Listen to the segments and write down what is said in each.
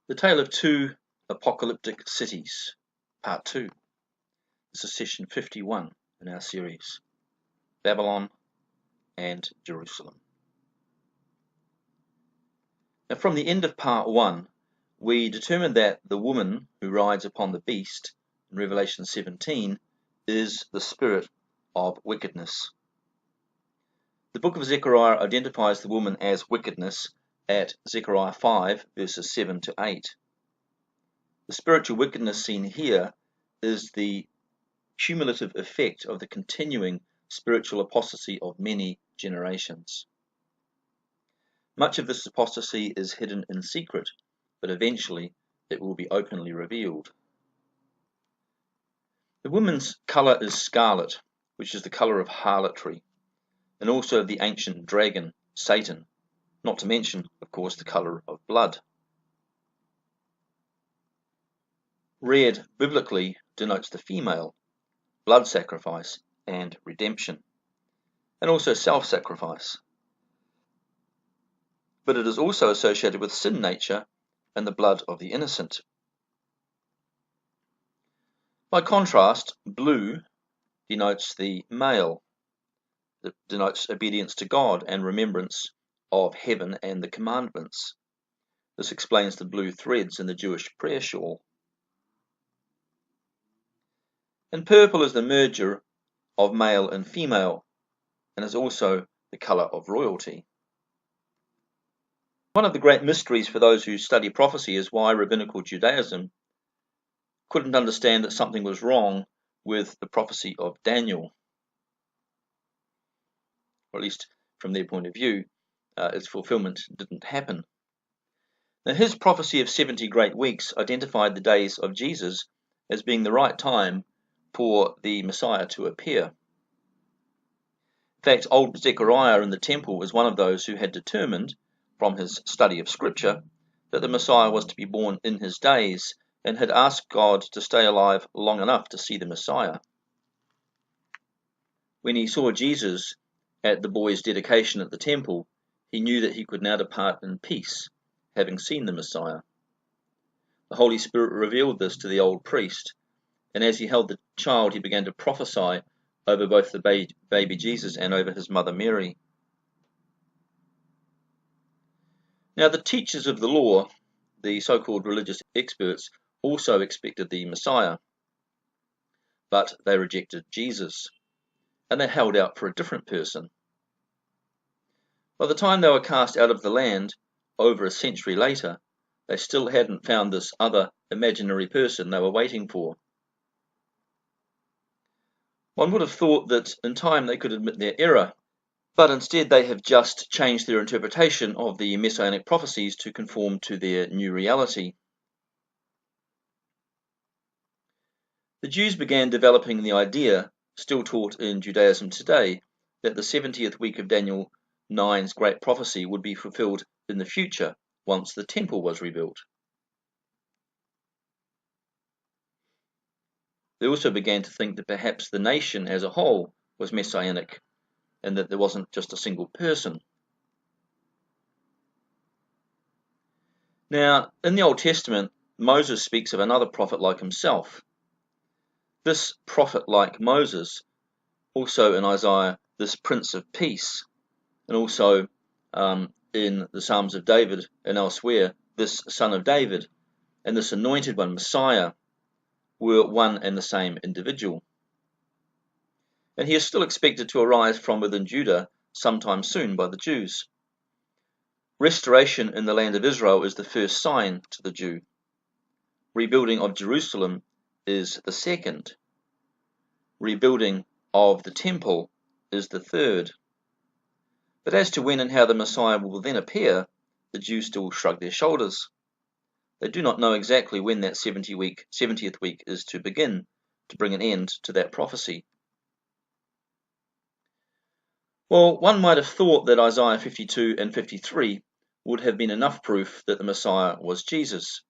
The Tale of Two Apocalyptic Cities, Part 2. This is session 51 in our series, Babylon and Jerusalem. Now, from the end of Part 1, we determined that the woman who rides upon the beast in Revelation 17 is the spirit of wickedness. The book of Zechariah identifies the woman as wickedness at Zechariah 5, verses 7 to 8. The spiritual wickedness seen here is the cumulative effect of the continuing spiritual apostasy of many generations. Much of this apostasy is hidden in secret, but eventually it will be openly revealed. The woman's colour is scarlet, which is the colour of harlotry, and also of the ancient dragon, Satan, not to mention, of course, the colour of blood. Red, biblically, denotes the female, blood sacrifice, and redemption, and also self-sacrifice. But it is also associated with sin nature and the blood of the innocent. By contrast, blue denotes the male. It denotes obedience to God and remembrance of heaven and the commandments. This explains the blue threads in the Jewish prayer shawl. And purple is the merger of male and female, and is also the colour of royalty. One of the great mysteries for those who study prophecy is why rabbinical Judaism couldn't understand that something was wrong with the prophecy of Daniel. Or at least from their point of view, its fulfillment didn't happen. Now, his prophecy of 70 great weeks identified the days of Jesus as being the right time for the Messiah to appear. In fact, old Zechariah in the temple was one of those who had determined, from his study of Scripture, that the Messiah was to be born in his days, and had asked God to stay alive long enough to see the Messiah. When he saw Jesus at the boy's dedication at the temple, he knew that he could now depart in peace, having seen the Messiah. The Holy Spirit revealed this to the old priest, and as he held the child, he began to prophesy over both the baby Jesus and over his mother Mary. Now, the teachers of the law, the so-called religious experts, also expected the Messiah, but they rejected Jesus, and they held out for a different person. By the time they were cast out of the land, over a century later, they still hadn't found this other imaginary person they were waiting for. One would have thought that in time they could admit their error, but instead they have just changed their interpretation of the messianic prophecies to conform to their new reality. The Jews began developing the idea, still taught in Judaism today, that the 70th week of Daniel 9's great prophecy would be fulfilled in the future, once the temple was rebuilt. They also began to think that perhaps the nation as a whole was messianic, and that there wasn't just a single person. Now, in the Old Testament, Moses speaks of another prophet like himself. This prophet like Moses, also in Isaiah, this Prince of Peace, and also in the Psalms of David and elsewhere, this Son of David, and this Anointed One, Messiah, were one and the same individual. And he is still expected to arise from within Judah sometime soon by the Jews. Restoration in the land of Israel is the first sign to the Jew. Rebuilding of Jerusalem is the second. Rebuilding of the temple is the third. But as to when and how the Messiah will then appear, the Jews still shrug their shoulders. They do not know exactly when that 70th week is to begin, to bring an end to that prophecy. Well, one might have thought that Isaiah 52 and 53 would have been enough proof that the Messiah was Jesus.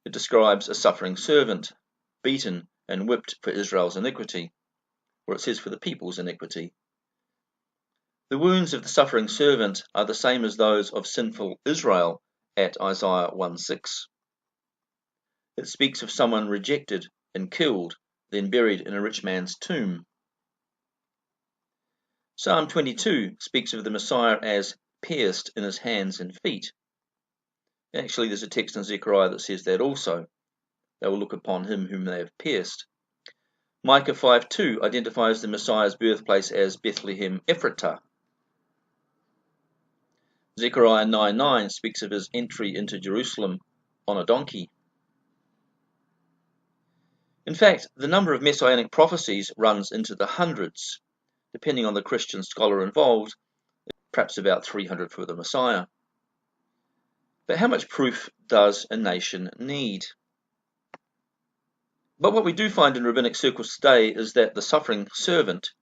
It describes a suffering servant, beaten and whipped for Israel's iniquity, or it says for the people's iniquity. The wounds of the suffering servant are the same as those of sinful Israel at Isaiah 1:6. It speaks of someone rejected and killed, then buried in a rich man's tomb. Psalm 22 speaks of the Messiah as pierced in his hands and feet. Actually, there's a text in Zechariah that says that also. They will look upon him whom they have pierced. Micah 5:2 identifies the Messiah's birthplace as Bethlehem Ephratah. Zechariah 9:9 speaks of his entry into Jerusalem on a donkey. In fact, the number of messianic prophecies runs into the hundreds, depending on the Christian scholar involved, perhaps about 300 for the Messiah. But how much proof does a nation need? But what we do find in rabbinic circles today is that the suffering servant,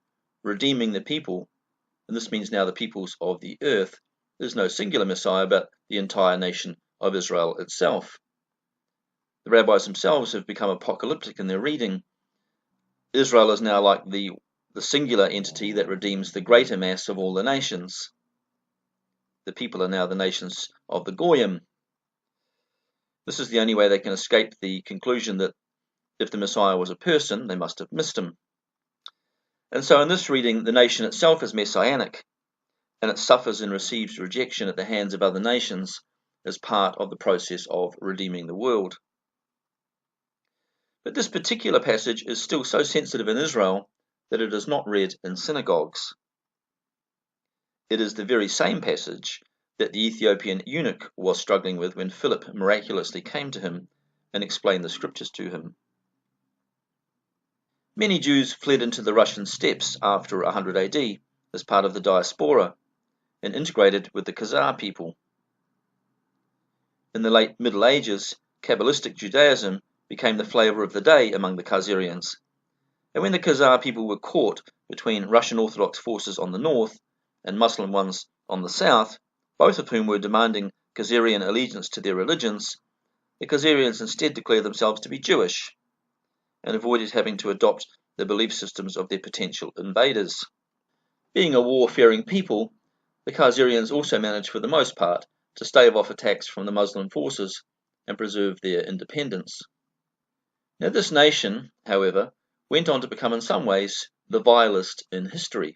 redeeming the people, and this means now the peoples of the earth, is no singular Messiah, but the entire nation of Israel itself. The rabbis themselves have become apocalyptic in their reading. Israel is now like the singular entity that redeems the greater mass of all the nations. The people are now the nations of the Goyim. This is the only way they can escape the conclusion that if the Messiah was a person, they must have missed him. And so in this reading, the nation itself is messianic, and it suffers and receives rejection at the hands of other nations as part of the process of redeeming the world. But this particular passage is still so sensitive in Israel that it is not read in synagogues. It is the very same passage that the Ethiopian eunuch was struggling with when Philip miraculously came to him and explained the scriptures to him. Many Jews fled into the Russian steppes after 100 AD as part of the diaspora and integrated with the Khazar people. In the late Middle Ages, Kabbalistic Judaism became the flavor of the day among the Khazarians, and when the Khazar people were caught between Russian Orthodox forces on the north and Muslim ones on the south, both of whom were demanding Khazarian allegiance to their religions, the Khazarians instead declared themselves to be Jewish and avoided having to adopt the belief systems of their potential invaders. Being a war-fearing people, the Khazarians also managed for the most part to stave off attacks from the Muslim forces and preserve their independence. Now this nation, however, went on to become in some ways the vilest in history.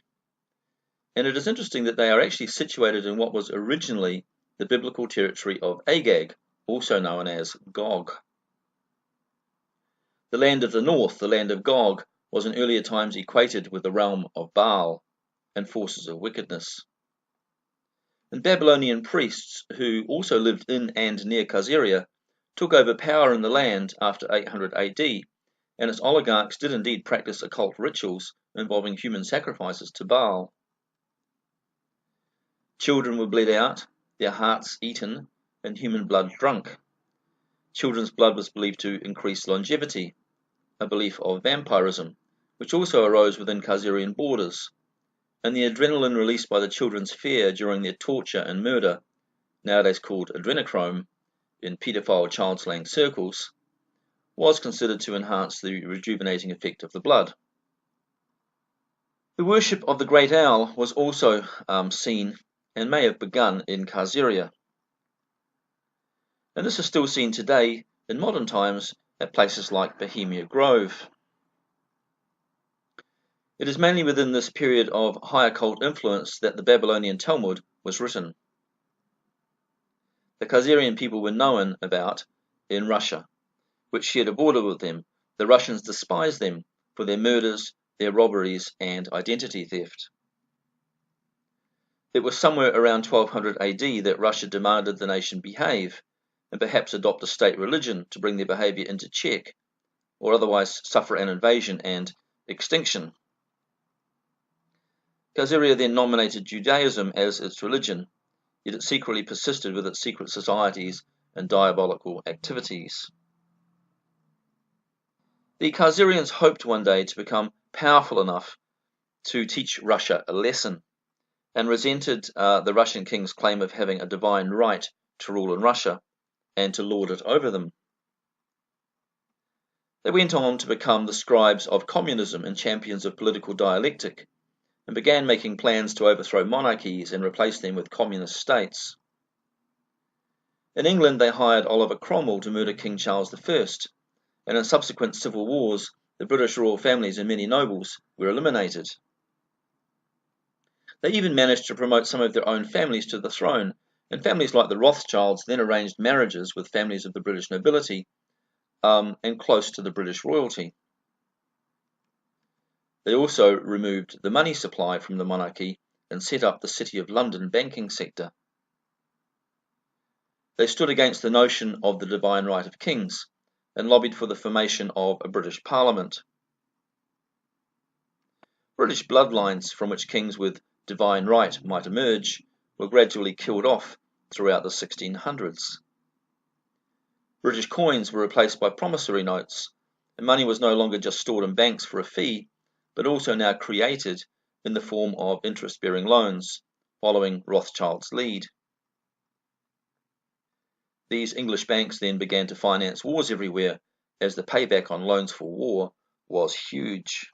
And it is interesting that they are actually situated in what was originally the biblical territory of Agag, also known as Gog. The land of the north, the land of Gog, was in earlier times equated with the realm of Baal and forces of wickedness. And Babylonian priests, who also lived in and near Khazaria, took over power in the land after 800 AD, and its oligarchs did indeed practice occult rituals involving human sacrifices to Baal. Children were bled out, their hearts eaten, and human blood drunk. Children's blood was believed to increase longevity, a belief of vampirism, which also arose within Khazarian borders, and the adrenaline released by the children's fear during their torture and murder, nowadays called adrenochrome in paedophile child slaying circles, was considered to enhance the rejuvenating effect of the blood. The worship of the great owl was also seen and may have begun in Khazaria. And this is still seen today in modern times at places like Bohemia Grove. It is mainly within this period of high occult influence that the Babylonian Talmud was written. The Khazarian people were known about in Russia, which shared a border with them. The Russians despised them for their murders, their robberies, and identity theft. It was somewhere around 1200 AD that Russia demanded the nation behave, and perhaps adopt a state religion to bring their behavior into check, or otherwise suffer an invasion and extinction. Khazaria then nominated Judaism as its religion, yet it secretly persisted with its secret societies and diabolical activities. The Khazarians hoped one day to become powerful enough to teach Russia a lesson, and resented the Russian king's claim of having a divine right to rule in Russia and to lord it over them. They went on to become the scribes of communism and champions of political dialectic, and began making plans to overthrow monarchies and replace them with communist states. In England, they hired Oliver Cromwell to murder King Charles I, and in subsequent civil wars, the British royal families and many nobles were eliminated. They even managed to promote some of their own families to the throne, and families like the Rothschilds then arranged marriages with families of the British nobility and close to the British royalty. They also removed the money supply from the monarchy and set up the City of London banking sector. They stood against the notion of the divine right of kings and lobbied for the formation of a British Parliament. British bloodlines from which kings with divine right might emerge were gradually killed off throughout the 1600s. British coins were replaced by promissory notes, and money was no longer just stored in banks for a fee, but also now created in the form of interest-bearing loans, following Rothschild's lead. These English banks then began to finance wars everywhere, as the payback on loans for war was huge.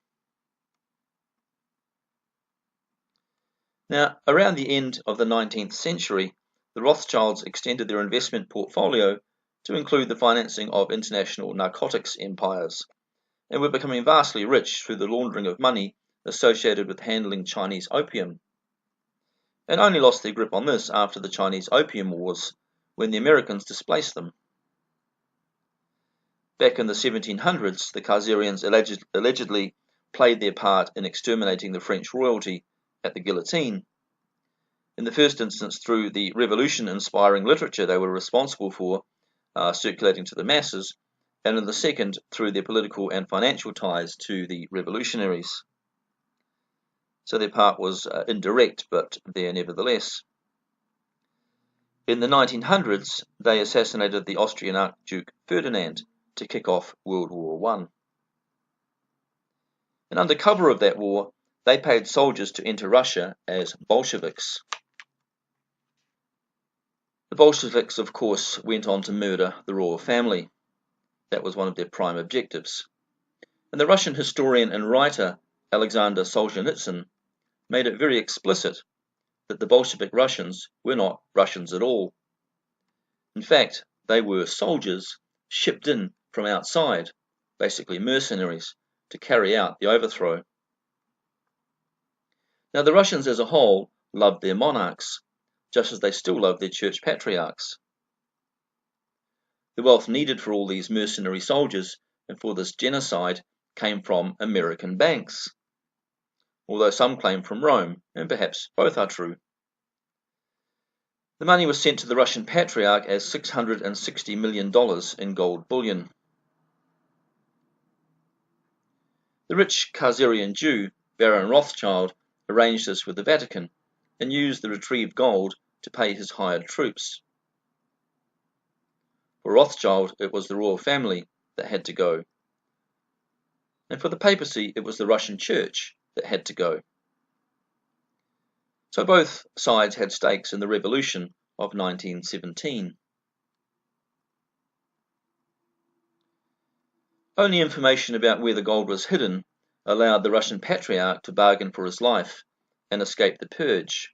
Now, around the end of the 19th century, the Rothschilds extended their investment portfolio to include the financing of international narcotics empires, and were becoming vastly rich through the laundering of money associated with handling Chinese opium, and only lost their grip on this after the Chinese Opium Wars, when the Americans displaced them. Back in the 1700s, the Khazarians allegedly played their part in exterminating the French royalty at the guillotine. In the first instance, through the revolution-inspiring literature they were responsible for circulating to the masses, and in the second, through their political and financial ties to the revolutionaries. So their part was indirect, but there nevertheless. In the 1900s, they assassinated the Austrian Archduke Ferdinand to kick off World War I. And under cover of that war, they paid soldiers to enter Russia as Bolsheviks. The Bolsheviks, of course, went on to murder the royal family. That was one of their prime objectives. And the Russian historian and writer Alexander Solzhenitsyn made it very explicit that the Bolshevik Russians were not Russians at all. In fact, they were soldiers shipped in from outside, basically mercenaries, to carry out the overthrow. Now, the Russians as a whole loved their monarchs, just as they still love their church patriarchs. The wealth needed for all these mercenary soldiers and for this genocide came from American banks, although some claim from Rome, and perhaps both are true. The money was sent to the Russian Patriarch as $660 million in gold bullion. The rich Khazarian Jew, Baron Rothschild, arranged this with the Vatican and used the retrieved gold to pay his hired troops. For Rothschild, it was the royal family that had to go, and for the papacy, it was the Russian Church that had to go. So both sides had stakes in the revolution of 1917. Only information about where the gold was hidden allowed the Russian Patriarch to bargain for his life and escape the purge.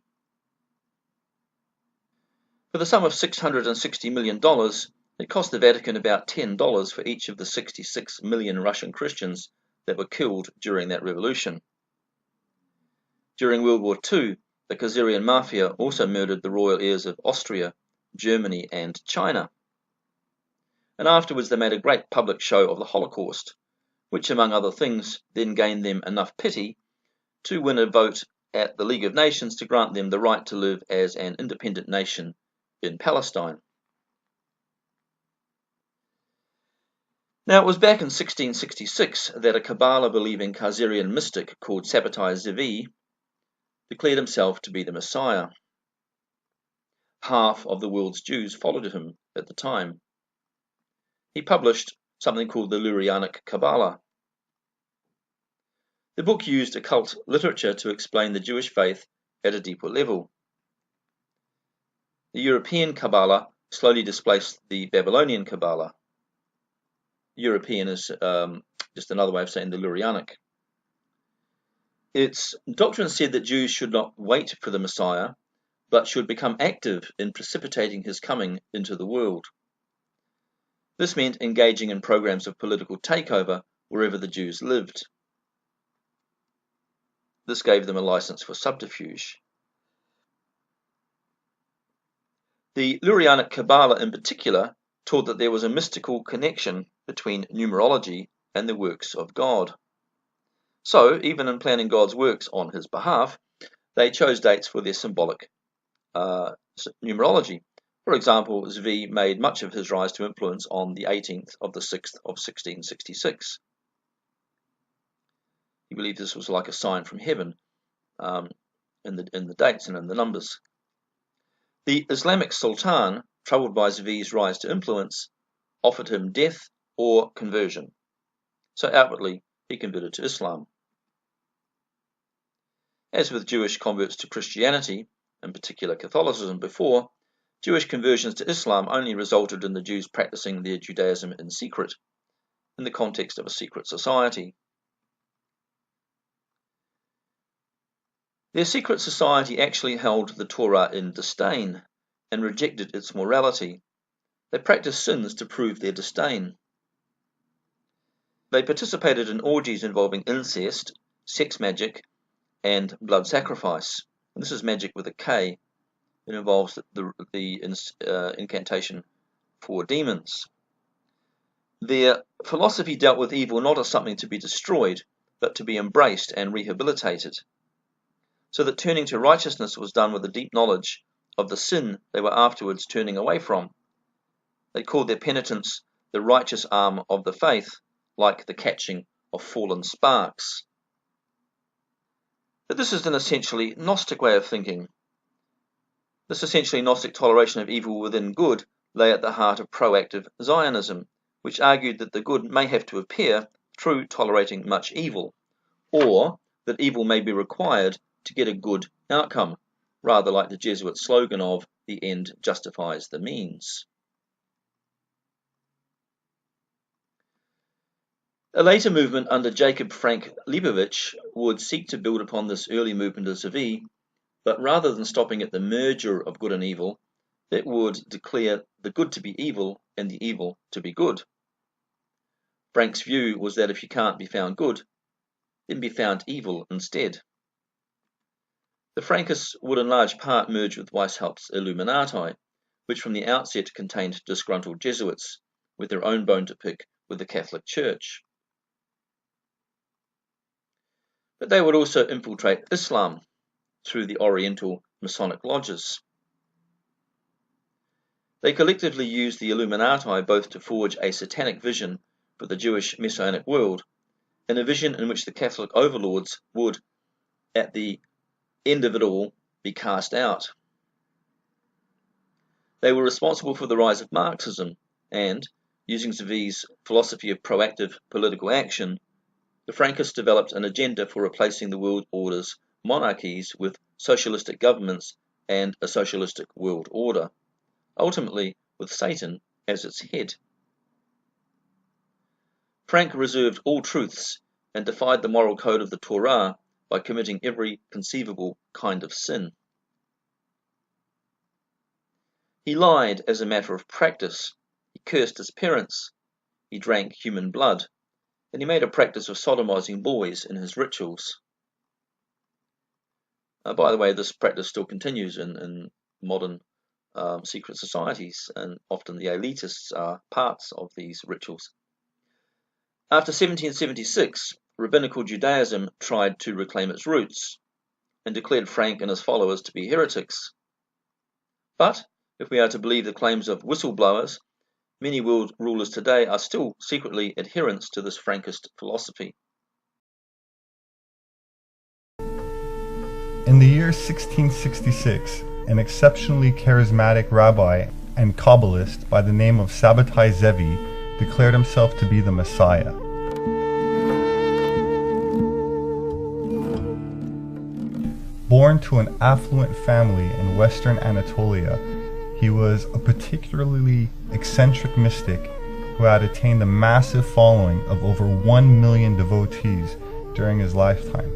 For the sum of $660 million, it cost the Vatican about $10 for each of the 66 million Russian Christians that were killed during that revolution. During World War II, the Khazarian Mafia also murdered the royal heirs of Austria, Germany, and China. And afterwards they made a great public show of the Holocaust, which, among other things, then gained them enough pity to win a vote at the League of Nations to grant them the right to live as an independent nation in Palestine. Now, it was back in 1666 that a Kabbalah-believing Khazarian mystic called Sabbatai Zevi declared himself to be the Messiah. Half of the world's Jews followed him at the time. He published something called the Lurianic Kabbalah. The book used occult literature to explain the Jewish faith at a deeper level. The European Kabbalah slowly displaced the Babylonian Kabbalah. European is just another way of saying the Lurianic. Its doctrine said that Jews should not wait for the Messiah, but should become active in precipitating his coming into the world. This meant engaging in programs of political takeover wherever the Jews lived. This gave them a license for subterfuge. The Lurianic Kabbalah in particular taught that there was a mystical connection between numerology and the works of God. So, even in planning God's works on his behalf, they chose dates for their symbolic numerology. For example, Zvi made much of his rise to influence on the 18th of the 6th of 1666. He believed this was like a sign from heaven in the dates and in the numbers. The Islamic Sultan, troubled by Zvi's rise to influence, offered him death or conversion. So outwardly, he converted to Islam. As with Jewish converts to Christianity, in particular Catholicism before, Jewish conversions to Islam only resulted in the Jews practicing their Judaism in secret, in the context of a secret society. Their secret society actually held the Torah in disdain and rejected its morality. They practiced sins to prove their disdain. They participated in orgies involving incest, sex magic, and blood sacrifice. And this is magic with a K. It involves the incantation for demons. Their philosophy dealt with evil not as something to be destroyed, but to be embraced and rehabilitated, so that turning to righteousness was done with a deep knowledge of the sin they were afterwards turning away from. They called their penitence the righteous arm of the faith, like the catching of fallen sparks. But this is an essentially Gnostic way of thinking. This essentially Gnostic toleration of evil within good lay at the heart of proactive Zionism, which argued that the good may have to appear through tolerating much evil, or that evil may be required to get a good outcome, rather like the Jesuit slogan of "the end justifies the means." A later movement under Jacob Frank Leibowitz would seek to build upon this early movement of Zvi, but rather than stopping at the merger of good and evil, it would declare the good to be evil and the evil to be good. Frank's view was that if you can't be found good, then be found evil instead. The Frankists would in large part merge with Weishaupt's Illuminati, which from the outset contained disgruntled Jesuits, with their own bone to pick with the Catholic Church. But they would also infiltrate Islam through the Oriental Masonic lodges. They collectively used the Illuminati both to forge a satanic vision for the Jewish Messianic world, and a vision in which the Catholic overlords would, at the end of it all, be cast out. They were responsible for the rise of Marxism, and, using Zvi's philosophy of proactive political action, the Frankists developed an agenda for replacing the world order's monarchies with socialistic governments and a socialistic world order, ultimately with Satan as its head. Frank reserved all truths and defied the moral code of the Torah by committing every conceivable kind of sin. He lied as a matter of practice, he cursed his parents, he drank human blood, and he made a practice of sodomizing boys in his rituals. By the way, this practice still continues in modern secret societies, and often the elitists are parts of these rituals. After 1776, Rabbinical Judaism tried to reclaim its roots, and declared Frank and his followers to be heretics. But, if we are to believe the claims of whistleblowers, many world rulers today are still secretly adherents to this Frankist philosophy. In the year 1666, an exceptionally charismatic rabbi and Kabbalist by the name of Sabbatai Zevi declared himself to be the Messiah. Born to an affluent family in western Anatolia, he was a particularly eccentric mystic who had attained a massive following of over 1 million devotees during his lifetime,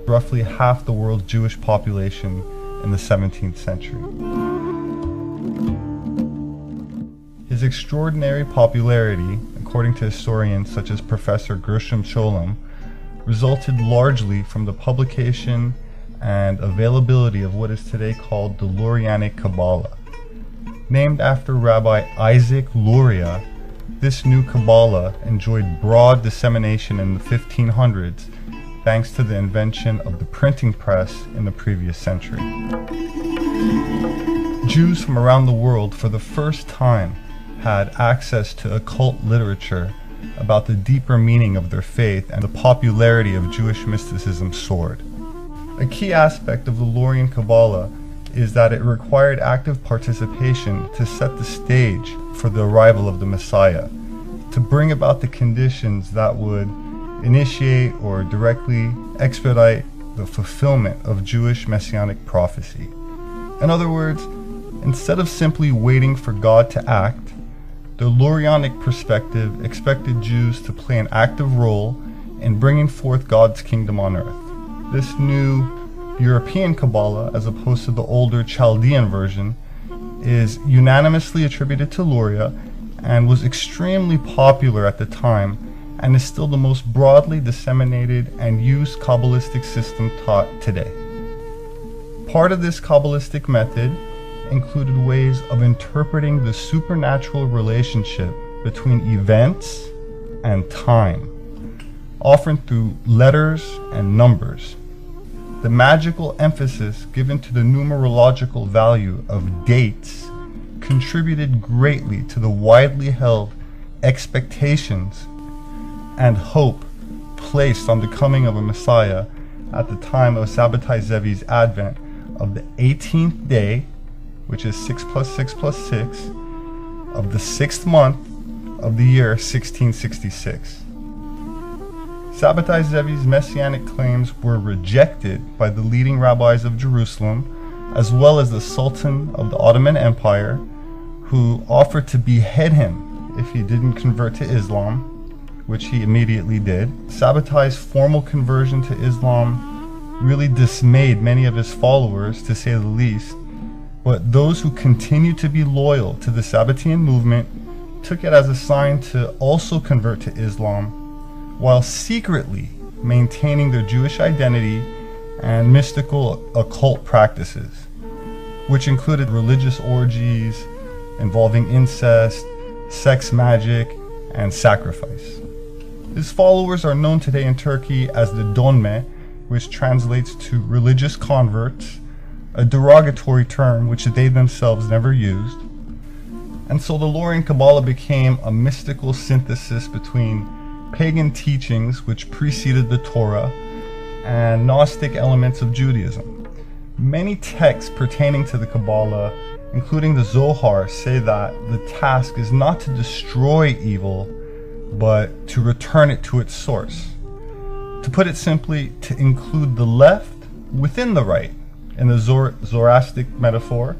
roughly half the world's Jewish population in the 17th century. His extraordinary popularity, according to historians such as Professor Gershom Scholem, resulted largely from the publication and availability of what is today called the Lurianic Kabbalah. Named after Rabbi Isaac Luria, this new Kabbalah enjoyed broad dissemination in the 1500s thanks to the invention of the printing press in the previous century. Jews from around the world for the first time had access to occult literature about the deeper meaning of their faith, and the popularity of Jewish mysticism soared. A key aspect of the Lurian Kabbalah is that it required active participation to set the stage for the arrival of the Messiah, to bring about the conditions that would initiate or directly expedite the fulfillment of Jewish messianic prophecy. In other words, instead of simply waiting for God to act, the Lurianic perspective expected Jews to play an active role in bringing forth God's kingdom on earth. This new European Kabbalah, as opposed to the older Chaldean version, is unanimously attributed to Luria and was extremely popular at the time, and is still the most broadly disseminated and used Kabbalistic system taught today. Part of this Kabbalistic method included ways of interpreting the supernatural relationship between events and time, often through letters and numbers. The magical emphasis given to the numerological value of dates contributed greatly to the widely held expectations and hope placed on the coming of a Messiah at the time of Sabbatai Zevi's advent of the 18th day, which is 6 plus 6 plus 6, of the 6th month of the year 1666. Sabbatai Zevi's messianic claims were rejected by the leading rabbis of Jerusalem, as well as the Sultan of the Ottoman Empire, who offered to behead him if he didn't convert to Islam, which he immediately did. Sabbatai's formal conversion to Islam really dismayed many of his followers, to say the least, but those who continued to be loyal to the Sabbatean movement took it as a sign to also convert to Islam, while secretly maintaining their Jewish identity and mystical occult practices, which included religious orgies involving incest, sex magic, and sacrifice. His followers are known today in Turkey as the Donme, which translates to religious converts, a derogatory term which they themselves never used. And so the Lurian Kabbalah became a mystical synthesis between pagan teachings which preceded the Torah and Gnostic elements of Judaism. Many texts pertaining to the Kabbalah, including the Zohar, say that the task is not to destroy evil, but to return it to its source. To put it simply, to include the left within the right, in the Zoroastric metaphor,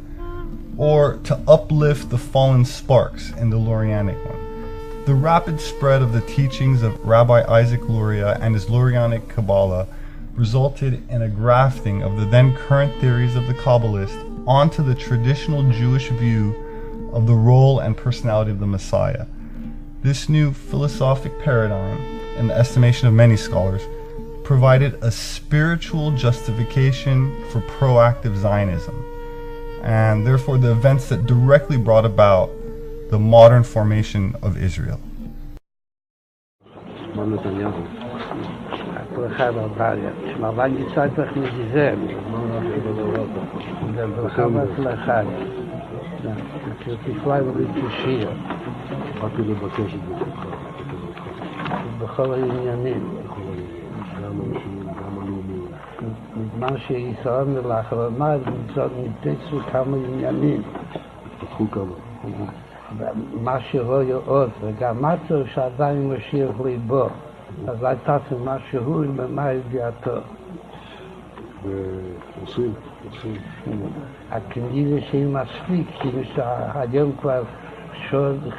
or to uplift the fallen sparks in the Lurianic one. The rapid spread of the teachings of Rabbi Isaac Luria and his Lurianic Kabbalah resulted in a grafting of the then current theories of the Kabbalists onto the traditional Jewish view of the role and personality of the Messiah. This new philosophic paradigm, in the estimation of many scholars, provided a spiritual justification for proactive Zionism, and therefore the events that directly brought about the modern formation of Israel. בכל העניינים. בזמן שישראל מלאך, אבל מה, נתצו כמה עניינים. פתחו כמה. מה שרואה עוד, וגם מצו שעדיין משיח ליבו. אז הייתה מה שהוא ומה ידיעתו. ועושים. הכנראה שהיא מספיק, כאילו שהיום כבר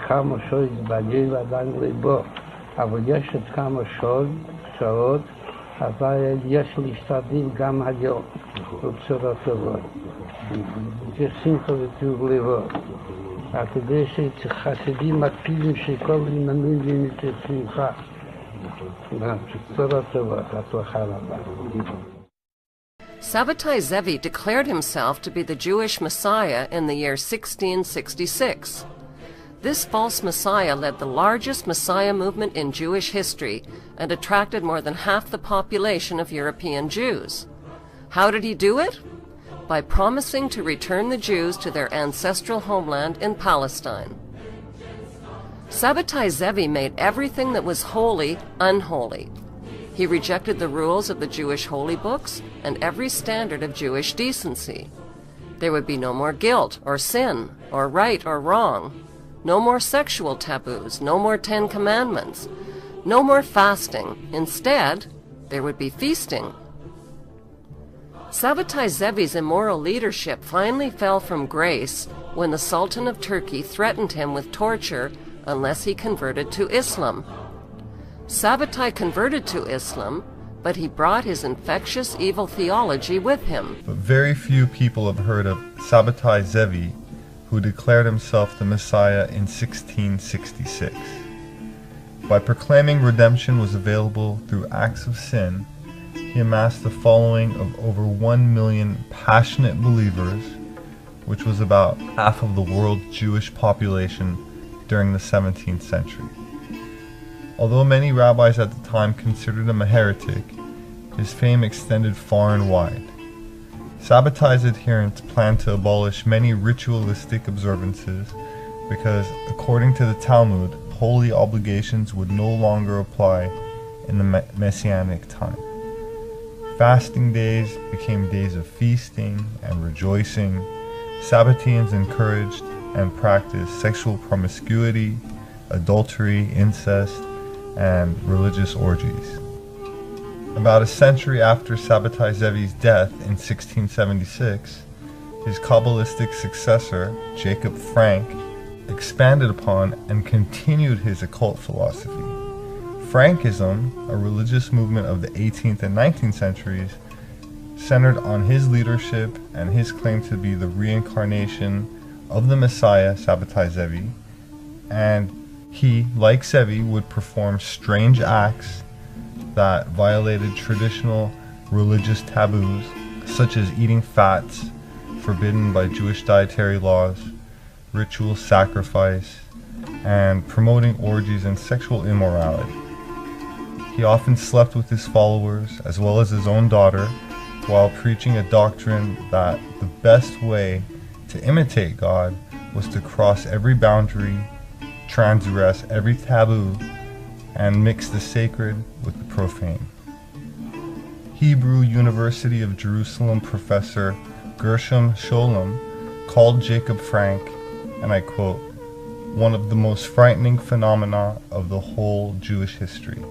כמה שעות התבלגן ועדיין ליבו. אבל יש עוד כמה שעות, אבל יש להשתדל גם היום בבשורות טובות. ושמחה וטוב לבב. כדי שחסידים מקפידים שכל יממים את שמחה. בשורות טובות, הצלחה רבה. Sabbatai Zevi declared himself to be the Jewish Messiah in the year 1666. This false Messiah led the largest Messiah movement in Jewish history and attracted more than half the population of European Jews. How did he do it? By promising to return the Jews to their ancestral homeland in Palestine. Sabbatai Zevi made everything that was holy unholy. He rejected the rules of the Jewish holy books and every standard of Jewish decency. There would be no more guilt or sin or right or wrong, no more sexual taboos, no more 10 commandments, no more fasting. Instead, there would be feasting. Sabbatai Zevi's immoral leadership finally fell from grace when the Sultan of Turkey threatened him with torture unless he converted to Islam. Sabbatai converted to Islam, but he brought his infectious evil theology with him. But very few people have heard of Sabbatai Zevi, who declared himself the Messiah in 1666. By proclaiming redemption was available through acts of sin, he amassed a following of over 1 million passionate believers, which was about half of the world's Jewish population during the 17th century. Although many rabbis at the time considered him a heretic, his fame extended far and wide. Sabbatai's adherents planned to abolish many ritualistic observances because, according to the Talmud, holy obligations would no longer apply in the Messianic time. Fasting days became days of feasting and rejoicing. Sabbateans encouraged and practiced sexual promiscuity, adultery, incest, and religious orgies. About a century after Sabbatai Zevi's death in 1676, his Kabbalistic successor, Jacob Frank, expanded upon and continued his occult philosophy. Frankism, a religious movement of the 18th and 19th centuries, centered on his leadership and his claim to be the reincarnation of the Messiah, Sabbatai Zevi, and he, like Zevi, would perform strange acts that violated traditional religious taboos, such as eating fats forbidden by Jewish dietary laws, ritual sacrifice, and promoting orgies and sexual immorality. He often slept with his followers, as well as his own daughter, while preaching a doctrine that the best way to imitate God was to cross every boundary, transgress every taboo, and mix the sacred with the profane. Hebrew University of Jerusalem professor Gershom Scholem called Jacob Frank, and I quote, one of the most frightening phenomena of the whole Jewish history.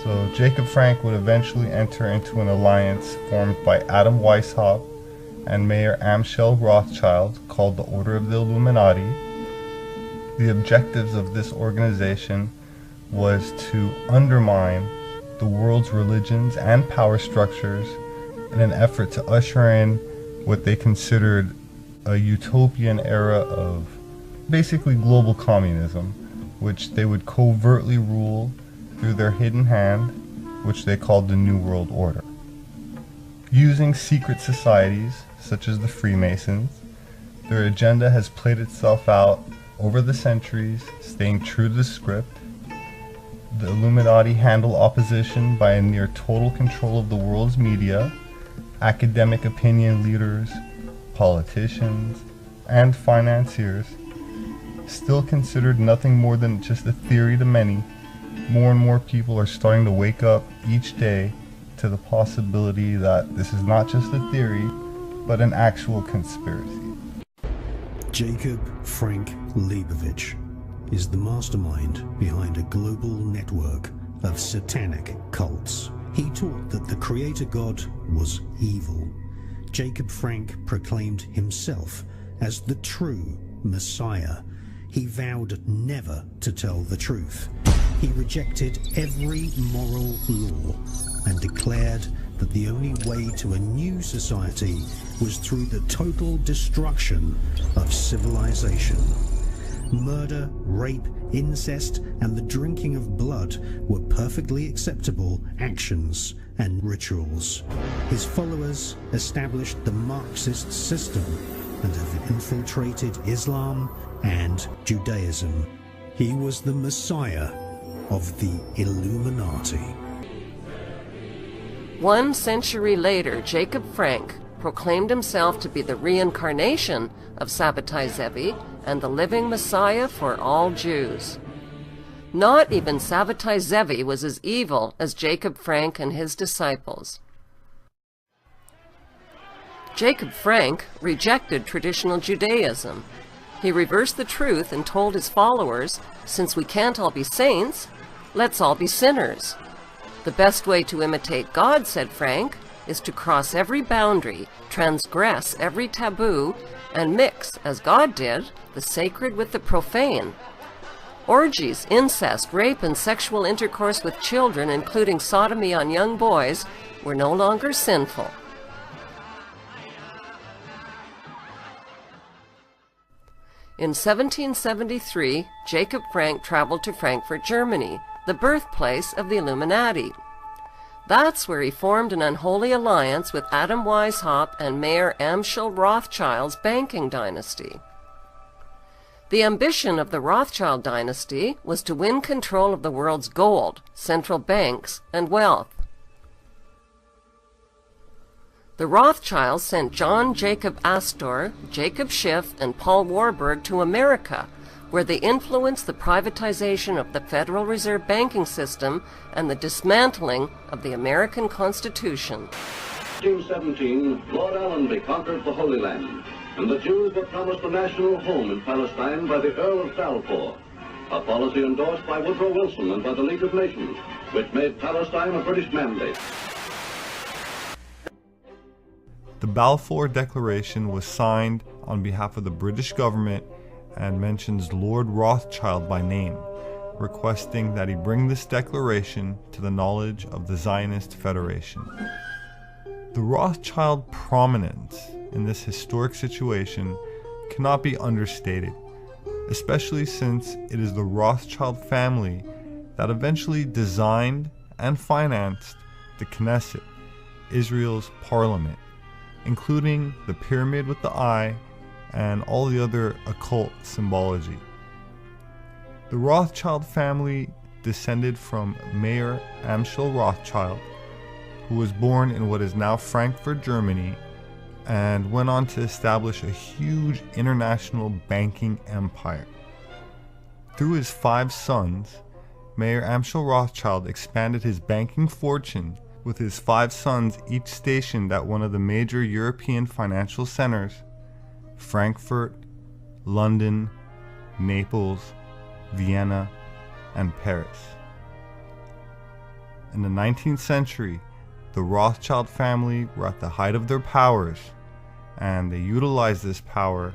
So Jacob Frank would eventually enter into an alliance formed by Adam Weishaupt and Mayor Amschel Rothschild called the Order of the Illuminati. The objectives of this organization was to undermine the world's religions and power structures in an effort to usher in what they considered a utopian era of basically global communism, which they would covertly rule through their hidden hand, which they called the New World Order. Using secret societies, such as the Freemasons, their agenda has played itself out over the centuries, staying true to the script. The Illuminati handle opposition by a near total control of the world's media, academic opinion leaders, politicians, and financiers. Still considered nothing more than just a theory to many, more and more people are starting to wake up each day to the possibility that this is not just a theory, but an actual conspiracy. Jacob Frank Leibovich is the mastermind behind a global network of satanic cults. He taught that the Creator God was evil. Jacob Frank proclaimed himself as the true Messiah. He vowed never to tell the truth. He rejected every moral law, and declared that the only way to a new society was through the total destruction of civilization. Murder, rape, incest, and the drinking of blood were perfectly acceptable actions and rituals. His followers established the Marxist system and have infiltrated Islam and Judaism. He was the Messiah of the Illuminati. 1 century later, Jacob Frank proclaimed himself to be the reincarnation of Sabbatai Zevi and the living Messiah for all Jews. Not even Sabbatai Zevi was as evil as Jacob Frank and his disciples. Jacob Frank rejected traditional Judaism. He reversed the truth and told his followers, since we can't all be saints, let's all be sinners. The best way to imitate God, said Frank, is to cross every boundary, transgress every taboo, and mix, as God did, the sacred with the profane. Orgies, incest, rape, and sexual intercourse with children, including sodomy on young boys, were no longer sinful. In 1773, Jacob Frank traveled to Frankfurt, Germany, the birthplace of the Illuminati. That's where he formed an unholy alliance with Adam Weishaupt and Mayer Amschel Rothschild's banking dynasty. The ambition of the Rothschild dynasty was to win control of the world's gold, central banks, and wealth. The Rothschilds sent John Jacob Astor, Jacob Schiff, and Paul Warburg to America, where they influenced the privatization of the Federal Reserve banking system and the dismantling of the American Constitution. In 1817, Lord Allenby conquered the Holy Land, and the Jews were promised a national home in Palestine by the Earl of Balfour, a policy endorsed by Woodrow Wilson and by the League of Nations, which made Palestine a British mandate. The Balfour Declaration was signed on behalf of the British government and mentions Lord Rothschild by name, requesting that he bring this declaration to the knowledge of the Zionist Federation. The Rothschild prominence in this historic situation cannot be understated, especially since it is the Rothschild family that eventually designed and financed the Knesset, Israel's parliament, including the pyramid with the eye and all the other occult symbology. The Rothschild family descended from Mayer Amschel Rothschild, who was born in what is now Frankfurt, Germany, and went on to establish a huge international banking empire. Through his 5 sons, Mayer Amschel Rothschild expanded his banking fortune, with his 5 sons each stationed at one of the major European financial centers: Frankfurt, London, Naples, Vienna, and Paris. In the 19th century, the Rothschild family were at the height of their powers, and they utilized this power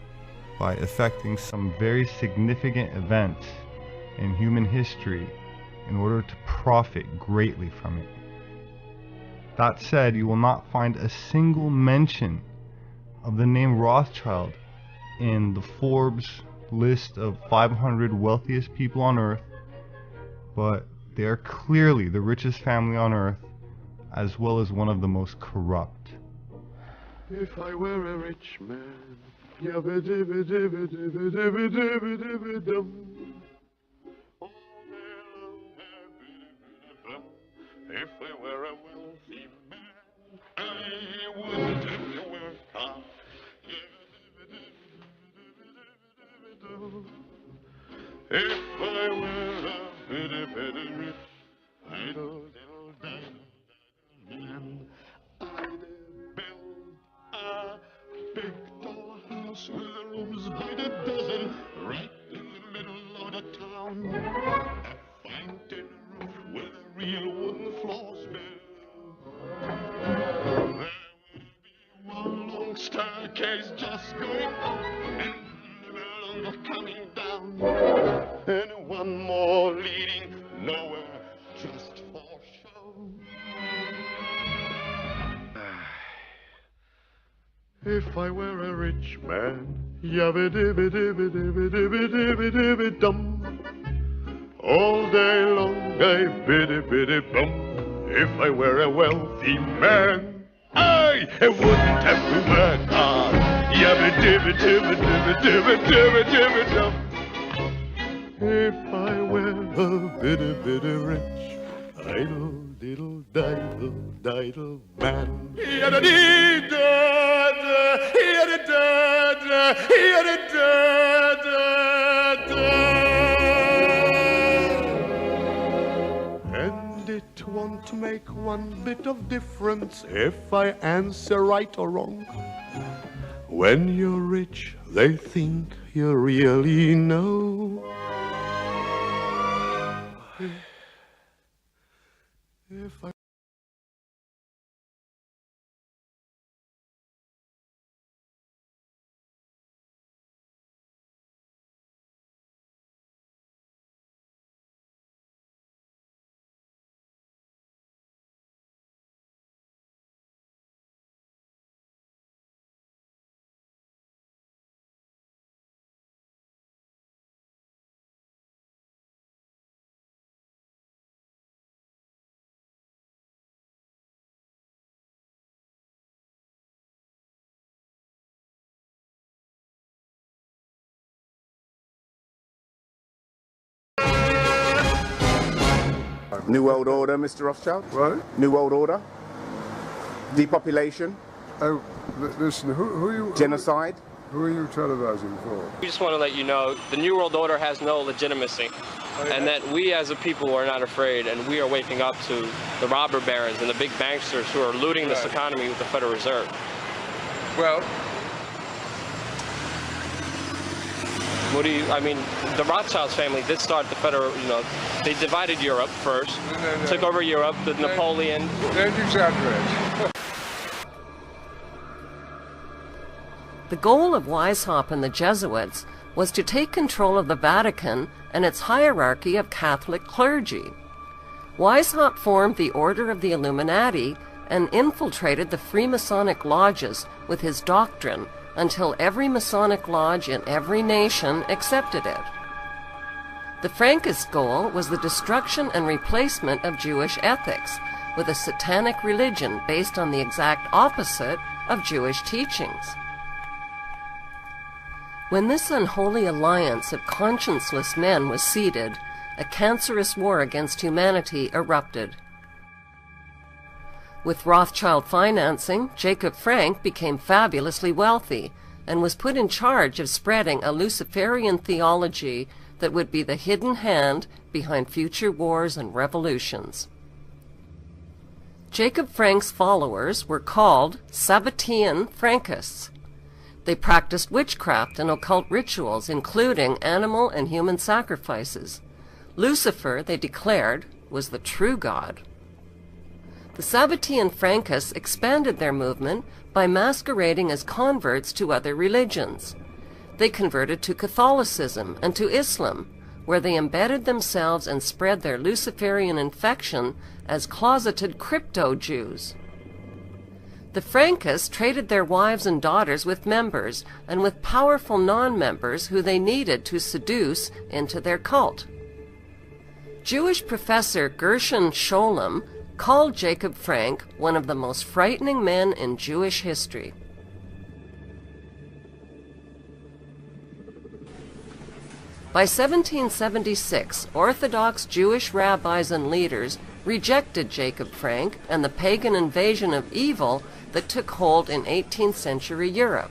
by effecting some very significant events in human history in order to profit greatly from it. That said, you will not find a single mention of the name Rothschild in the Forbes list of 500 wealthiest people on earth, but they are clearly the richest family on earth, as well as one of the most corrupt. If I were a rich man, if I were a wealthy man, I wouldn't have to work hard. If I were a bitty rich, idle man, I'd build a big tall house with rooms by the dozen, right in the middle of the town. A fine tin roof with a real wooden floors built. There would be one long staircase just going up and never longer coming down, and one more leading nowhere just for show. If I were a rich man, yabba dibba dibba dibba dibba dibba dibba dum. All day long I biddy biddy bum. If I were a wealthy man, I wouldn't have to work hard. Yabba dibba dibba dibba dibba dibba dibba dum. If I were a biddy biddy rich, idle diddle diddle diddle man. Yada dee da da, yada da da, yada da da da. And it won't make one bit of difference if I answer right or wrong. When you're rich, they think you really know. If I New World Order, Mr. Rothschild? What? New World Order? Depopulation? Oh, listen, who are you... Genocide? Who are you televising for? We just want to let you know the New World Order has no legitimacy, and that we as a people are not afraid, and we are waking up to the robber barons and the big banksters who are looting this economy with the Federal Reserve. Well... What do you, I mean, the Rothschilds family did start the federal, they divided Europe first, took over Europe with Napoleon. Don't exaggerate. The goal of Weishaupt and the Jesuits was to take control of the Vatican and its hierarchy of Catholic clergy. Weishaupt formed the Order of the Illuminati and infiltrated the Freemasonic lodges with his doctrine until every Masonic lodge in every nation accepted it. The Frankist goal was the destruction and replacement of Jewish ethics with a satanic religion based on the exact opposite of Jewish teachings. When this unholy alliance of conscienceless men was seeded, a cancerous war against humanity erupted. With Rothschild financing, Jacob Frank became fabulously wealthy and was put in charge of spreading a Luciferian theology that would be the hidden hand behind future wars and revolutions. Jacob Frank's followers were called Sabbatean Frankists. They practiced witchcraft and occult rituals, including animal and human sacrifices. Lucifer, they declared, was the true God. The Sabbatean Frankists expanded their movement by masquerading as converts to other religions. They converted to Catholicism and to Islam, where they embedded themselves and spread their Luciferian infection as closeted crypto-Jews. The Frankists traded their wives and daughters with members and with powerful non-members who they needed to seduce into their cult. Jewish professor Gershon Scholem called Jacob Frank one of the most frightening men in Jewish history. By 1776, Orthodox Jewish rabbis and leaders rejected Jacob Frank and the pagan invasion of evil that took hold in 18th century Europe.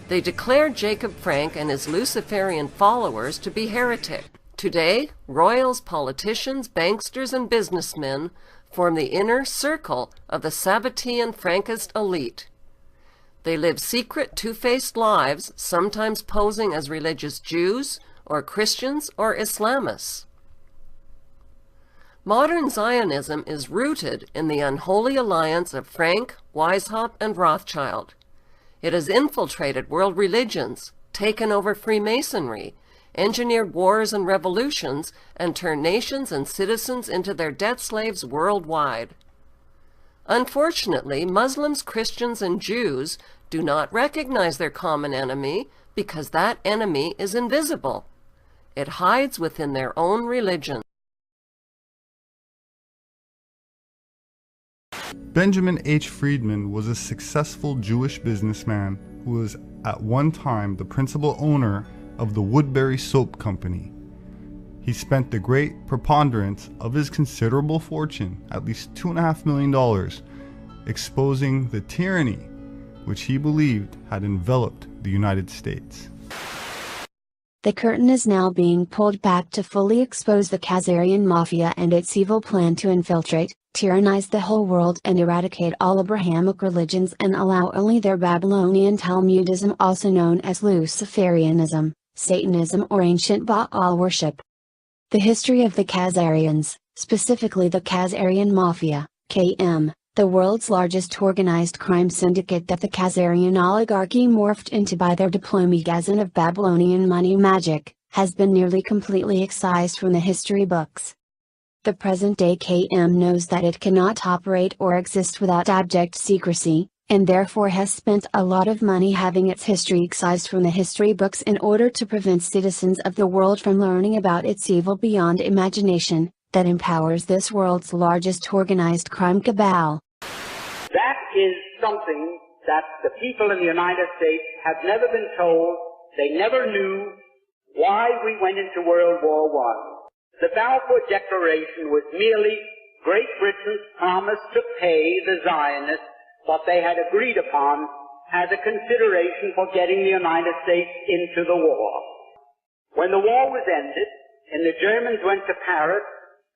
They declared Jacob Frank and his Luciferian followers to be heretics. Today, royals, politicians, banksters, and businessmen form the inner circle of the Sabbatean Frankist elite. They live secret, two-faced lives, sometimes posing as religious Jews or Christians or Islamists. Modern Zionism is rooted in the unholy alliance of Frank, Weishaupt, and Rothschild. It has infiltrated world religions, taken over Freemasonry, engineered wars and revolutions, and turned nations and citizens into their debt slaves worldwide. Unfortunately, Muslims, Christians, and Jews do not recognize their common enemy because that enemy is invisible. It hides within their own religion. Benjamin H. Friedman was a successful Jewish businessman who was at one time the principal owner of the Woodbury Soap Company. He spent the great preponderance of his considerable fortune, at least $2.5 million, exposing the tyranny which he believed had enveloped the United States. The curtain is now being pulled back to fully expose the Khazarian Mafia and its evil plan to infiltrate, tyrannize the whole world and eradicate all Abrahamic religions and allow only their Babylonian Talmudism, also known as Luciferianism, Satanism or ancient Baal worship. The history of the Khazarians, specifically the Khazarian Mafia, KM, the world's largest organized crime syndicate that the Khazarian oligarchy morphed into by their diplomagazin of Babylonian money magic, has been nearly completely excised from the history books. The present-day KM knows that it cannot operate or exist without abject secrecy, and therefore has spent a lot of money having its history excised from the history books in order to prevent citizens of the world from learning about its evil beyond imagination, that empowers this world's largest organized crime cabal. That is something that the people in the United States have never been told. They never knew why we went into World War I. The Balfour Declaration was merely Great Britain's promise to pay the Zionists what they had agreed upon as a consideration for getting the United States into the war. When the war was ended, and the Germans went to Paris,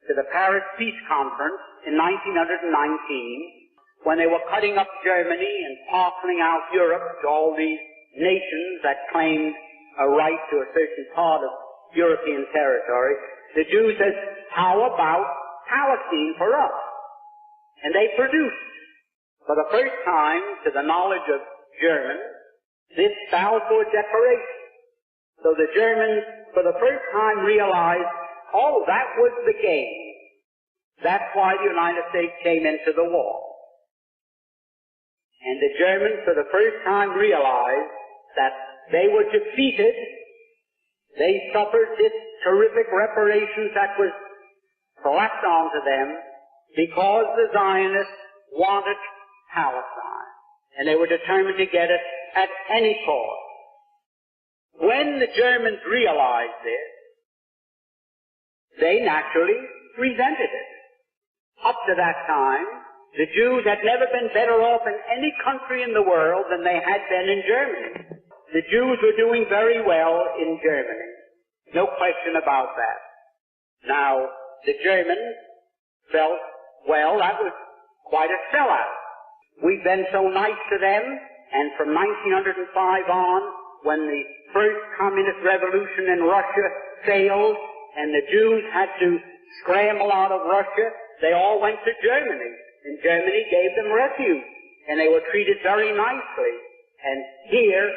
to the Paris Peace Conference in 1919, when they were cutting up Germany and parceling out Europe to all these nations that claimed a right to a certain part of European territory, the Jews said, how about Palestine for us? And they produced, for the first time, to the knowledge of Germans, this Balfour Declaration. So the Germans, for the first time, realized, oh, that was the game. That's why the United States came into the war. And the Germans, for the first time, realized that they were defeated. They suffered this terrific reparations that was slapped onto them because the Zionists wanted Palestine, and they were determined to get it at any cost. When the Germans realized this, they naturally resented it. Up to that time, the Jews had never been better off in any country in the world than they had been in Germany. The Jews were doing very well in Germany. No question about that. Now, the Germans felt, well, that was quite a sellout. We've been so nice to them, and from 1905 on, when the first communist revolution in Russia failed, and the Jews had to scramble out of Russia, they all went to Germany, and Germany gave them refuge, and they were treated very nicely. And here,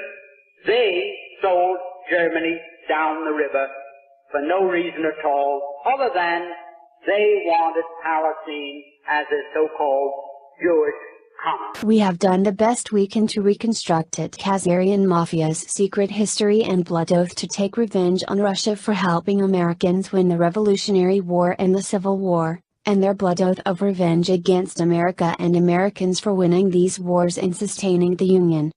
they sold Germany down the river for no reason at all, other than they wanted Palestine as a so-called Jewish colony. We have done the best we can to reconstruct it. Khazarian Mafia's secret history and blood oath to take revenge on Russia for helping Americans win the Revolutionary War and the Civil War, and their blood oath of revenge against America and Americans for winning these wars and sustaining the Union.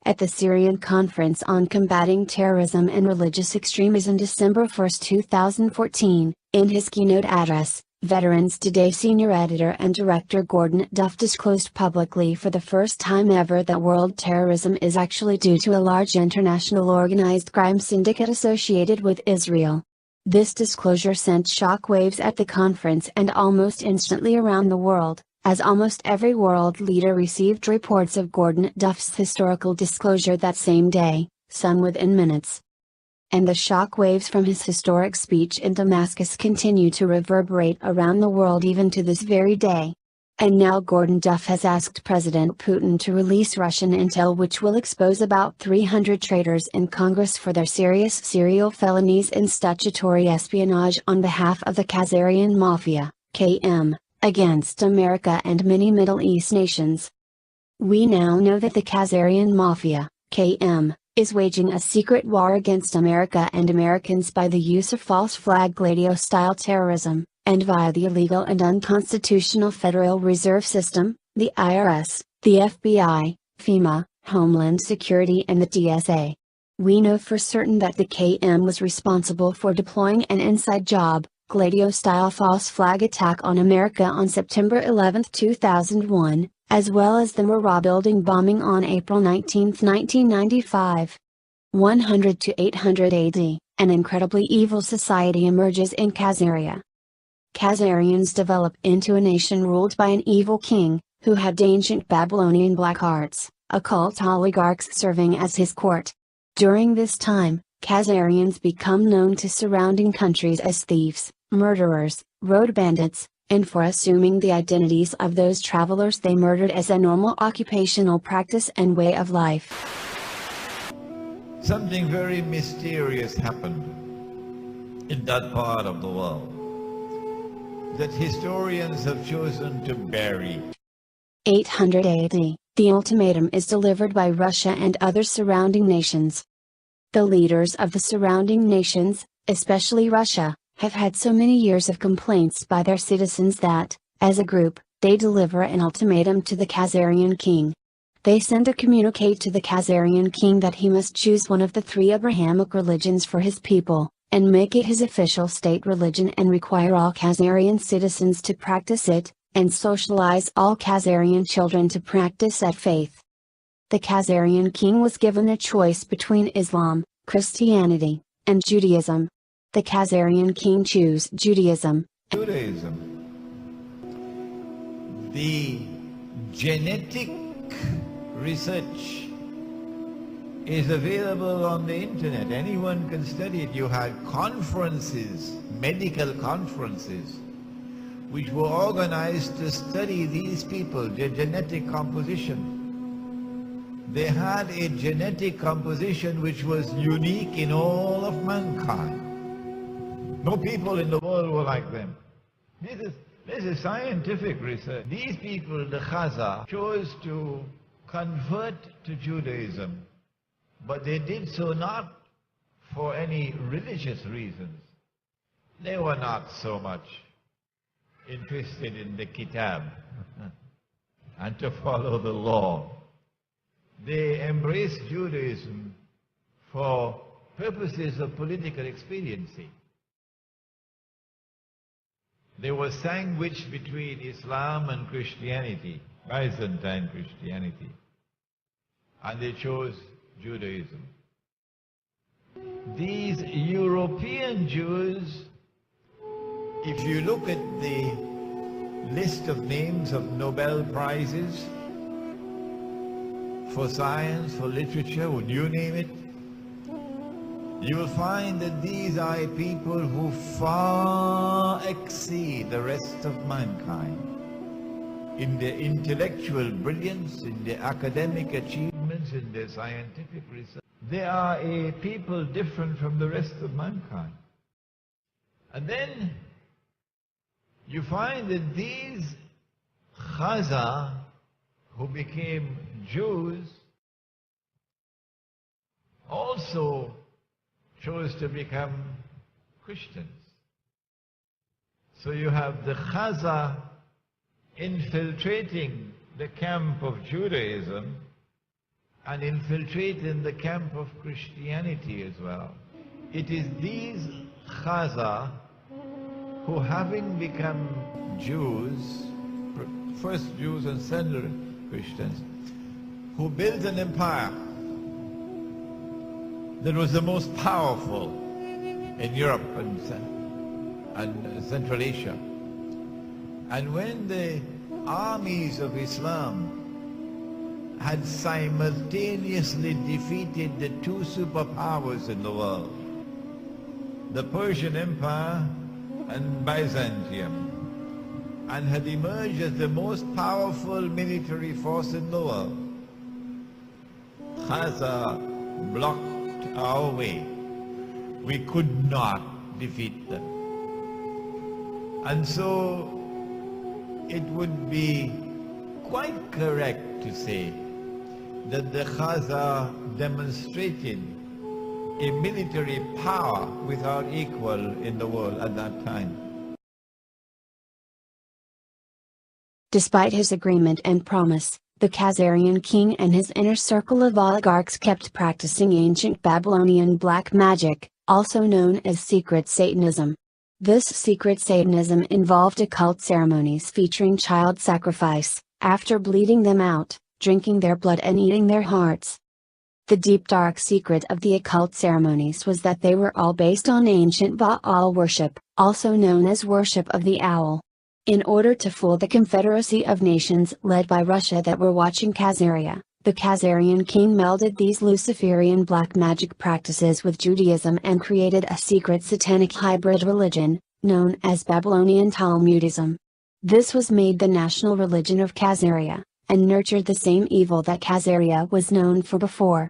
At the Syrian Conference on Combating Terrorism and Religious Extremism December 1, 2014, in his keynote address, Veterans Today senior editor and director Gordon Duff disclosed publicly for the first time ever that world terrorism is actually due to a large international organized crime syndicate associated with Israel. This disclosure sent shockwaves at the conference and almost instantly around the world, as almost every world leader received reports of Gordon Duff's historical disclosure that same day, some within minutes. And the shockwaves from his historic speech in Damascus continue to reverberate around the world even to this very day. And now Gordon Duff has asked President Putin to release Russian intel which will expose about 300 traitors in Congress for their serious serial felonies and statutory espionage on behalf of the Khazarian Mafia, KM, against America and many Middle East nations. We now know that the Khazarian Mafia, KM, is waging a secret war against America and Americans by the use of false flag Gladio-style terrorism, and via the illegal and unconstitutional Federal Reserve System, the IRS, the FBI, FEMA, Homeland Security and the TSA. We know for certain that the KM was responsible for deploying an inside job, Gladio-style false flag attack on America on September 11, 2001, as well as the Murrah building bombing on April 19, 1995. 100 to 800 AD, an incredibly evil society emerges in Khazaria. Khazarians develop into a nation ruled by an evil king, who had ancient Babylonian black arts, occult oligarchs serving as his court. During this time, Khazarians become known to surrounding countries as thieves, murderers, road bandits, and for assuming the identities of those travelers they murdered as a normal occupational practice and way of life. Something very mysterious happened in that part of the world that historians have chosen to bury. 800 AD, the ultimatum is delivered by Russia and other surrounding nations. The leaders of the surrounding nations, especially Russia, have had so many years of complaints by their citizens that, as a group, they deliver an ultimatum to the Khazarian king. They send a communique to the Khazarian king that he must choose one of the three Abrahamic religions for his people, and make it his official state religion and require all Khazarian citizens to practice it, and socialize all Khazarian children to practice that faith. The Khazarian king was given a choice between Islam, Christianity, and Judaism. The Khazarian king chose Judaism. Judaism. The genetic research is available on the internet. Anyone can study it. You had conferences, medical conferences, which were organized to study these people, their genetic composition. They had a genetic composition which was unique in all of mankind. No people in the world were like them. This is scientific research. These people, the Khazar, chose to convert to Judaism, but they did so not for any religious reasons. They were not so much interested in the Kitab and to follow the law. They embraced Judaism for purposes of political expediency. They were sandwiched between Islam and Christianity, Byzantine Christianity, and they chose Judaism. These European Jews, if you look at the list of names of Nobel Prizes for science, for literature, would you name it? You will find that these are people who far exceed the rest of mankind in their intellectual brilliance, in their academic achievements, in their scientific research. They are a people different from the rest of mankind. And then you find that these Khazar who became Jews also chose to become Christians. So you have the Khazar infiltrating the camp of Judaism and infiltrating the camp of Christianity as well. It is these Khazar who, having become Jews, first Jews and secondly Christians, who built an empire that was the most powerful in Europe and Central Asia. And when the armies of Islam had simultaneously defeated the two superpowers in the world, the Persian Empire and Byzantium, and had emerged as the most powerful military force in the world, Khazar blocked our way. We could not defeat them. And so it would be quite correct to say that the Khazar demonstrated a military power without equal in the world at that time. Despite his agreement and promise, the Khazarian king and his inner circle of oligarchs kept practicing ancient Babylonian black magic, also known as secret Satanism. This secret Satanism involved occult ceremonies featuring child sacrifice, after bleeding them out, drinking their blood and eating their hearts. The deep dark secret of the occult ceremonies was that they were all based on ancient Baal worship, also known as worship of the owl. In order to fool the Confederacy of Nations led by Russia that were watching Khazaria, the Khazarian king melded these Luciferian black magic practices with Judaism and created a secret satanic hybrid religion, known as Babylonian Talmudism. This was made the national religion of Khazaria, and nurtured the same evil that Khazaria was known for before.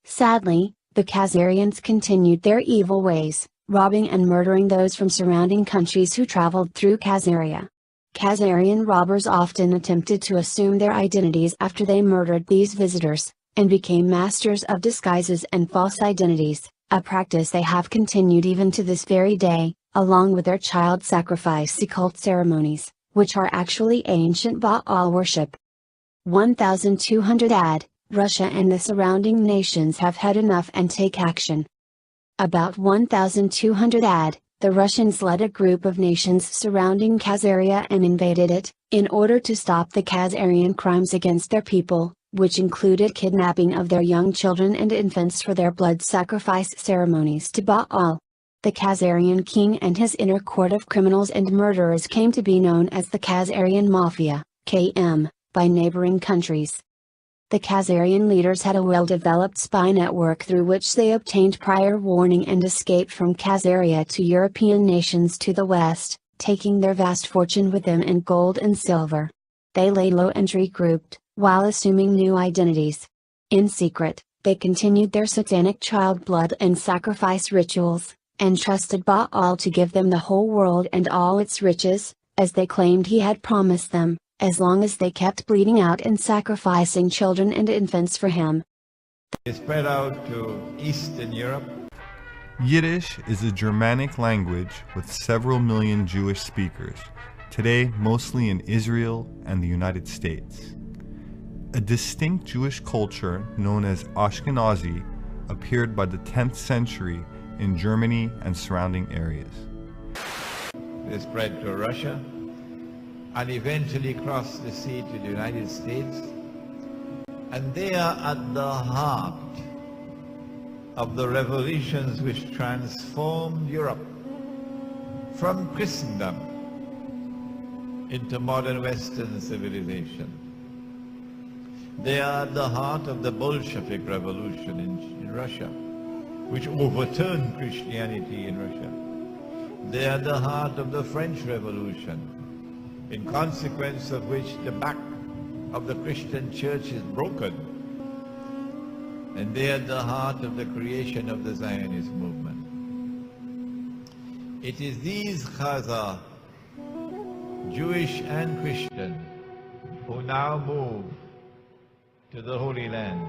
Sadly, the Khazarians continued their evil ways, robbing and murdering those from surrounding countries who traveled through Khazaria. Khazarian robbers often attempted to assume their identities after they murdered these visitors, and became masters of disguises and false identities, a practice they have continued even to this very day, along with their child sacrifice occult ceremonies, which are actually ancient Baal worship. 1200 AD, Russia and the surrounding nations have had enough and take action. About 1200 AD, the Russians led a group of nations surrounding Khazaria and invaded it, in order to stop the Khazarian crimes against their people, which included kidnapping of their young children and infants for their blood sacrifice ceremonies to Baal. The Khazarian king and his inner court of criminals and murderers came to be known as the Khazarian Mafia, KM, by neighboring countries. The Khazarian leaders had a well-developed spy network through which they obtained prior warning and escaped from Khazaria to European nations to the west, taking their vast fortune with them in gold and silver. They lay low and regrouped, while assuming new identities. In secret, they continued their satanic child blood and sacrifice rituals, and trusted Baal to give them the whole world and all its riches, as they claimed he had promised them, as long as they kept bleeding out and sacrificing children and infants for him. They spread out to Eastern Europe. Yiddish is a Germanic language with several million Jewish speakers, today mostly in Israel and the United States. A distinct Jewish culture known as Ashkenazi appeared by the 10th century in Germany and surrounding areas. They spread to Russia, and eventually crossed the sea to the United States, and they are at the heart of the revolutions which transformed Europe from Christendom into modern Western civilization. They are at the heart of the Bolshevik Revolution in Russia, which overturned Christianity in Russia. They are at the heart of the French Revolution, in consequence of which the back of the Christian church is broken. And they are at the heart of the creation of the Zionist movement. It is these Khazar, Jewish and Christian, who now move to the Holy Land,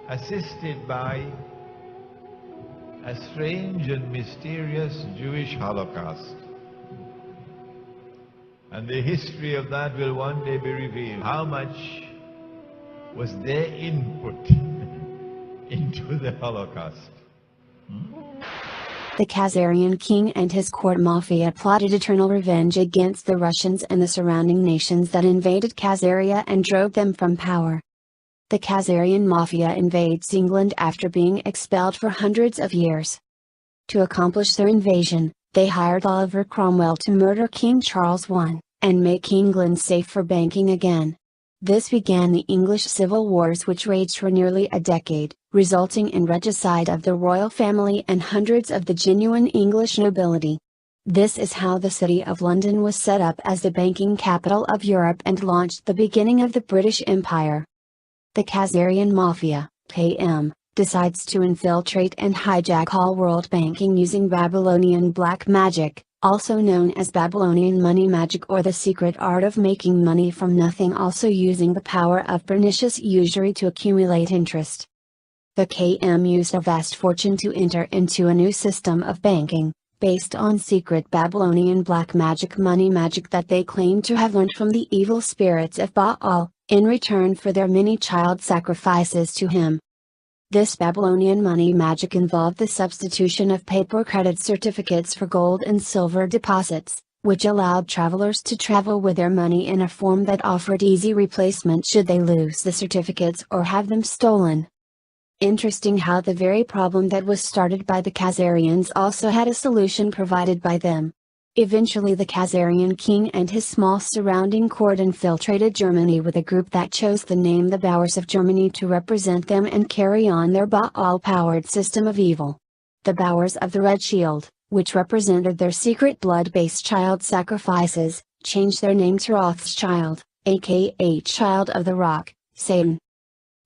assisted by a strange and mysterious Jewish Holocaust. And the history of that will one day be revealed. How much was their input into the Holocaust? The Khazarian king and his court mafia plotted eternal revenge against the Russians and the surrounding nations that invaded Khazaria and drove them from power. The Khazarian mafia invades England after being expelled for hundreds of years. To accomplish their invasion, they hired Oliver Cromwell to murder King Charles I, and make England safe for banking again. This began the English Civil Wars, which raged for nearly a decade, resulting in regicide of the royal family and hundreds of the genuine English nobility. This is how the City of London was set up as the banking capital of Europe and launched the beginning of the British Empire. The Khazarian Mafia, KM, decides to infiltrate and hijack all world banking using Babylonian black magic, Also known as Babylonian money magic or the secret art of making money from nothing, also using the power of pernicious usury to accumulate interest. The KM used a vast fortune to enter into a new system of banking, based on secret Babylonian black magic money magic that they claimed to have learned from the evil spirits of Baal, in return for their many child sacrifices to him. This Babylonian money magic involved the substitution of paper credit certificates for gold and silver deposits, which allowed travelers to travel with their money in a form that offered easy replacement should they lose the certificates or have them stolen. Interesting how the very problem that was started by the Khazarians also had a solution provided by them. Eventually the Khazarian king and his small surrounding court infiltrated Germany with a group that chose the name the Bowers of Germany to represent them and carry on their Baal-powered system of evil. The Bowers of the Red Shield, which represented their secret blood-based child sacrifices, changed their name to Rothschild, aka Child of the Rock, Satan.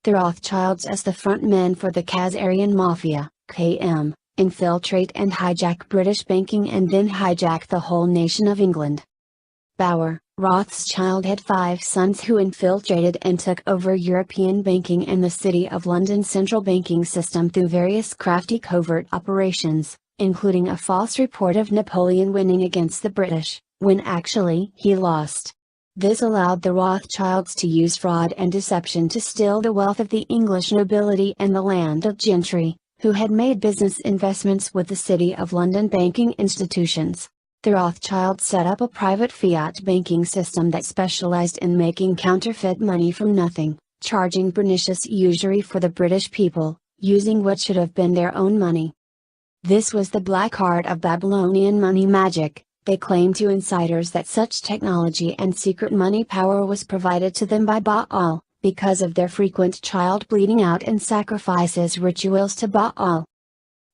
The Rothschilds as the front men for the Khazarian Mafia, KM, infiltrate and hijack British banking and then hijack the whole nation of England. Bower, Rothschild had 5 sons who infiltrated and took over European banking and the City of London's central banking system through various crafty covert operations, including a false report of Napoleon winning against the British, when actually he lost. This allowed the Rothschilds to use fraud and deception to steal the wealth of the English nobility and the landed gentry, who had made business investments with the City of London banking institutions. The Rothschilds set up a private fiat banking system that specialized in making counterfeit money from nothing, charging pernicious usury for the British people, using what should have been their own money. This was the black art of Babylonian money magic. They claimed to insiders that such technology and secret money power was provided to them by Baal, because of their frequent child bleeding out and sacrifices rituals to Baal.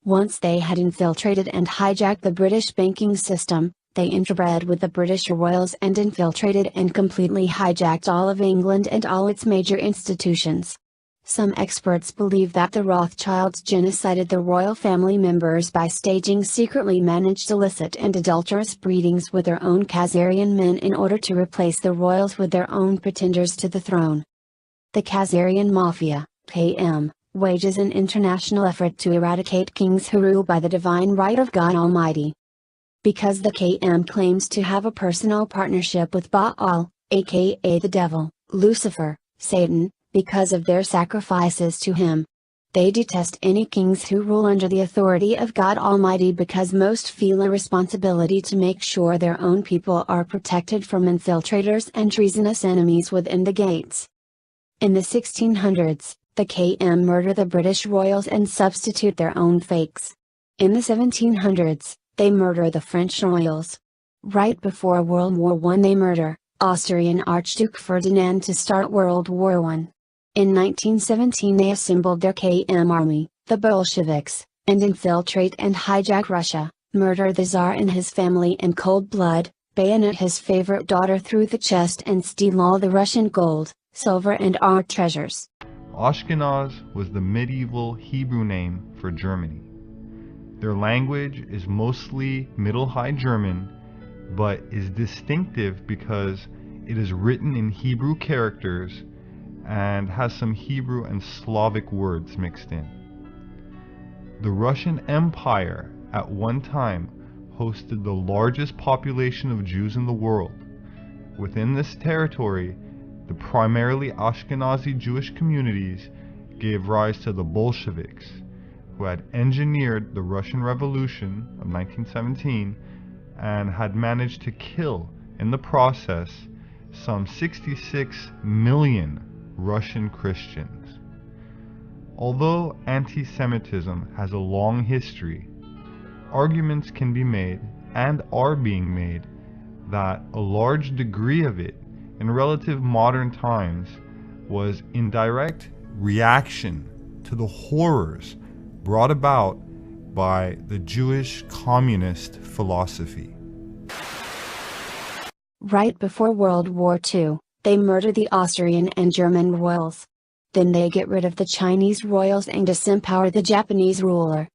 Once they had infiltrated and hijacked the British banking system, they interbred with the British royals and infiltrated and completely hijacked all of England and all its major institutions. Some experts believe that the Rothschilds genocided the royal family members by staging secretly managed illicit and adulterous breedings with their own Khazarian men in order to replace the royals with their own pretenders to the throne. The Khazarian Mafia, KM, wages an international effort to eradicate kings who rule by the divine right of God Almighty. Because the KM claims to have a personal partnership with Baal, aka the devil, Lucifer, Satan, because of their sacrifices to him. They detest any kings who rule under the authority of God Almighty because most feel a responsibility to make sure their own people are protected from infiltrators and treasonous enemies within the gates. In the 1600s, the KM murder the British royals and substitute their own fakes. In the 1700s, they murder the French royals. Right before World War I they murder Austrian Archduke Ferdinand to start World War I. In 1917 they assembled their KM army, the Bolsheviks, and infiltrate and hijack Russia, murder the Tsar and his family in cold blood, bayonet his favorite daughter through the chest and steal all the Russian gold, silver and art treasures. Ashkenaz was the medieval Hebrew name for Germany. Their language is mostly Middle High German, but is distinctive because it is written in Hebrew characters and has some Hebrew and Slavic words mixed in. The Russian Empire at one time hosted the largest population of Jews in the world. Within this territory, the primarily Ashkenazi Jewish communities gave rise to the Bolsheviks, who had engineered the Russian Revolution of 1917 and had managed to kill, in the process, some 66 million Russian Christians. Although anti-Semitism has a long history, arguments can be made, and are being made, that a large degree of it in relative modern times was in direct reaction to the horrors brought about by the Jewish communist philosophy. Right before World War II, they murder the Austrian and German royals. Then they get rid of the Chinese royals and disempower the Japanese ruler.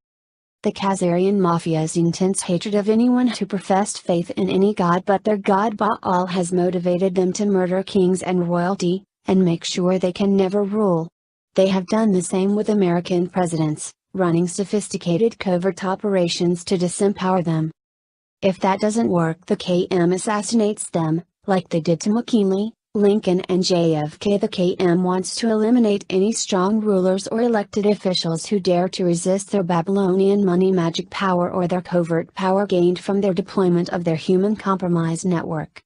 The Khazarian Mafia's intense hatred of anyone who professed faith in any god but their god Baal has motivated them to murder kings and royalty, and make sure they can never rule. They have done the same with American presidents, running sophisticated covert operations to disempower them. If that doesn't work, the KM assassinates them, like they did to McKinley, Lincoln and JFK. The KM wants to eliminate any strong rulers or elected officials who dare to resist their Babylonian money magic power or their covert power gained from their deployment of their human compromise network.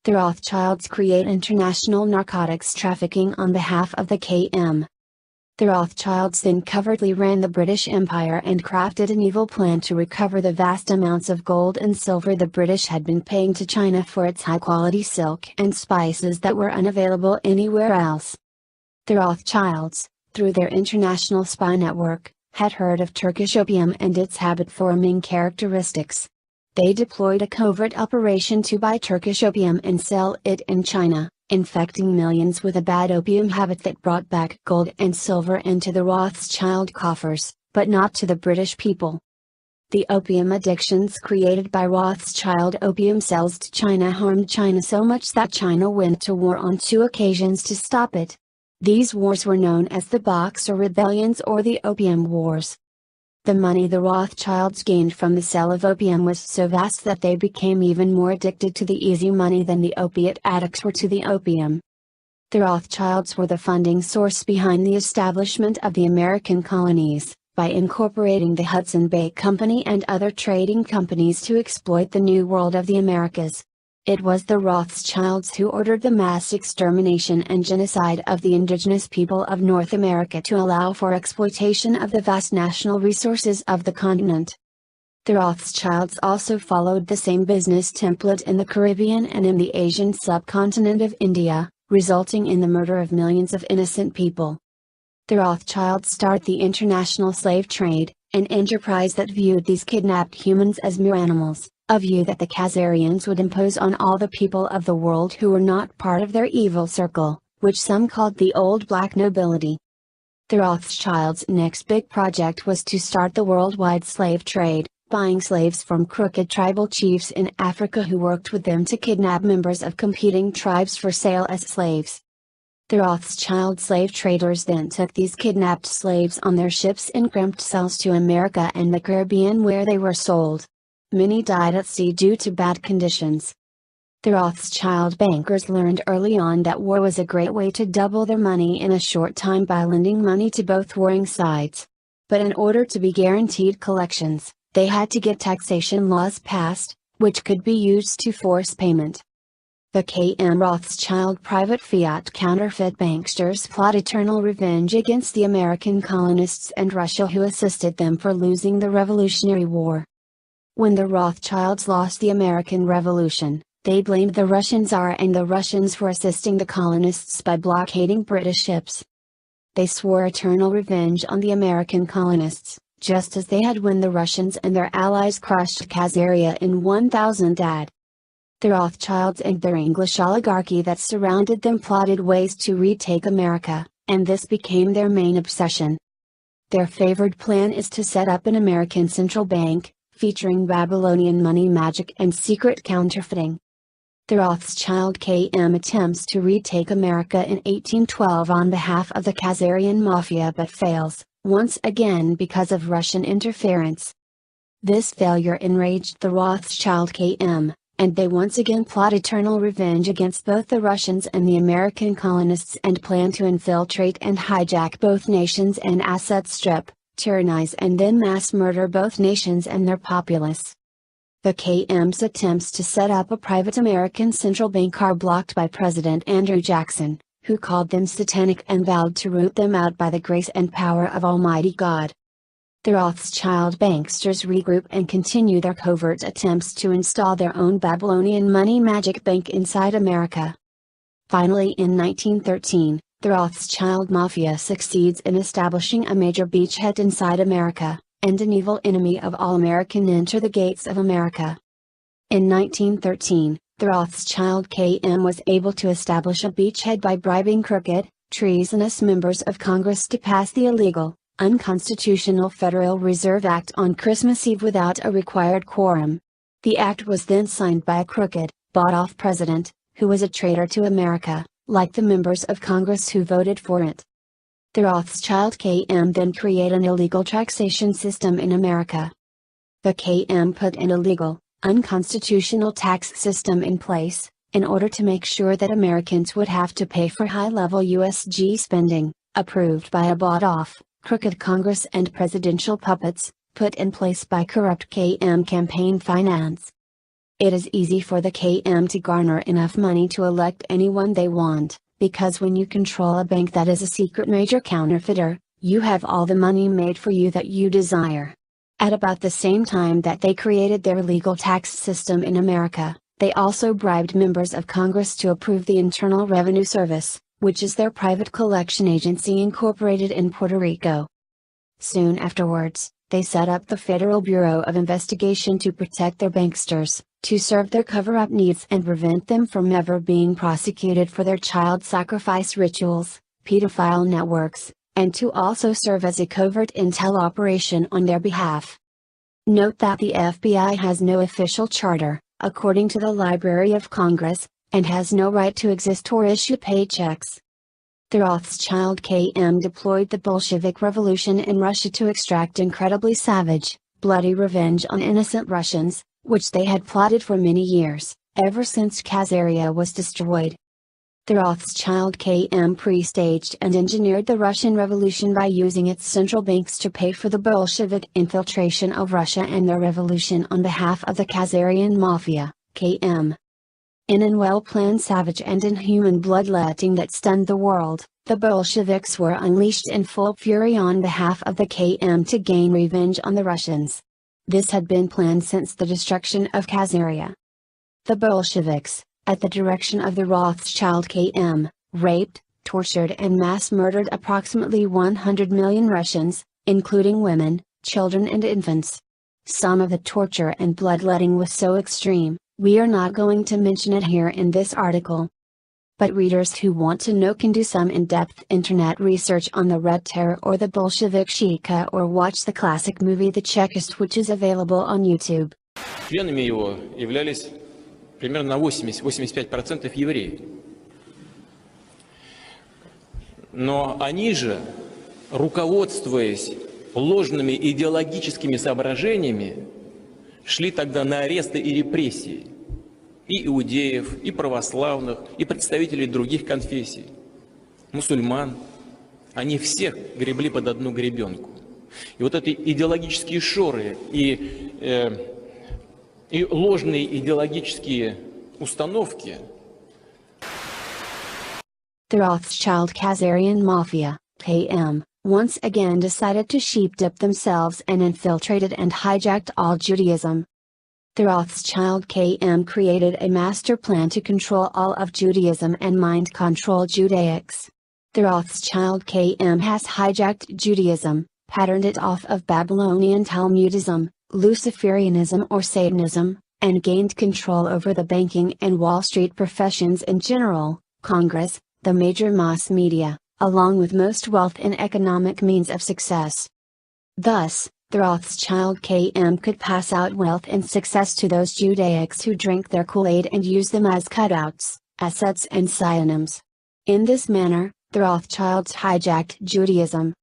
The Rothschilds create international narcotics trafficking on behalf of the KM. The Rothschilds then covertly ran the British Empire and crafted an evil plan to recover the vast amounts of gold and silver the British had been paying to China for its high-quality silk and spices that were unavailable anywhere else. The Rothschilds, through their international spy network, had heard of Turkish opium and its habit-forming characteristics. They deployed a covert operation to buy Turkish opium and sell it in China, infecting millions with a bad opium habit that brought back gold and silver into the Rothschild coffers, but not to the British people. The opium addictions created by Rothschild opium sales to China harmed China so much that China went to war on 2 occasions to stop it. These wars were known as the Boxer Rebellions or the Opium Wars. The money the Rothschilds gained from the sale of opium was so vast that they became even more addicted to the easy money than the opiate addicts were to the opium. The Rothschilds were the funding source behind the establishment of the American colonies, by incorporating the Hudson Bay Company and other trading companies to exploit the New World of the Americas. It was the Rothschilds who ordered the mass extermination and genocide of the indigenous people of North America to allow for exploitation of the vast national resources of the continent. The Rothschilds also followed the same business template in the Caribbean and in the Asian subcontinent of India, resulting in the murder of millions of innocent people. The Rothschilds started the international slave trade, an enterprise that viewed these kidnapped humans as mere animals, a view that the Khazarians would impose on all the people of the world who were not part of their evil circle, which some called the old black nobility. The Rothschilds' next big project was to start the worldwide slave trade, buying slaves from crooked tribal chiefs in Africa who worked with them to kidnap members of competing tribes for sale as slaves. The Rothschild slave traders then took these kidnapped slaves on their ships in cramped cells to America and the Caribbean where they were sold. Many died at sea due to bad conditions. The Rothschild bankers learned early on that war was a great way to double their money in a short time by lending money to both warring sides. But in order to be guaranteed collections, they had to get taxation laws passed, which could be used to force payment. The KM Rothschild private fiat counterfeit banksters plot eternal revenge against the American colonists and Russia who assisted them for losing the Revolutionary War. When the Rothschilds lost the American Revolution, they blamed the Russian Tsar and the Russians for assisting the colonists by blockading British ships. They swore eternal revenge on the American colonists, just as they had when the Russians and their allies crushed Khazaria in 1000 AD. The Rothschilds and their English oligarchy that surrounded them plotted ways to retake America, and this became their main obsession. Their favored plan is to set up an American central bank, featuring Babylonian money magic and secret counterfeiting. The Rothschild KM attempts to retake America in 1812 on behalf of the Khazarian Mafia but fails, once again because of Russian interference. This failure enraged the Rothschild KM, and they once again plot eternal revenge against both the Russians and the American colonists and plan to infiltrate and hijack both nations and asset strip, tyrannize and then mass murder both nations and their populace. The KM's attempts to set up a private American central bank are blocked by President Andrew Jackson, who called them satanic and vowed to root them out by the grace and power of Almighty God. The Rothschild banksters regroup and continue their covert attempts to install their own Babylonian money magic bank inside America. Finally in 1913, the Rothschild Mafia succeeds in establishing a major beachhead inside America, and an evil enemy of all American enter the gates of America. In 1913, the Rothschild KM was able to establish a beachhead by bribing crooked, treasonous members of Congress to pass the illegal, Unconstitutional Federal Reserve Act on Christmas Eve without a required quorum. The act was then signed by a crooked, bought-off president, who was a traitor to America, like the members of Congress who voted for it. The Rothschild KM then create an illegal taxation system in America. The KM put an illegal, unconstitutional tax system in place, in order to make sure that Americans would have to pay for high-level USG spending, approved by a bought-off, crooked Congress and presidential puppets, put in place by corrupt KM campaign finance. It is easy for the KM to garner enough money to elect anyone they want, because when you control a bank that is a secret major counterfeiter, you have all the money made for you that you desire. At about the same time that they created their legal tax system in America, they also bribed members of Congress to approve the Internal Revenue Service, which is their private collection agency incorporated in Puerto Rico. Soon afterwards, they set up the Federal Bureau of Investigation to protect their banksters, to serve their cover-up needs and prevent them from ever being prosecuted for their child sacrifice rituals, pedophile networks, and to also serve as a covert intel operation on their behalf. Note that the FBI has no official charter, according to the Library of Congress, and has no right to exist or issue paychecks. The Rothschild KM deployed the Bolshevik Revolution in Russia to extract incredibly savage, bloody revenge on innocent Russians, which they had plotted for many years, ever since Khazaria was destroyed. The Rothschild KM pre-staged and engineered the Russian Revolution by using its central banks to pay for the Bolshevik infiltration of Russia and their revolution on behalf of the Khazarian Mafia, KM. In an well-planned savage and inhuman bloodletting that stunned the world, the Bolsheviks were unleashed in full fury on behalf of the KM to gain revenge on the Russians. This had been planned since the destruction of Khazaria. The Bolsheviks, at the direction of the Rothschild KM, raped, tortured and mass murdered approximately 100 million Russians, including women, children and infants. Some of the torture and bloodletting was so extreme, we are not going to mention it here in this article. But readers who want to know can do some in-depth internet research on the Red Terror or the Bolshevik Shika or watch the classic movie The Chekist, which is available on YouTube. Членами его являлись примерно 80-85% евреи. Но они же, руководствуясь ложными идеологическими соображениями, шли тогда на аресты и репрессии и иудеев, и православных, и представителей других конфессий, мусульман. Они всех гребли под одну гребенку. И вот эти идеологические шоры и ложные идеологические установки. The Rothschild Khazarian Mafia, KM, once again decided to sheep-dip themselves and infiltrated and hijacked all Judaism. The Rothschild KM created a master plan to control all of Judaism and mind control Judaics. The Rothschild KM has hijacked Judaism, patterned it off of Babylonian Talmudism, Luciferianism or Satanism, and gained control over the banking and Wall Street professions in general, Congress, the major mass media, along with most wealth and economic means of success. Thus, the Rothschild KM could pass out wealth and success to those Judaics who drink their Kool-Aid and use them as cutouts, assets and synonyms. In this manner, the Rothschilds hijacked Judaism.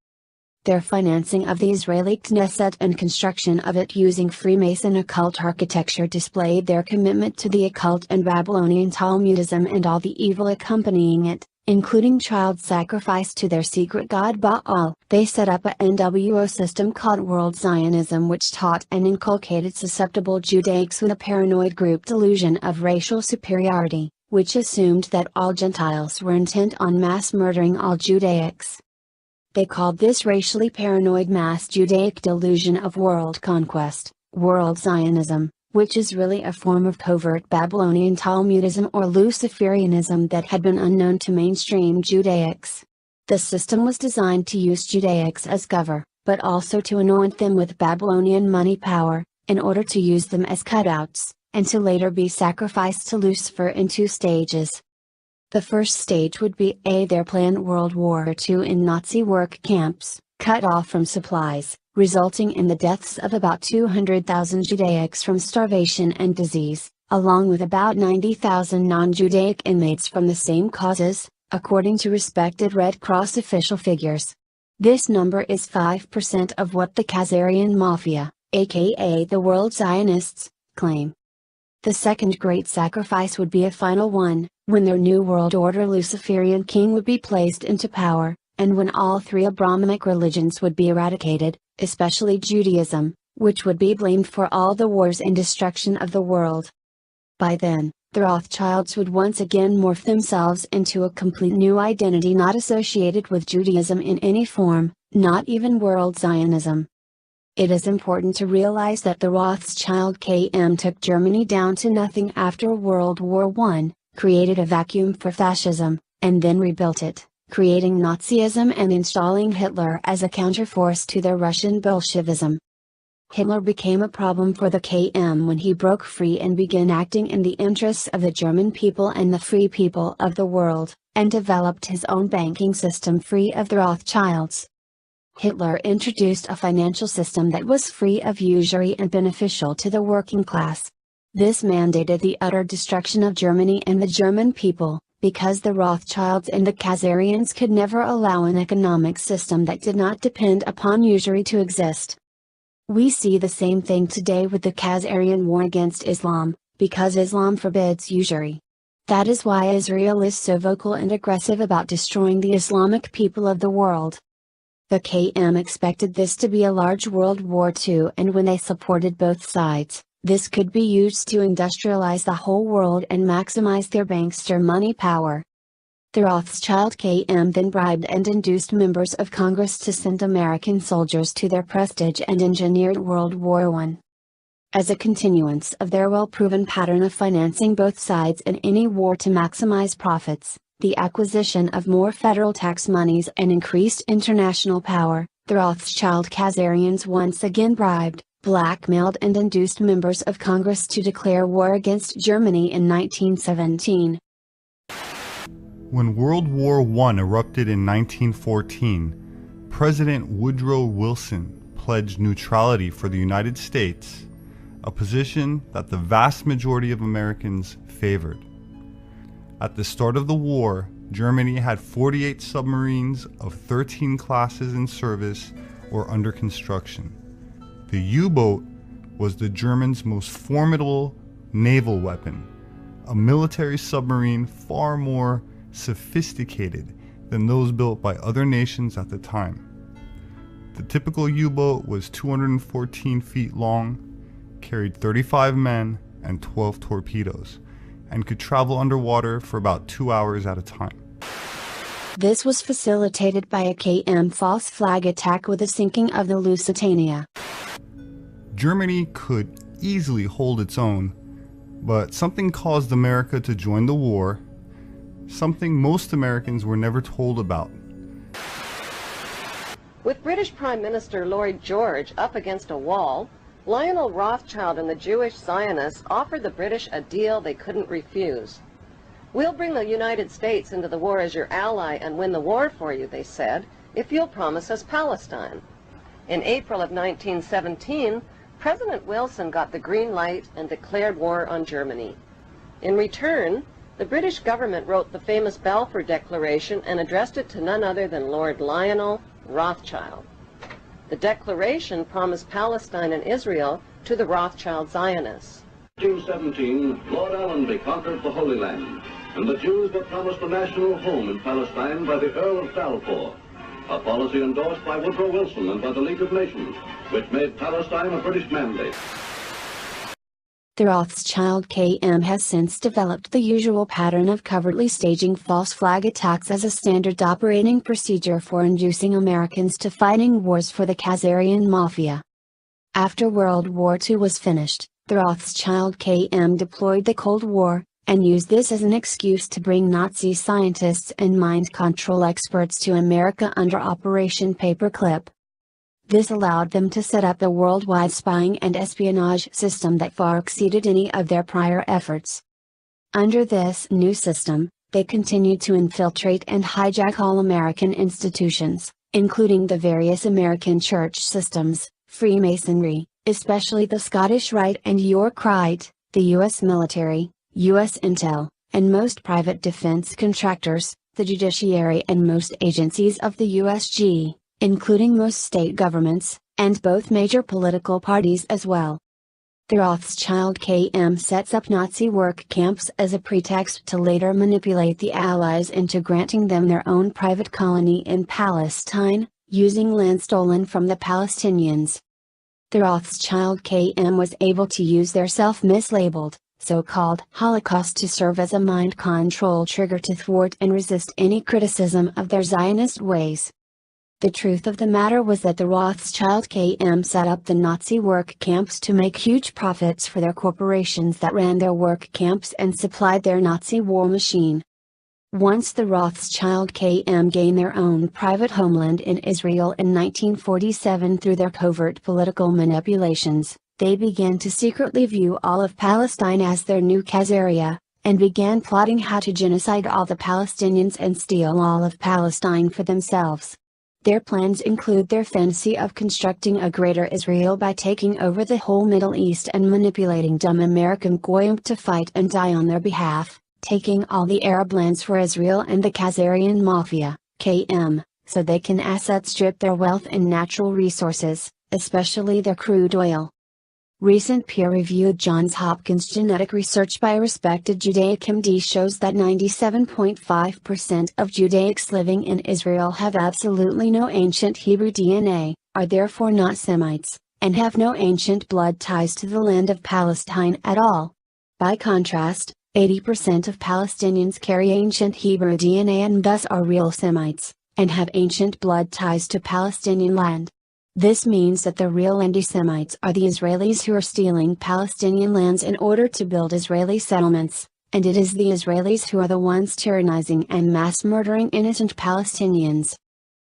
Their financing of the Israeli Knesset and construction of it using Freemason occult architecture displayed their commitment to the occult and Babylonian Talmudism and all the evil accompanying it, including child sacrifice to their secret god Baal. They set up a NWO system called World Zionism, which taught and inculcated susceptible Judaics with a paranoid group delusion of racial superiority, which assumed that all Gentiles were intent on mass murdering all Judaics. They called this racially paranoid mass Judaic delusion of world conquest, World Zionism, which is really a form of covert Babylonian Talmudism or Luciferianism that had been unknown to mainstream Judaics. The system was designed to use Judaics as cover, but also to anoint them with Babylonian money power, in order to use them as cutouts, and to later be sacrificed to Lucifer in 2 stages. The first stage would be their planned World War II in Nazi work camps, cut off from supplies, resulting in the deaths of about 200,000 Judaics from starvation and disease, along with about 90,000 non-Judaic inmates from the same causes, according to respected Red Cross official figures. This number is 5% of what the Khazarian Mafia, aka the World Zionists, claim. The second great sacrifice would be a final one, when their New World Order Luciferian king would be placed into power, and when all three Abrahamic religions would be eradicated, especially Judaism, which would be blamed for all the wars and destruction of the world. By then, the Rothschilds would once again morph themselves into a complete new identity not associated with Judaism in any form, not even World Zionism. It is important to realize that the Rothschild KM took Germany down to nothing after World War I, created a vacuum for fascism, and then rebuilt it, creating Nazism and installing Hitler as a counterforce to their Russian Bolshevism. Hitler became a problem for the KM when he broke free and began acting in the interests of the German people and the free people of the world, and developed his own banking system free of the Rothschilds. Hitler introduced a financial system that was free of usury and beneficial to the working class. This mandated the utter destruction of Germany and the German people, because the Rothschilds and the Khazarians could never allow an economic system that did not depend upon usury to exist. We see the same thing today with the Khazarian war against Islam, because Islam forbids usury. That is why Israel is so vocal and aggressive about destroying the Islamic people of the world. The KM expected this to be a large World War II, and when they supported both sides, this could be used to industrialize the whole world and maximize their bankster money power. The Rothschild KM then bribed and induced members of Congress to send American soldiers to their prestige and engineered World War I. As a continuance of their well-proven pattern of financing both sides in any war to maximize profits, the acquisition of more federal tax monies and increased international power, the Rothschild Khazarians once again bribed, blackmailed and induced members of Congress to declare war against Germany in 1917. When World War I erupted in 1914, President Woodrow Wilson pledged neutrality for the United States, a position that the vast majority of Americans favored. At the start of the war, Germany had 48 submarines of 13 classes in service or under construction. The U-boat was the Germans' most formidable naval weapon, a military submarine far more sophisticated than those built by other nations at the time. The typical U-boat was 214 feet long, carried 35 men and 12 torpedoes, and could travel underwater for about 2 hours at a time. This was facilitated by a KM false flag attack with the sinking of the Lusitania. Germany could easily hold its own, but something caused America to join the war, something most Americans were never told about. With British Prime Minister Lloyd George up against a wall, Lionel Rothschild and the Jewish Zionists offered the British a deal they couldn't refuse. "We'll bring the United States into the war as your ally and win the war for you," they said, "if you'll promise us Palestine." In April of 1917, President Wilson got the green light and declared war on Germany. In return, the British government wrote the famous Balfour Declaration and addressed it to none other than Lord Lionel Rothschild. The declaration promised Palestine and Israel to the Rothschild Zionists. In 1917, Lord Allenby conquered the Holy Land, and the Jews were promised a national home in Palestine by the Earl of Balfour, a policy endorsed by Woodrow Wilson and by the League of Nations, which made Palestine a British mandate. The Rothschild KM has since developed the usual pattern of covertly staging false flag attacks as a standard operating procedure for inducing Americans to fighting wars for the Khazarian Mafia. After World War II was finished, the Rothschild KM deployed the Cold War, and used this as an excuse to bring Nazi scientists and mind control experts to America under Operation Paperclip. This allowed them to set up a worldwide spying and espionage system that far exceeded any of their prior efforts. Under this new system, they continued to infiltrate and hijack all American institutions, including the various American church systems, Freemasonry, especially the Scottish Rite and York Rite, the U.S. military, U.S. intel, and most private defense contractors, the judiciary and most agencies of the USG, including most state governments, and both major political parties as well. The Rothschild KM sets up Nazi work camps as a pretext to later manipulate the Allies into granting them their own private colony in Palestine, using land stolen from the Palestinians. The Rothschild KM was able to use their self-mislabeled, so-called Holocaust to serve as a mind control trigger to thwart and resist any criticism of their Zionist ways. The truth of the matter was that the Rothschild KM set up the Nazi work camps to make huge profits for their corporations that ran their work camps and supplied their Nazi war machine. Once the Rothschild KM gained their own private homeland in Israel in 1947 through their covert political manipulations, they began to secretly view all of Palestine as their new Khazaria, and began plotting how to genocide all the Palestinians and steal all of Palestine for themselves. Their plans include their fantasy of constructing a greater Israel by taking over the whole Middle East and manipulating dumb American goyim to fight and die on their behalf, taking all the Arab lands for Israel and the Khazarian Mafia, KM, so they can asset strip their wealth and natural resources, especially their crude oil. Recent peer-reviewed Johns Hopkins genetic research by a respected Judaic MD shows that 97.5% of Judaics living in Israel have absolutely no ancient Hebrew DNA, are therefore not Semites, and have no ancient blood ties to the land of Palestine at all. By contrast, 80% of Palestinians carry ancient Hebrew DNA and thus are real Semites, and have ancient blood ties to Palestinian land. This means that the real anti-Semites are the Israelis who are stealing Palestinian lands in order to build Israeli settlements, and it is the Israelis who are the ones tyrannizing and mass murdering innocent Palestinians.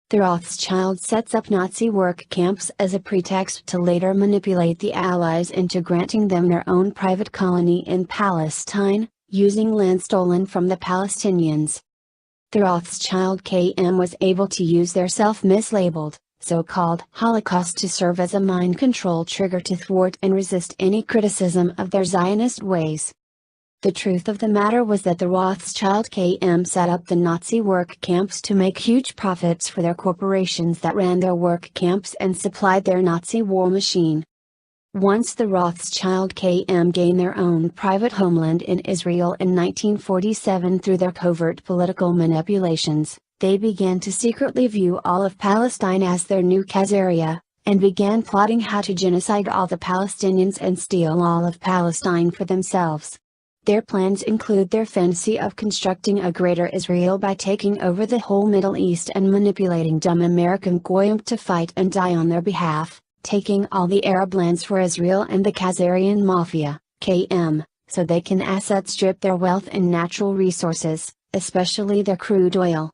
The Rothschild sets up Nazi work camps as a pretext to later manipulate the Allies into granting them their own private colony in Palestine, using land stolen from the Palestinians. The Rothschild KM was able to use their self-mislabeled, so-called Holocaust to serve as a mind control trigger to thwart and resist any criticism of their Zionist ways. The truth of the matter was that the Rothschild KM set up the Nazi work camps to make huge profits for their corporations that ran their work camps and supplied their Nazi war machine. Once the Rothschild KM gained their own private homeland in Israel in 1947 through their covert political manipulations, they began to secretly view all of Palestine as their new Khazaria, and began plotting how to genocide all the Palestinians and steal all of Palestine for themselves. Their plans include their fantasy of constructing a greater Israel by taking over the whole Middle East and manipulating dumb American goyim to fight and die on their behalf, taking all the Arab lands for Israel and the Khazarian Mafia, KM, so they can asset strip their wealth and natural resources, especially their crude oil.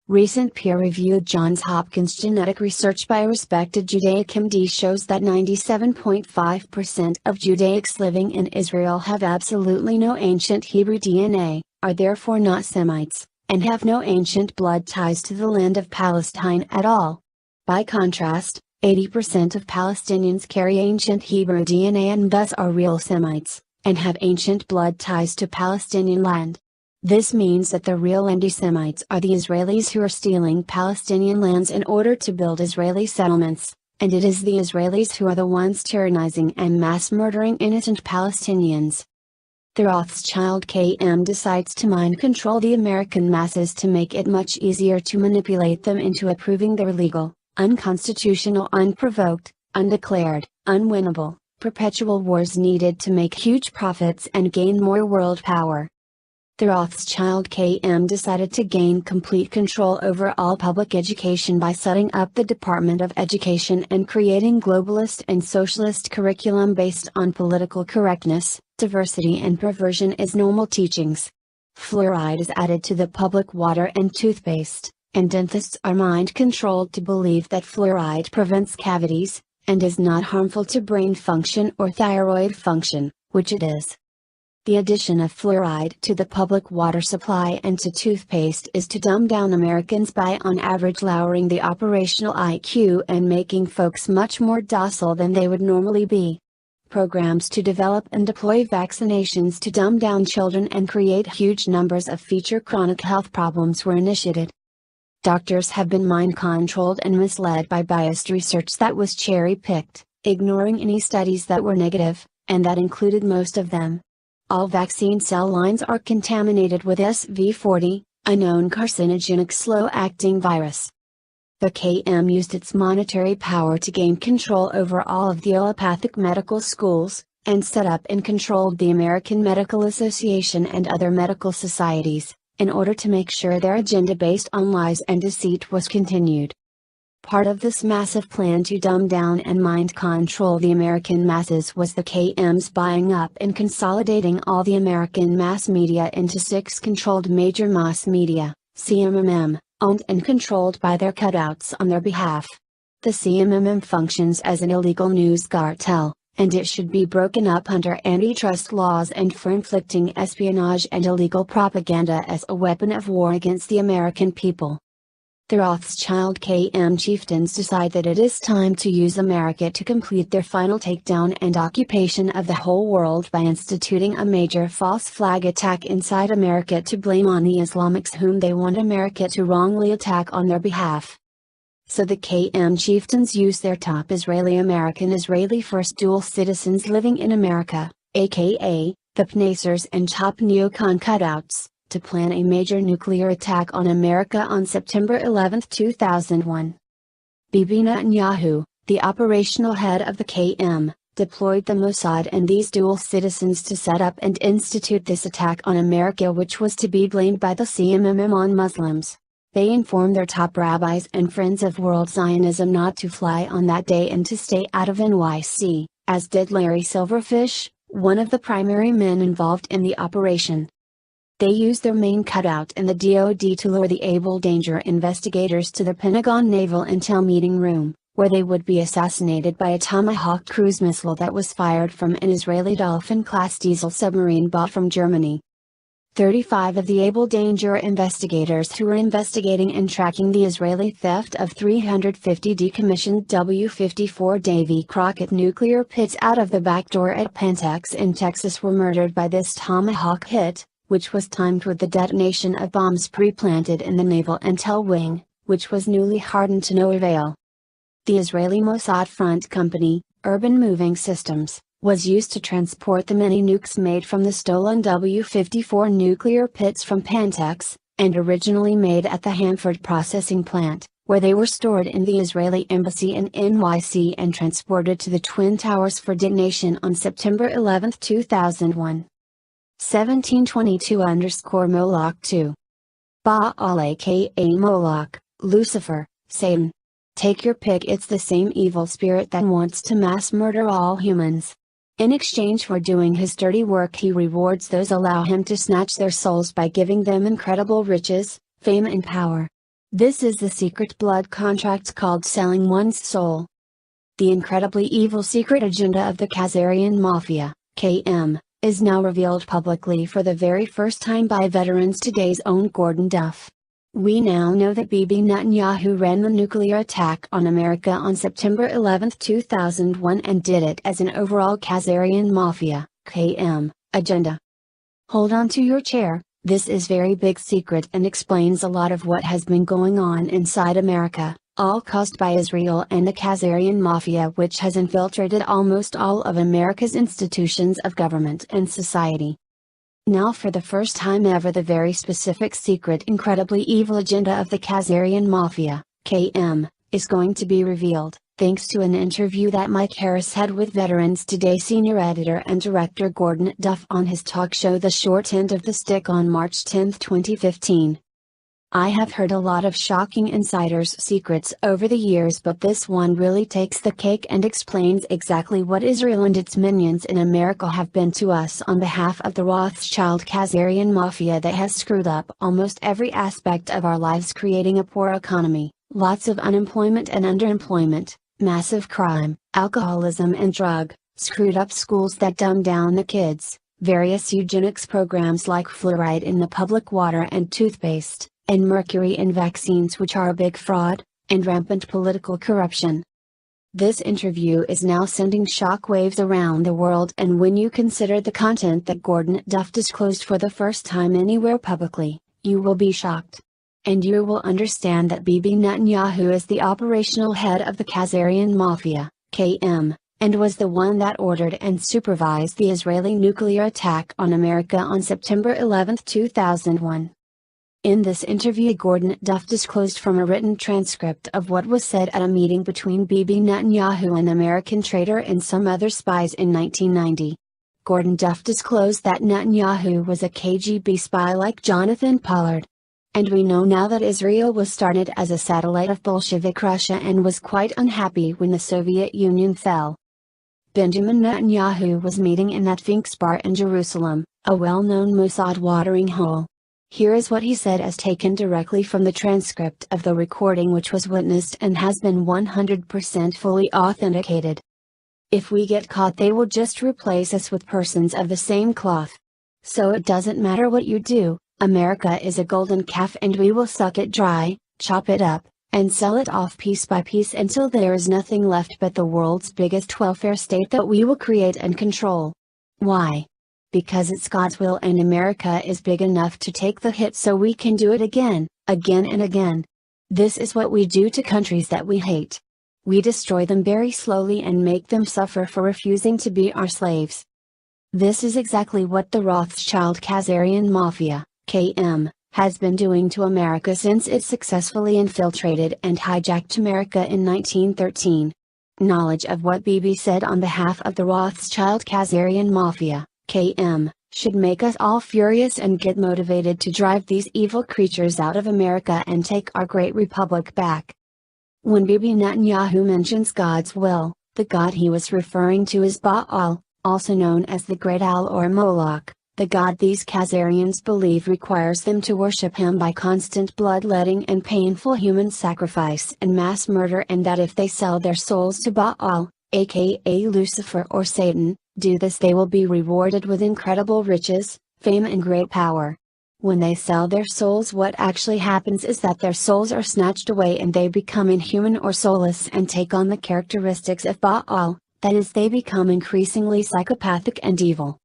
Recent peer-reviewed Johns Hopkins genetic research by a respected Judaic MD shows that 97.5% of Judaics living in Israel have absolutely no ancient Hebrew DNA, are therefore not Semites, and have no ancient blood ties to the land of Palestine at all. By contrast, 80% of Palestinians carry ancient Hebrew DNA and thus are real Semites, and have ancient blood ties to Palestinian land. This means that the real anti-Semites are the Israelis who are stealing Palestinian lands in order to build Israeli settlements, and it is the Israelis who are the ones tyrannizing and mass murdering innocent Palestinians. The Rothschild KM decides to mind control the American masses to make it much easier to manipulate them into approving their illegal, unconstitutional, unprovoked, undeclared, unwinnable, perpetual wars needed to make huge profits and gain more world power. The Rothschild KM decided to gain complete control over all public education by setting up the Department of Education and creating globalist and socialist curriculum based on political correctness, diversity and perversion as normal teachings. Fluoride is added to the public water and toothpaste, and dentists are mind-controlled to believe that fluoride prevents cavities, and is not harmful to brain function or thyroid function, which it is. The addition of fluoride to the public water supply and to toothpaste is to dumb down Americans by on average lowering the operational IQ and making folks much more docile than they would normally be. Programs to develop and deploy vaccinations to dumb down children and create huge numbers of future chronic health problems were initiated. Doctors have been mind-controlled and misled by biased research that was cherry-picked, ignoring any studies that were negative, and that included most of them. All vaccine cell lines are contaminated with SV40, a known carcinogenic slow-acting virus. The KM used its monetary power to gain control over all of the allopathic medical schools, and set up and controlled the American Medical Association and other medical societies, in order to make sure their agenda based on lies and deceit was continued. Part of this massive plan to dumb down and mind control the American masses was the KM's buying up and consolidating all the American mass media into 6 controlled major mass media, CMMM, owned and controlled by their cutouts on their behalf. The CMMM functions as an illegal news cartel, and it should be broken up under antitrust laws and for inflicting espionage and illegal propaganda as a weapon of war against the American people. The Rothschild KM chieftains decide that it is time to use America to complete their final takedown and occupation of the whole world by instituting a major false flag attack inside America to blame on the Islamics whom they want America to wrongly attack on their behalf. So the KM chieftains use their top Israeli-American Israeli first dual citizens living in America, aka, the Pnacers and top neocon cutouts, to plan a major nuclear attack on America on September 11, 2001. Bibi Netanyahu, the operational head of the KM, deployed the Mossad and these dual citizens to set up and institute this attack on America, which was to be blamed by the CMMM on Muslims. They informed their top rabbis and friends of world Zionism not to fly on that day and to stay out of NYC, as did Larry Silverfish, one of the primary men involved in the operation. They used their main cutout in the DoD to lure the able danger investigators to the Pentagon Naval Intel meeting room, where they would be assassinated by a Tomahawk cruise missile that was fired from an Israeli Dolphin-class diesel submarine bought from Germany. 35 of the able danger investigators who were investigating and tracking the Israeli theft of 350 decommissioned W-54 Davy Crockett nuclear pits out of the back door at Pantex in Texas were murdered by this Tomahawk hit, which was timed with the detonation of bombs pre-planted in the Naval Intel Wing, which was newly hardened to no avail. The Israeli Mossad Front Company, Urban Moving Systems, was used to transport the many nukes made from the stolen W-54 nuclear pits from Pantex, and originally made at the Hanford processing plant, where they were stored in the Israeli embassy in NYC and transported to the Twin Towers for detonation on September 11, 2001. 1722_Moloch 2. Baal aka Moloch, Lucifer, Satan. Take your pick, it's the same evil spirit that wants to mass murder all humans. In exchange for doing his dirty work, he rewards those allow him to snatch their souls by giving them incredible riches, fame and power. This is the secret blood contract called selling one's soul. The incredibly evil secret agenda of the Khazarian Mafia, KM, is now revealed publicly for the very first time by Veterans Today's own Gordon Duff. We now know that Bibi Netanyahu ran the nuclear attack on America on September 11, 2001 and did it as an overall Khazarian Mafia, KM, agenda. Hold on to your chair, this is very big secret and explains a lot of what has been going on inside America, all caused by Israel and the Khazarian Mafia, which has infiltrated almost all of America's institutions of government and society. Now for the first time ever, the very specific, secret, incredibly evil agenda of the Khazarian Mafia, KM, is going to be revealed, thanks to an interview that Mike Harris had with Veterans Today senior editor and director Gordon Duff on his talk show The Short End of the Stick on March 10, 2015. I have heard a lot of shocking insiders' secrets over the years, but this one really takes the cake and explains exactly what Israel and its minions in America have been to us on behalf of the Rothschild Khazarian Mafia that has screwed up almost every aspect of our lives, creating a poor economy, lots of unemployment and underemployment, massive crime, alcoholism and drug, screwed up schools that dumb down the kids, Various eugenics programs like fluoride in the public water and toothpaste, and mercury in vaccines, which are a big fraud, and rampant political corruption. This interview is now sending shockwaves around the world, and when you consider the content that Gordon Duff disclosed for the first time anywhere publicly, you will be shocked. And you will understand that Bibi Netanyahu is the operational head of the Khazarian Mafia, KM, and was the one that ordered and supervised the Israeli nuclear attack on America on September 11, 2001. In this interview, Gordon Duff disclosed from a written transcript of what was said at a meeting between Bibi Netanyahu, an American traitor, and some other spies in 1990. Gordon Duff disclosed that Netanyahu was a KGB spy like Jonathan Pollard. And we know now that Israel was started as a satellite of Bolshevik Russia and was quite unhappy when the Soviet Union fell. Benjamin Netanyahu was meeting in that Finks bar in Jerusalem, a well-known Mossad watering hole. Here is what he said, as taken directly from the transcript of the recording, which was witnessed and has been 100% fully authenticated. If we get caught, they will just replace us with persons of the same cloth. So it doesn't matter what you do, America is a golden calf, and we will suck it dry, chop it up, and sell it off piece by piece until there is nothing left but the world's biggest welfare state that we will create and control. Why? Because it's God's will, and America is big enough to take the hit, so we can do it again, again and again. This is what we do to countries that we hate. We destroy them very slowly and make them suffer for refusing to be our slaves. This is exactly what the Rothschild Khazarian Mafia, KM, has been doing to America since it successfully infiltrated and hijacked America in 1913. Knowledge of what Bibi said on behalf of the Rothschild Khazarian Mafia, KM, should make us all furious and get motivated to drive these evil creatures out of America and take our great republic back. When Bibi Netanyahu mentions God's will, the God he was referring to is Baal, also known as the Great Owl or Moloch, the god these Khazarians believe requires them to worship him by constant bloodletting and painful human sacrifice and mass murder, and that if they sell their souls to Baal, aka Lucifer or Satan, do this, they will be rewarded with incredible riches, fame and great power. When they sell their souls, what actually happens is that their souls are snatched away and they become inhuman or soulless and take on the characteristics of Baal, that is, they become increasingly psychopathic and evil.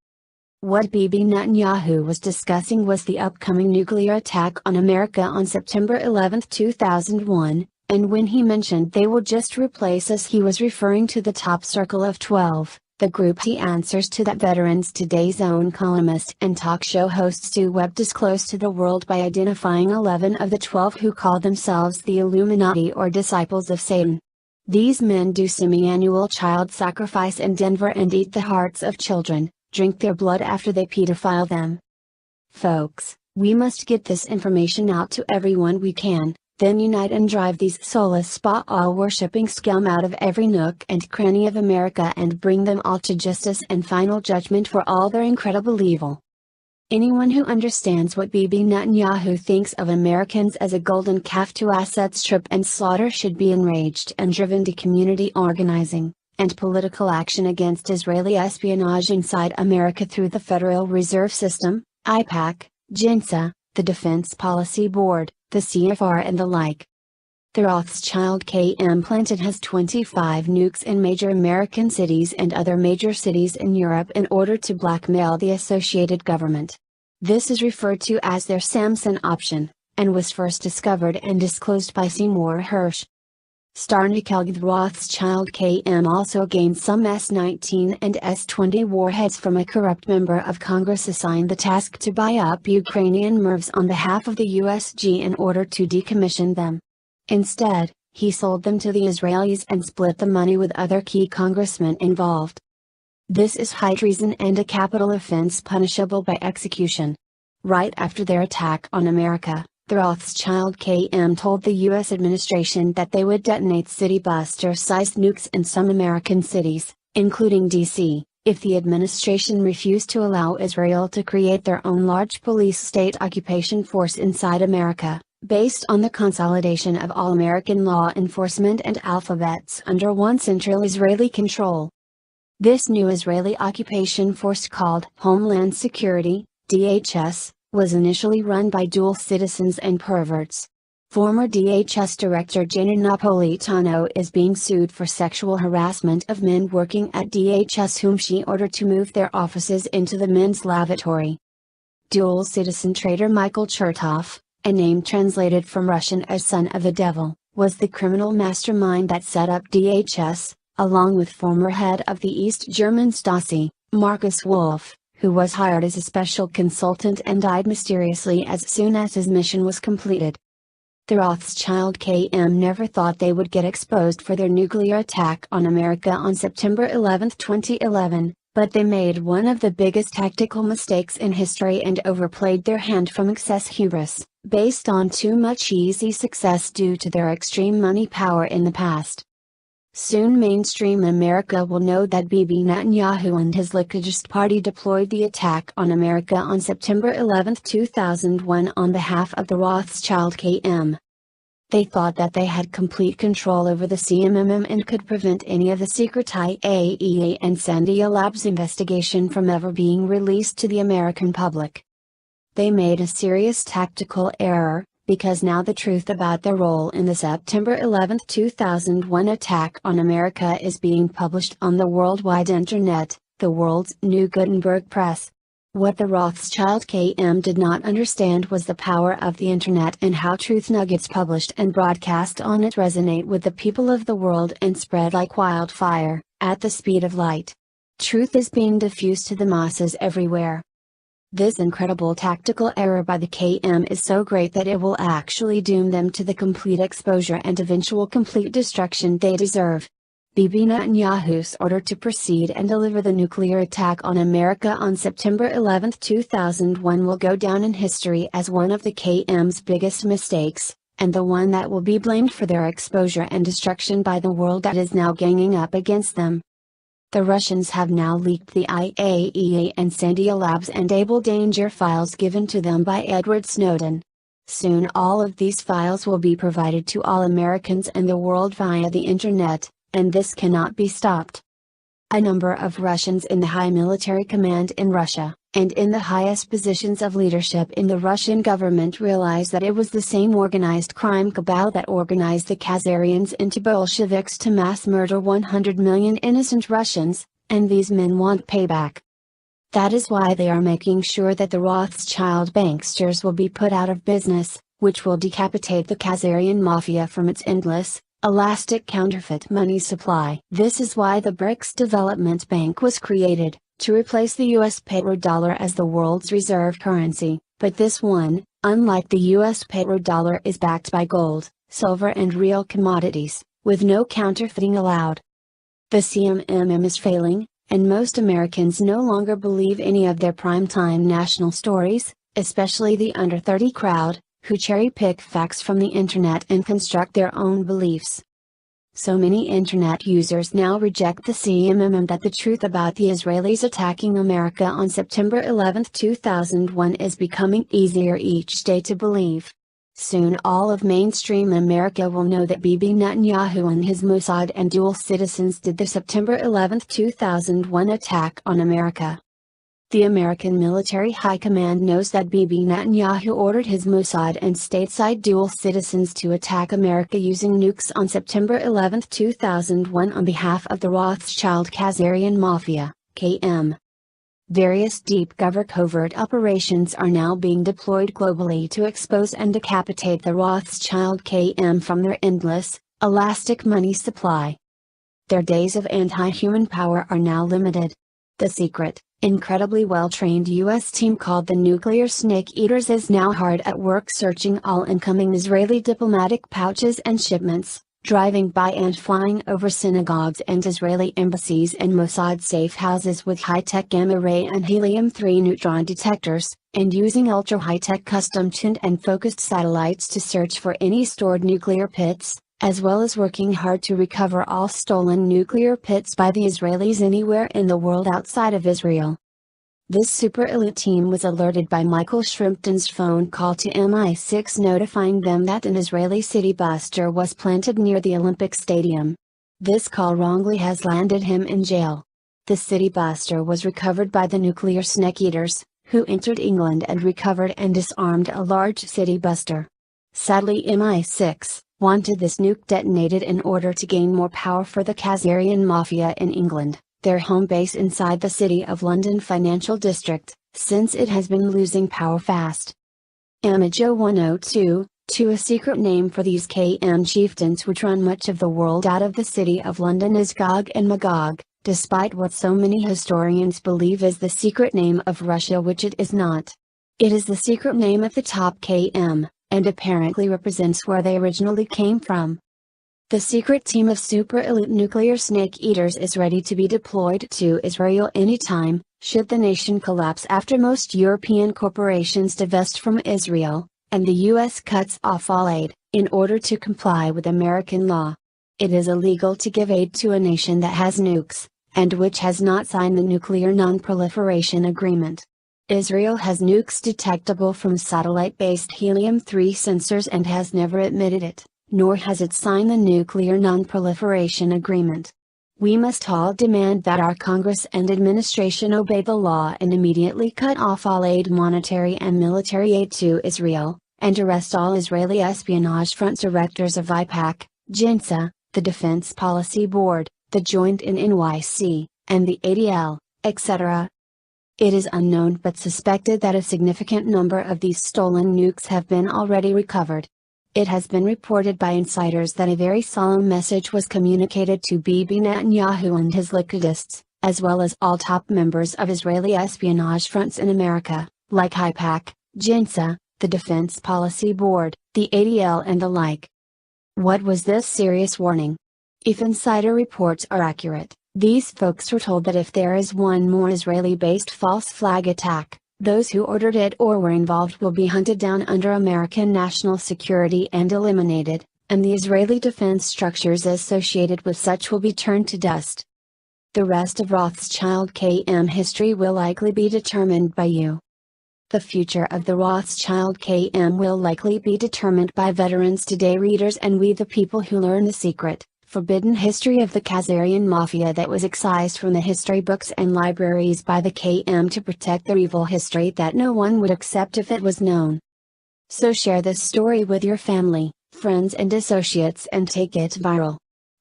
What Bibi Netanyahu was discussing was the upcoming nuclear attack on America on September 11, 2001, and when he mentioned they will just replace us, he was referring to the Top Circle of 12, the group he answers to, that Veterans Today's own columnist and talk show host Stu Webb disclosed to the world by identifying 11 of the 12 who call themselves the Illuminati or disciples of Satan. These men do semi-annual child sacrifice in Denver and eat the hearts of children, drink their blood after they pedophile them. Folks, we must get this information out to everyone we can, then unite and drive these soulless Baal-worshipping scum out of every nook and cranny of America and bring them all to justice and final judgment for all their incredible evil. Anyone who understands what Bibi Netanyahu thinks of Americans as a golden calf to asset strip and slaughter should be enraged and driven to community organizing and political action against Israeli espionage inside America through the Federal Reserve System, IPAC, JINSA, the Defense Policy Board, the CFR and the like. The Rothschild KM planted has 25 nukes in major American cities and other major cities in Europe in order to blackmail the associated government. This is referred to as their Samson option, and was first discovered and disclosed by Seymour Hersh. The Rothschild KM also gained some S-19 and S-20 warheads from a corrupt member of Congress assigned the task to buy up Ukrainian MIRVs on behalf of the USG in order to decommission them. Instead, he sold them to the Israelis and split the money with other key congressmen involved. This is high treason and a capital offense punishable by execution. Right after their attack on America, the Rothschild KM told the U.S. administration that they would detonate city buster-sized nukes in some American cities, including D.C., if the administration refused to allow Israel to create their own large police state occupation force inside America, based on the consolidation of all American law enforcement and alphabets under one central Israeli control. This new Israeli occupation force called Homeland Security, DHS, was initially run by dual citizens and perverts. Former DHS Director Jana Napolitano is being sued for sexual harassment of men working at DHS whom she ordered to move their offices into the men's lavatory. Dual citizen traitor Michael Chertoff, a name translated from Russian as son of the devil, was the criminal mastermind that set up DHS, along with former head of the East German Stasi, Markus Wolf, who was hired as a special consultant and died mysteriously as soon as his mission was completed. The Rothschild KM never thought they would get exposed for their nuclear attack on America on September 11, 2011, but they made one of the biggest tactical mistakes in history and overplayed their hand from excess hubris, based on too much easy success due to their extreme money power in the past. Soon mainstream America will know that Bibi Netanyahu and his Likud party deployed the attack on America on September 11, 2001 on behalf of the Rothschild KM. They thought that they had complete control over the CMMM and could prevent any of the secret IAEA and Sandia Labs investigation from ever being released to the American public. They made a serious tactical error, because now the truth about their role in the September 11, 2001 attack on America is being published on the worldwide internet, the world's new Gutenberg press. What the Rothschild KM did not understand was the power of the internet and how truth nuggets published and broadcast on it resonate with the people of the world and spread like wildfire, at the speed of light. Truth is being diffused to the masses everywhere. This incredible tactical error by the KM is so great that it will actually doom them to the complete exposure and eventual complete destruction they deserve. Bibi Netanyahu's order to proceed and deliver the nuclear attack on America on September 11, 2001 will go down in history as one of the KM's biggest mistakes, and the one that will be blamed for their exposure and destruction by the world that is now ganging up against them. The Russians have now leaked the IAEA and Sandia Labs and Able Danger files given to them by Edward Snowden. Soon all of these files will be provided to all Americans and the world via the internet, and this cannot be stopped. A number of Russians in the high military command in Russia, and in the highest positions of leadership in the Russian government realize that it was the same organized crime cabal that organized the Khazarians into Bolsheviks to mass murder 100 million innocent Russians, and these men want payback. That is why they are making sure that the Rothschild banksters will be put out of business, which will decapitate the Khazarian mafia from its endless, elastic counterfeit money supply. This is why the BRICS Development Bank was created, to replace the US petrodollar as the world's reserve currency, but this one, unlike the US petrodollar, is backed by gold, silver and real commodities, with no counterfeiting allowed. The CMMM is failing, and most Americans no longer believe any of their primetime national stories, especially the under 30 crowd, who cherry-pick facts from the internet and construct their own beliefs. So many internet users now reject the CMMM that the truth about the Israelis attacking America on September 11, 2001 is becoming easier each day to believe. Soon all of mainstream America will know that Bibi Netanyahu and his Mossad and dual citizens did the September 11, 2001 attack on America. The American military high command knows that Bibi Netanyahu ordered his Mossad and stateside dual citizens to attack America using nukes on September 11, 2001 on behalf of the Rothschild Khazarian Mafia, KM. Various deep cover covert operations are now being deployed globally to expose and decapitate the Rothschild KM from their endless, elastic money supply. Their days of anti-human power are now limited. The secret, incredibly well-trained U.S. team called the Nuclear Snake Eaters is now hard at work searching all incoming Israeli diplomatic pouches and shipments, driving by and flying over synagogues and Israeli embassies and Mossad safe houses with high-tech gamma-ray and helium-3 neutron detectors, and using ultra-high-tech custom-tuned and focused satellites to search for any stored nuclear pits, as well as working hard to recover all stolen nuclear pits by the Israelis anywhere in the world outside of Israel. This super elite team was alerted by Michael Shrimpton's phone call to MI6 notifying them that an Israeli city buster was planted near the Olympic Stadium. This call wrongly has landed him in jail. The city buster was recovered by the nuclear snake eaters, who entered England and recovered and disarmed a large city buster. Sadly, MI6 wanted this nuke detonated in order to gain more power for the Khazarian Mafia in England, their home base inside the City of London financial district, since it has been losing power fast. Image 0102, a secret name for these KM chieftains which run much of the world out of the City of London is Gog and Magog, despite what so many historians believe is the secret name of Russia, which it is not. It is the secret name of the top KM, and apparently represents where they originally came from. The secret team of super elite nuclear snake eaters is ready to be deployed to Israel anytime, should the nation collapse after most European corporations divest from Israel, and the US cuts off all aid, in order to comply with American law. It is illegal to give aid to a nation that has nukes, and which has not signed the Nuclear Non-Proliferation Agreement. Israel has nukes detectable from satellite-based helium-3 sensors and has never admitted it, nor has it signed the Nuclear Non-Proliferation Agreement. We must all demand that our Congress and administration obey the law and immediately cut off all aid, monetary and military aid to Israel, and arrest all Israeli espionage front directors of IPAC, JINSA, the Defense Policy Board, the Joint NYC, and the ADL, etc. It is unknown but suspected that a significant number of these stolen nukes have been already recovered. It has been reported by insiders that a very solemn message was communicated to Bibi Netanyahu and his liquidists, as well as all top members of Israeli espionage fronts in America, like IPAC, JINSA, the Defense Policy Board, the ADL and the like. What was this serious warning? If insider reports are accurate, these folks were told that if there is one more Israeli-based false flag attack, those who ordered it or were involved will be hunted down under American national security and eliminated, and the Israeli defense structures associated with such will be turned to dust. The rest of Rothschild KM history will likely be determined by you. The future of the Rothschild KM will likely be determined by Veterans Today readers and we the people who learn the secret, forbidden history of the Khazarian Mafia that was excised from the history books and libraries by the KM to protect their evil history that no one would accept if it was known. So share this story with your family, friends and associates and take it viral.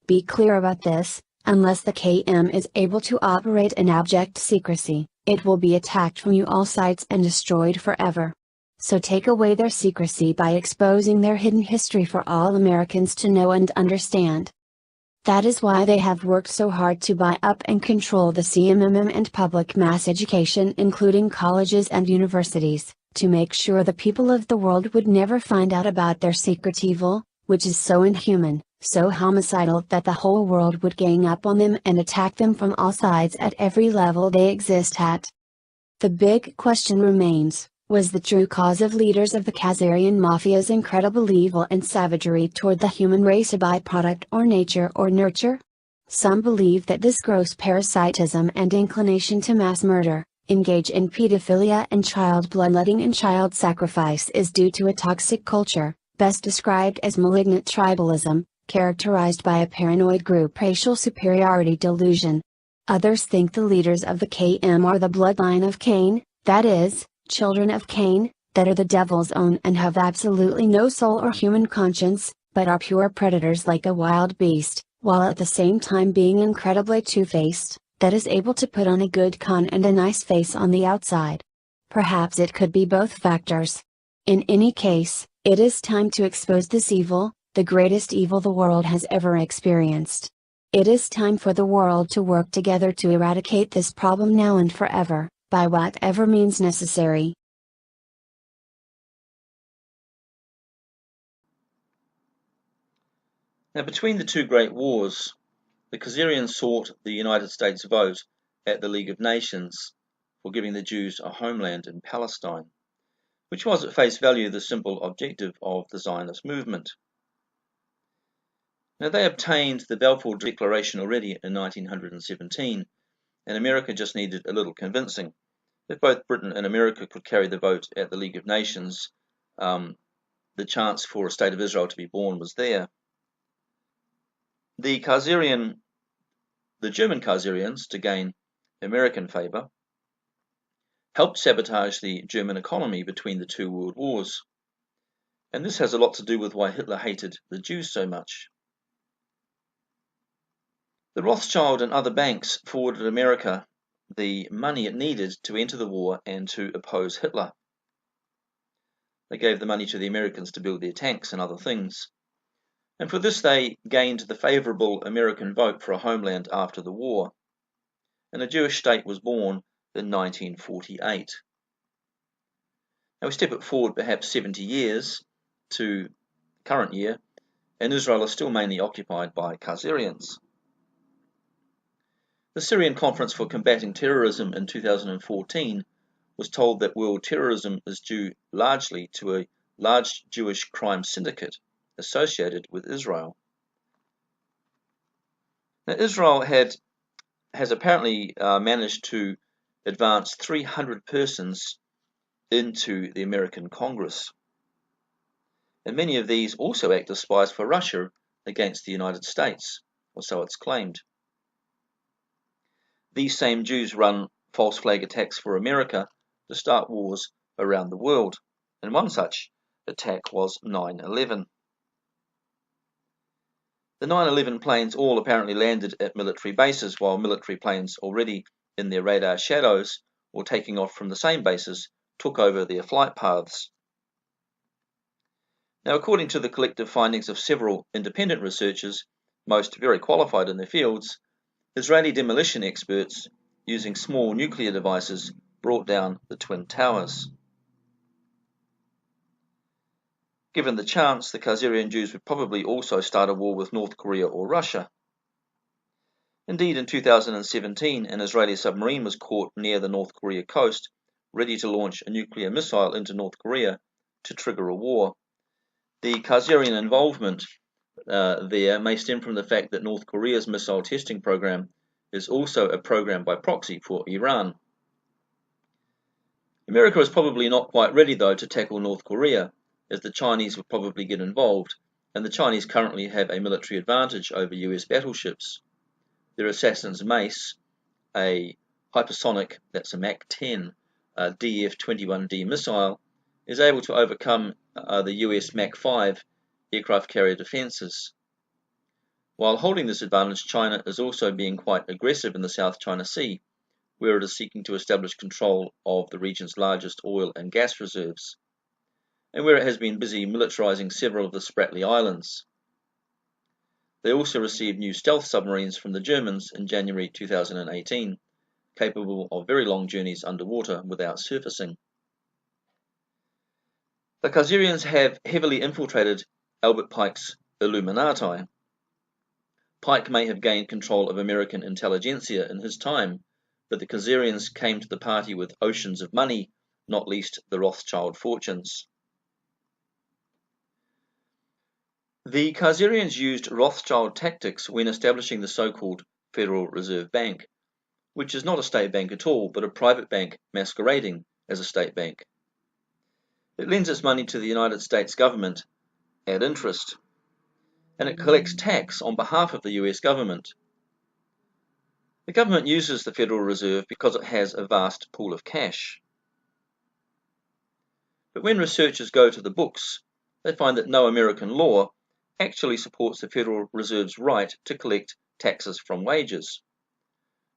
Be clear about this, unless the KM is able to operate in abject secrecy, it will be attacked from you all sides and destroyed forever. So take away their secrecy by exposing their hidden history for all Americans to know and understand. That is why they have worked so hard to buy up and control the CMMM and public mass education including colleges and universities, to make sure the people of the world would never find out about their secret evil, which is so inhuman, so homicidal that the whole world would gang up on them and attack them from all sides at every level they exist at. The big question remains, was the true cause of leaders of the Khazarian Mafia's incredible evil and savagery toward the human race a byproduct or nature or nurture? Some believe that this gross parasitism and inclination to mass murder, engage in pedophilia and child bloodletting and child sacrifice is due to a toxic culture, best described as malignant tribalism, characterized by a paranoid group racial superiority delusion. Others think the leaders of the KM are the bloodline of Cain, that is, children of Cain, that are the devil's own and have absolutely no soul or human conscience, but are pure predators like a wild beast, while at the same time being incredibly two-faced, that is able to put on a good con and a nice face on the outside. Perhaps it could be both factors. In any case, it is time to expose this evil, the greatest evil the world has ever experienced. It is time for the world to work together to eradicate this problem now and forever, by whatever means necessary. Now, between the two great wars, the Khazarians sought the United States vote at the League of Nations for giving the Jews a homeland in Palestine, which was at face value the simple objective of the Zionist movement. Now, they obtained the Balfour Declaration already in 1917, and America just needed a little convincing. If both Britain and America could carry the vote at the League of Nations, the chance for a state of Israel to be born was there. The German Khazarians, to gain American favour, helped sabotage the German economy between the two world wars. And this has a lot to do with why Hitler hated the Jews so much. The Rothschild and other banks forwarded America the money it needed to enter the war and to oppose Hitler. They gave the money to the Americans to build their tanks and other things. And for this they gained the favourable American vote for a homeland after the war. And a Jewish state was born in 1948. Now we step it forward perhaps 70 years to the current year, and Israel is still mainly occupied by Khazarians. The Syrian Conference for Combating Terrorism in 2014 was told that world terrorism is due largely to a large Jewish crime syndicate associated with Israel. Now, Israel has apparently managed to advance 300 persons into the American Congress. And many of these also act as spies for Russia against the United States, or so it's claimed. These same Jews run false flag attacks for America to start wars around the world, and one such attack was 9/11. The 9/11 planes all apparently landed at military bases, while military planes already in their radar shadows or taking off from the same bases took over their flight paths. Now, according to the collective findings of several independent researchers, most very qualified in their fields, Israeli demolition experts using small nuclear devices brought down the Twin Towers. Given the chance, the Khazarian Jews would probably also start a war with North Korea or Russia. Indeed, in 2017, an Israeli submarine was caught near the North Korea coast, ready to launch a nuclear missile into North Korea to trigger a war. The Khazarian involvement there may stem from the fact that North Korea's missile testing program is also a program by proxy for Iran. America is probably not quite ready, though, to tackle North Korea, as the Chinese will probably get involved, and the Chinese currently have a military advantage over US battleships. Their Assassin's Mace, a hypersonic, that's a Mach 10 DF-21D missile, is able to overcome the US Mach 5 aircraft carrier defenses. While holding this advantage, China is also being quite aggressive in the South China Sea, where it is seeking to establish control of the region's largest oil and gas reserves, and where it has been busy militarizing several of the Spratly Islands. They also received new stealth submarines from the Germans in January 2018, capable of very long journeys underwater without surfacing. The Khazarians have heavily infiltrated Albert Pike's Illuminati. Pike may have gained control of American intelligentsia in his time, but the Khazarians came to the party with oceans of money, not least the Rothschild fortunes. The Khazarians used Rothschild tactics when establishing the so-called Federal Reserve Bank, which is not a state bank at all, but a private bank masquerading as a state bank. It lends its money to the United States government at interest, and it collects tax on behalf of the US government. The government uses the Federal Reserve because it has a vast pool of cash. But when researchers go to the books, they find that no American law actually supports the Federal Reserve's right to collect taxes from wages.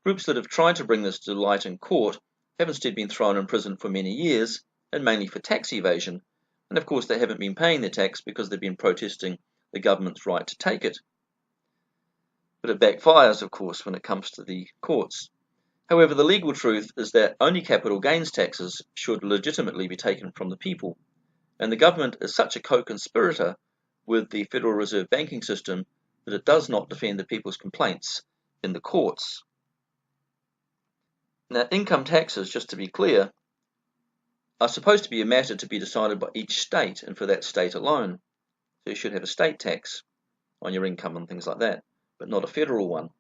Groups that have tried to bring this to light in court have instead been thrown in prison for many years, and mainly for tax evasion, and of course they haven't been paying their tax because they've been protesting the government's right to take it. But it backfires, of course, when it comes to the courts. However, the legal truth is that only capital gains taxes should legitimately be taken from the people, and the government is such a co-conspirator with the Federal Reserve banking system that it does not defend the people's complaints in the courts. Now, income taxes, just to be clear, are supposed to be a matter to be decided by each state and for that state alone. So you should have a state tax on your income and things like that, but not a federal one.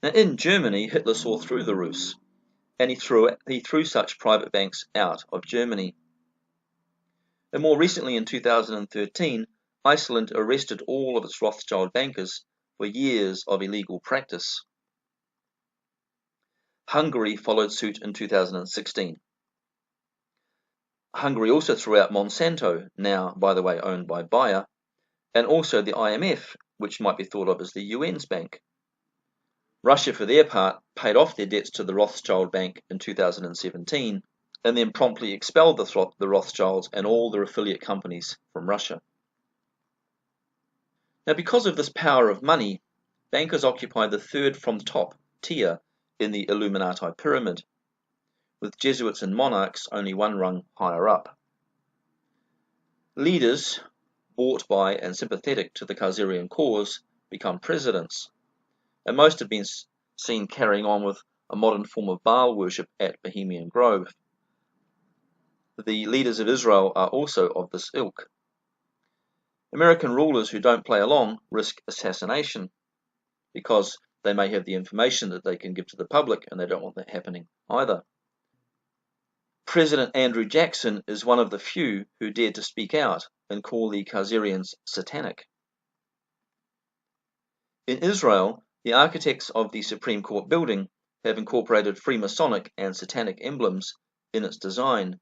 Now, in Germany, Hitler saw through the ruse, and he threw such private banks out of Germany. And more recently, in 2013, Iceland arrested all of its Rothschild bankers for years of illegal practice. Hungary followed suit in 2016. Hungary also threw out Monsanto, now, by the way, owned by Bayer, and also the IMF, which might be thought of as the UN's bank. Russia, for their part, paid off their debts to the Rothschild Bank in 2017, and then promptly expelled the Rothschilds and all their affiliate companies from Russia. Now, because of this power of money, bankers occupy the third from the top tier in the Illuminati pyramid, with Jesuits and monarchs only one rung higher up. Leaders, bought by and sympathetic to the Khazarian cause, become presidents, and most have been seen carrying on with a modern form of Baal worship at Bohemian Grove. The leaders of Israel are also of this ilk. American rulers who don't play along risk assassination, because they may have the information that they can give to the public, and they don't want that happening either. President Andrew Jackson is one of the few who dared to speak out and call the Khazarians satanic. In Israel, the architects of the Supreme Court building have incorporated Freemasonic and satanic emblems in its design,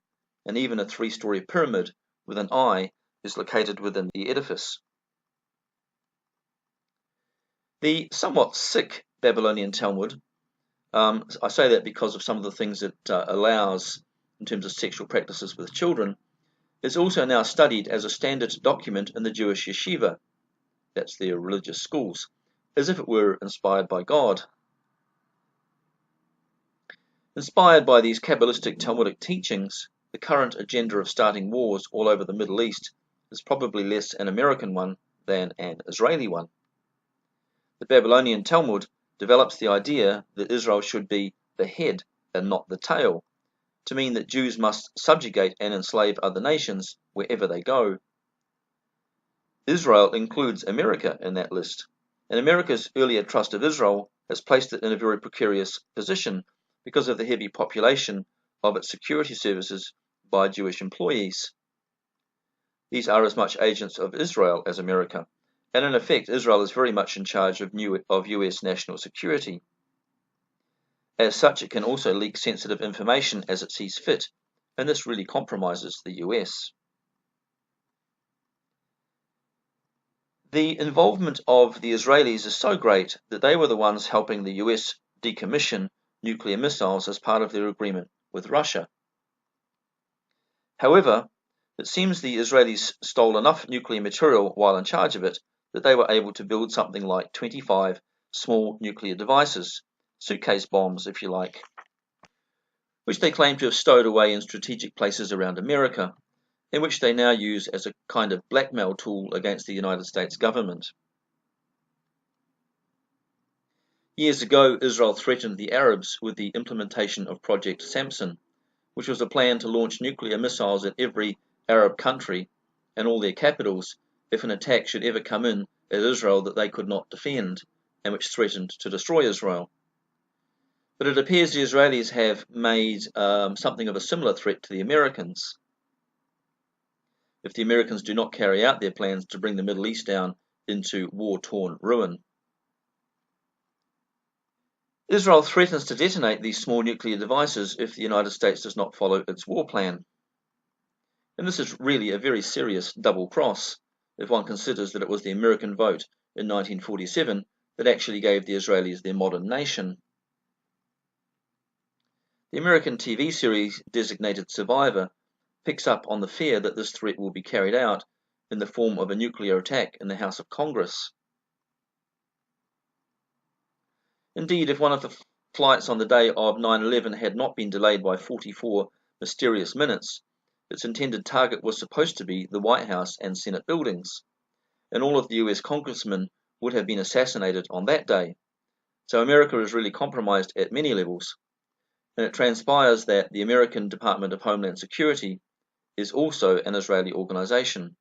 and even a three-story pyramid with an eye is located within the edifice. The somewhat sick Babylonian Talmud, I say that because of some of the things it allows in terms of sexual practices with children, is also now studied as a standard document in the Jewish yeshiva, that's their religious schools, as if it were inspired by God. Inspired by these Kabbalistic Talmudic teachings, the current agenda of starting wars all over the Middle East is probably less an American one than an Israeli one. The Babylonian Talmud develops the idea that Israel should be the head and not the tail, to mean that Jews must subjugate and enslave other nations wherever they go. Israel includes America in that list, and America's earlier trust of Israel has placed it in a very precarious position because of the heavy population of its security services by Jewish employees. These are as much agents of Israel as America, and in effect Israel is very much in charge of US national security. As such, it can also leak sensitive information as it sees fit, and this really compromises the US. The involvement of the Israelis is so great that they were the ones helping the US decommission nuclear missiles as part of their agreement with Russia. However, it seems the Israelis stole enough nuclear material while in charge of it that they were able to build something like 25 small nuclear devices, suitcase bombs if you like, which they claim to have stowed away in strategic places around America, and which they now use as a kind of blackmail tool against the United States government. Years ago, Israel threatened the Arabs with the implementation of Project Samson, which was a plan to launch nuclear missiles at every Arab country and all their capitals if an attack should ever come in at Israel that they could not defend, and which threatened to destroy Israel. But it appears the Israelis have made something of a similar threat to the Americans. If the Americans do not carry out their plans to bring the Middle East down into war-torn ruin. Israel threatens to detonate these small nuclear devices if the United States does not follow its war plan. And this is really a very serious double cross, if one considers that it was the American vote in 1947 that actually gave the Israelis their modern nation. The American TV series Designated Survivor picks up on the fear that this threat will be carried out in the form of a nuclear attack in the House of Congress. Indeed, if one of the flights on the day of 9/11 had not been delayed by 44 mysterious minutes, its intended target was supposed to be the White House and Senate buildings, and all of the US congressmen would have been assassinated on that day. So America is really compromised at many levels, and it transpires that the American Department of Homeland Security is also an Israeli organization.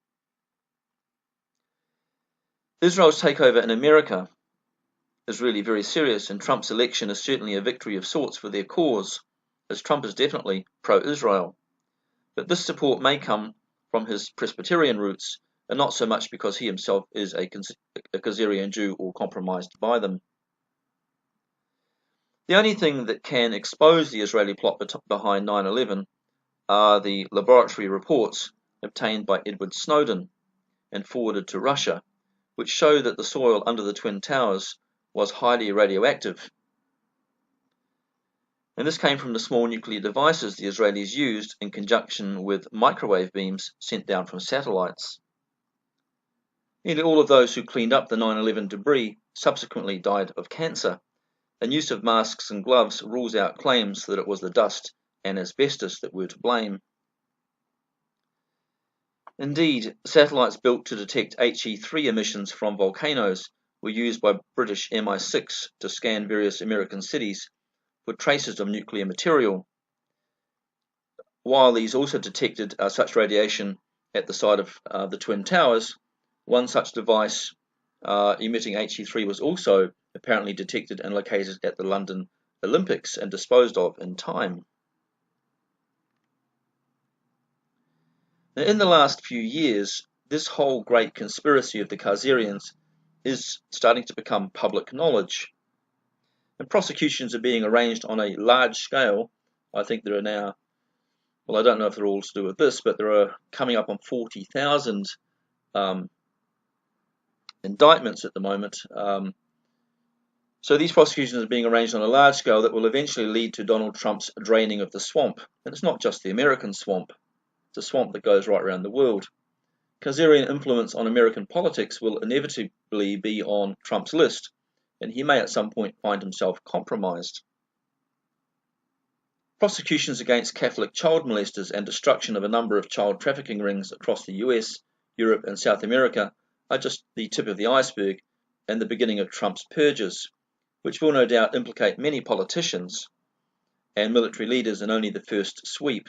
Israel's takeover in America is really very serious, and Trump's election is certainly a victory of sorts for their cause, as Trump is definitely pro-Israel. But this support may come from his Presbyterian roots, and not so much because he himself is a Khazarian Jew or compromised by them. The only thing that can expose the Israeli plot behind 9/11 are the laboratory reports obtained by Edward Snowden and forwarded to Russia, which show that the soil under the Twin Towers was highly radioactive. And this came from the small nuclear devices the Israelis used in conjunction with microwave beams sent down from satellites. Nearly all of those who cleaned up the 9/11 debris subsequently died of cancer, and use of masks and gloves rules out claims that it was the dust and asbestos that were to blame. Indeed, satellites built to detect HE3 emissions from volcanoes were used by British MI6 to scan various American cities for traces of nuclear material, while these also detected such radiation at the site of the Twin Towers. One such device emitting HE3 was also apparently detected and located at the London Olympics and disposed of in time. Now, in the last few years, this whole great conspiracy of the Khazarians is starting to become public knowledge, and prosecutions are being arranged on a large scale. I think there are now, well, I don't know if they're all to do with this, but there are coming up on 40,000 indictments at the moment. So these prosecutions are being arranged on a large scale that will eventually lead to Donald Trump's draining of the swamp. And it's not just the American swamp, it's a swamp that goes right around the world. Khazarian influence on American politics will inevitably be on Trump's list, and he may at some point find himself compromised. Prosecutions against Catholic child molesters and destruction of a number of child trafficking rings across the US, Europe and South America are just the tip of the iceberg and the beginning of Trump's purges, which will no doubt implicate many politicians and military leaders in only the first sweep.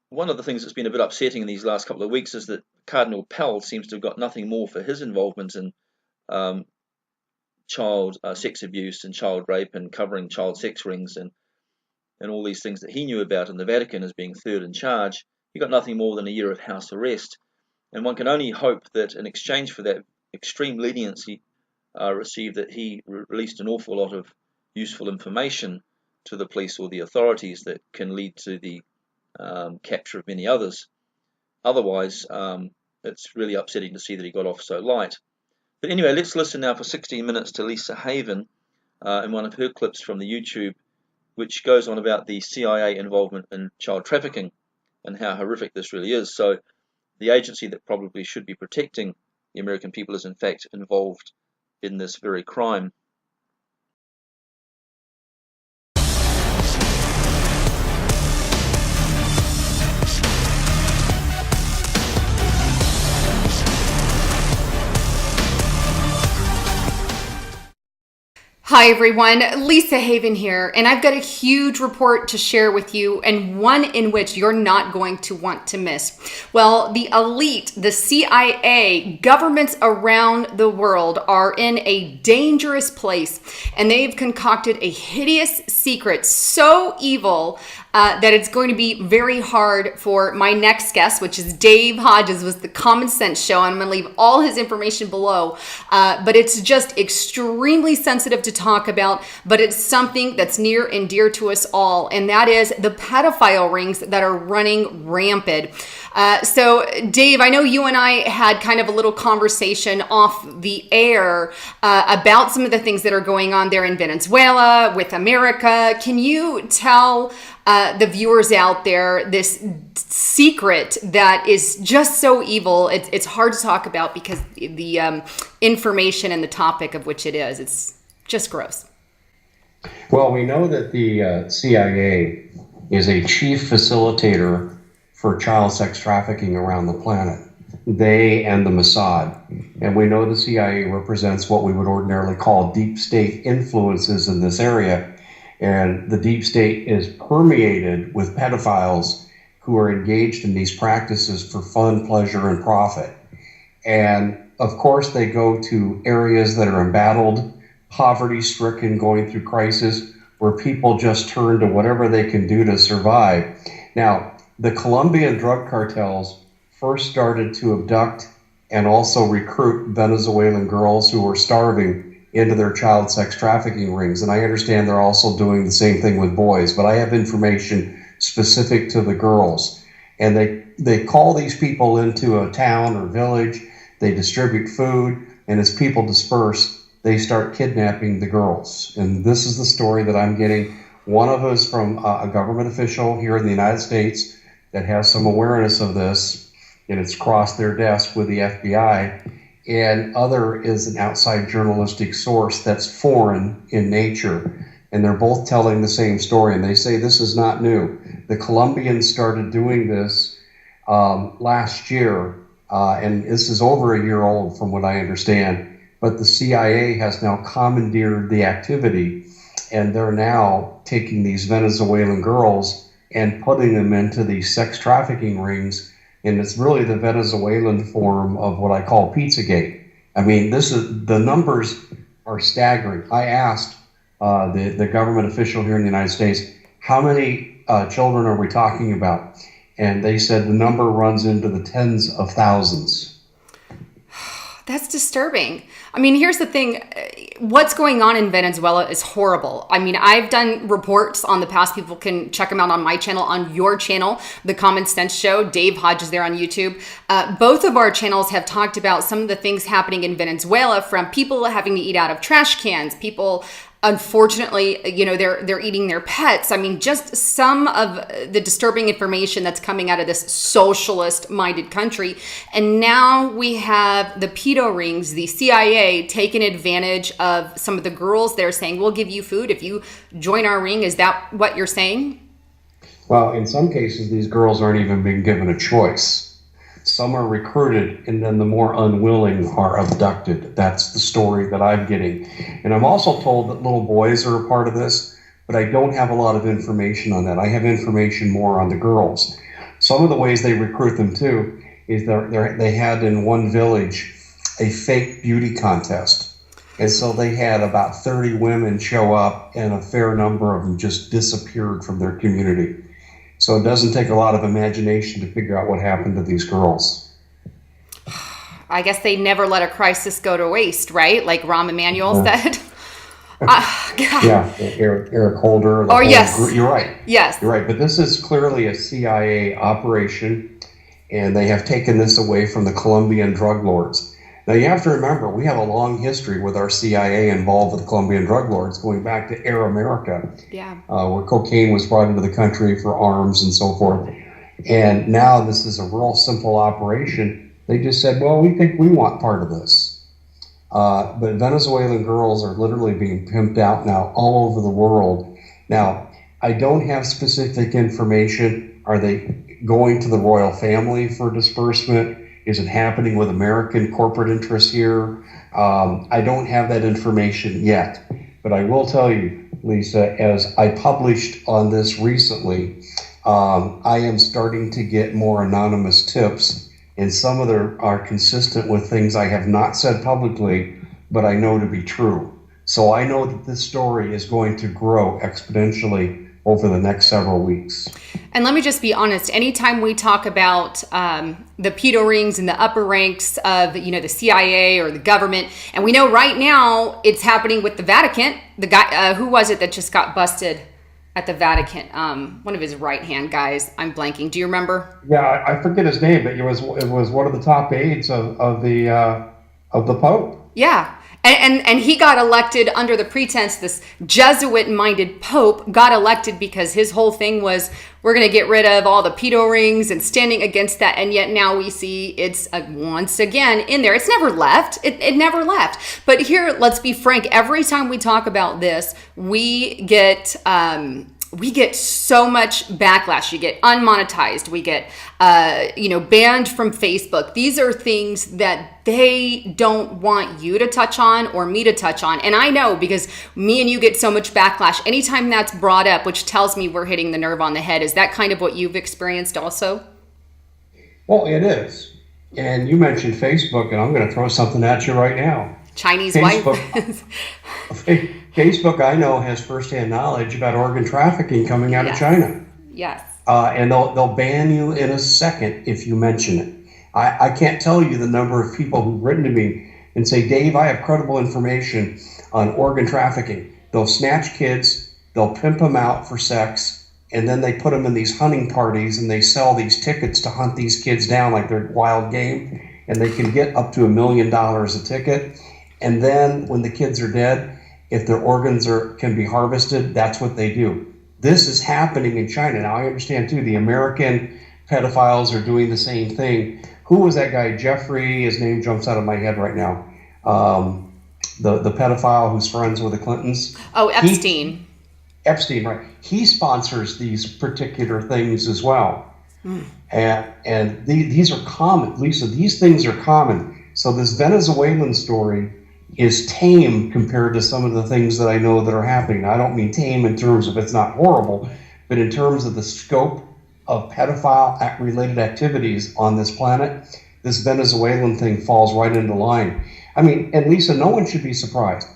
One of the things that's been a bit upsetting in these last couple of weeks is that Cardinal Pell seems to have got nothing more for his involvement in child sex abuse and child rape and covering child sex rings and all these things that he knew about in the Vatican as being third in charge. He got nothing more than a year of house arrest, and one can only hope that in exchange for that extreme leniency received, that he released an awful lot of useful information to the police or the authorities that can lead to the capture of many others. Otherwise, it's really upsetting to see that he got off so light. But anyway, let's listen now for 16 minutes to Lisa Haven in one of her clips from the YouTube, which goes on about the CIA involvement in child trafficking and how horrific this really is. So the agency that probably should be protecting the American people is in fact involved in this very crime. Hi everyone, Lisa Haven here, and I've got a huge report to share with you, and one in which you're not going to want to miss. Well, the elite, the CIA, governments around the world are in a dangerous place, and they've concocted a hideous secret so evil that it's going to be very hard for my next guest, which is Dave Hodges with the Common Sense Show. I'm going to leave all his information below, but it's just extremely sensitive to talk about, but it's something that's near and dear to us all, and that is the pedophile rings that are running rampant. So Dave, I know you and I had kind of a little conversation off the air about some of the things that are going on there in Venezuela with America. Can you tell the viewers out there this secret that is just so evil? It's hard to talk about because the information and the topic of which it is, it's just gross. Well, we know that the CIA is a chief facilitator for child sex trafficking around the planet. They and the Mossad. And we know the CIA represents what we would ordinarily call deep state influences in this area. And the deep state is permeated with pedophiles who are engaged in these practices for fun, pleasure, and profit. And of course, they go to areas that are embattled, poverty-stricken, going through crisis, where people just turn to whatever they can do to survive. Now, the Colombian drug cartels first started to abduct and also recruit Venezuelan girls who were starving into their child sex trafficking rings. And I understand they're also doing the same thing with boys, but I have information specific to the girls. And they call these people into a town or village, they distribute food, and as people disperse, they start kidnapping the girls. And this is the story that I'm getting. One of us from a government official here in the United States that has some awareness of this, and it's crossed their desk with the FBI, and other is an outside journalistic source that's foreign in nature. And they're both telling the same story, and they say this is not new. The Colombians started doing this last year, and this is over a year old from what I understand, but the CIA has now commandeered the activity, and they're now taking these Venezuelan girls and putting them into these sex trafficking rings, and it's really the Venezuelan form of what I call Pizzagate. I mean, the numbers are staggering. I asked the government official here in the United States, how many children are we talking about? And they said the number runs into the tens of thousands. That's disturbing. I mean, here's the thing. What's going on in Venezuela is horrible. I mean, I've done reports on the past. People can check them out on my channel, on your channel, The Common Sense Show. Dave Hodges there on YouTube. Both of our channels have talked about some of the things happening in Venezuela, from people having to eat out of trash cans, people, unfortunately, they're eating their pets. I mean, just some of the disturbing information that's coming out of this socialist-minded country. And now we have the pedo rings, the CIA, taking advantage of some of the girls. They're saying, we'll give you food if you join our ring. Is that what you're saying? Well, in some cases, these girls aren't even being given a choice. Some are recruited, and then the more unwilling are abducted. That's the story that I'm getting. And I'm also told that little boys are a part of this, but I don't have a lot of information on that. I have information more on the girls. Some of the ways they recruit them, too, is they had in one village a fake beauty contest. And so they had about 30 women show up, and a fair number of them just disappeared from their community. So it doesn't take a lot of imagination to figure out what happened to these girls. I guess they never let a crisis go to waste, right? Like Rahm Emanuel said. Yeah, Eric Holder. Yes. You're right. Yes. You're right. But this is clearly a CIA operation, and they have taken this away from the Colombian drug lords. Now, you have to remember, we have a long history with our CIA involved with Colombian drug lords going back to Air America, where cocaine was brought into the country for arms and so forth. And now this is a real simple operation. They just said, well, we think we want part of this. But Venezuelan girls are literally being pimped out now all over the world. Now, I don't have specific information. Are they going to the royal family for disbursement? Is it happening with American corporate interests here? I don't have that information yet, but I will tell you, Lisa, as I published on this recently, I am starting to get more anonymous tips, and some of them are consistent with things I have not said publicly, but I know to be true. So I know that this story is going to grow exponentially over the next several weeks. And let me just be honest, anytime we talk about the pedo rings in the upper ranks of, the CIA or the government, and we know right now it's happening with the Vatican. The guy, who was it that just got busted at the Vatican? One of his right-hand guys. I'm blanking. Do you remember? Yeah, I forget his name, but it was one of the top aides of the Pope. Yeah. And he got elected under the pretense, this Jesuit-minded Pope got elected because his whole thing was, we're going to get rid of all the pedo rings and standing against that. And yet now we see it's once again in there. It's never left. It never left. But here, let's be frank. Every time we talk about this, we get so much backlash. You get unmonetized. We get, banned from Facebook. These are things that they don't want you to touch on or me to touch on. And I know, because me and you get so much backlash anytime that's brought up, which tells me we're hitting the nerve on the head. Is that kind of what you've experienced also? Well, it is. And you mentioned Facebook, and I'm going to throw something at you right now. Chinese Facebook. wife. Facebook, I know, has firsthand knowledge about organ trafficking coming out of China. Yes. And they'll ban you in a second if you mention it. I can't tell you the number of people who've written to me and say, Dave, I have credible information on organ trafficking. They'll snatch kids, they'll pimp them out for sex, and then they put them in these hunting parties and they sell these tickets to hunt these kids down like they're wild game, and they can get up to $1 million a ticket. And then when the kids are dead, if their organs can be harvested, that's what they do. This is happening in China. Now, I understand, too, the American pedophiles are doing the same thing. Who was that guy? Jeffrey, his name jumps out of my head right now. The pedophile who's friends with the Clintons. Oh, Epstein. Epstein, right. He sponsors these particular things as well. And these are common. Lisa, these things are common. So this Venezuelan story is tame compared to some of the things that I know that are happening. I don't mean tame in terms of it's not horrible, but in terms of the scope of pedophile-related activities on this planet, this Venezuelan thing falls right into line. I mean, and Lisa, no one should be surprised.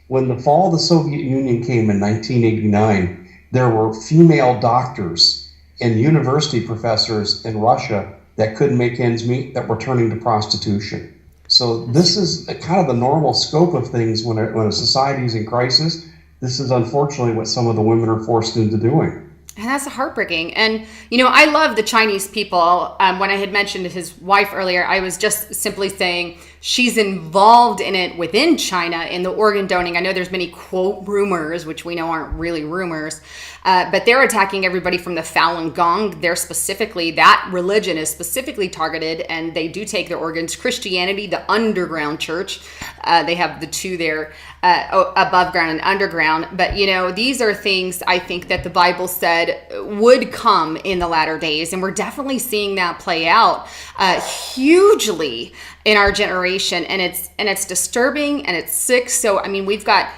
When the fall of the Soviet Union came in 1989, there were female doctors and university professors in Russia that couldn't make ends meet that were turning to prostitution. So this is kind of the normal scope of things when a society is in crisis. This is unfortunately what some of the women are forced into doing. And that's heartbreaking. And, I love the Chinese people. When I had mentioned his wife earlier, I was just simply saying she's involved in it within China in the organ donating. I know there's many quote rumors, which we know aren't really rumors, but they're attacking everybody from the Falun Gong. That religion is specifically targeted, and they do take their organs. Christianity, the underground church, they have the two there, above ground and underground. But, these are things I think that the Bible said would come in the latter days. And we're definitely seeing that play out hugely in our generation. And it's disturbing and it's sick. So, I mean, we've got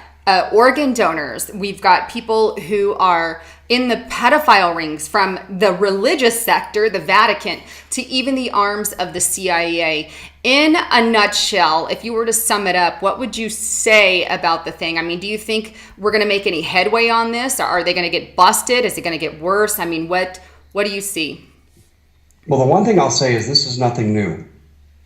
organ donors. We've got people who are in the pedophile rings, from the religious sector, the Vatican, to even the arms of the CIA. In a nutshell, if you were to sum it up, what would you say about the thing? I mean, do you think we're going to make any headway on this? Are they going to get busted? Is it going to get worse? I mean, what do you see? Well, the one thing I'll say is this is nothing new.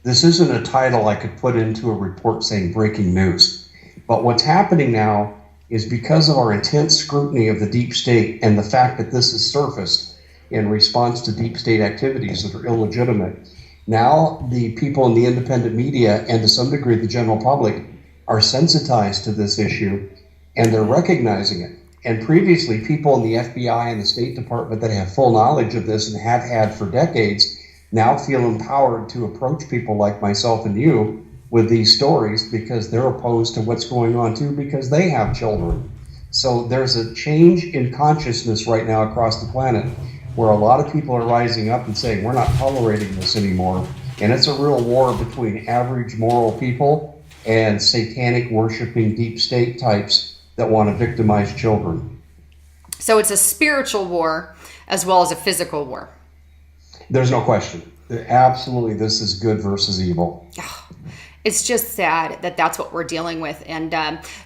This isn't a title I could put into a report saying breaking news. But what's happening now is because of our intense scrutiny of the deep state and the fact that this has surfaced in response to deep state activities that are illegitimate, now the people in the independent media and to some degree the general public are sensitized to this issue, and they're recognizing it. And previously, people in the FBI and the State Department that have full knowledge of this and have had for decades now feel empowered to approach people like myself and you with these stories because they're opposed to what's going on too, because they have children. So there's a change in consciousness right now across the planet where a lot of people are rising up and saying, we're not tolerating this anymore. And it's a real war between average moral people and satanic worshiping deep state types that want to victimize children. So it's a spiritual war as well as a physical war. There's no question. Absolutely, this is good versus evil. It's just sad that that's what we're dealing with. And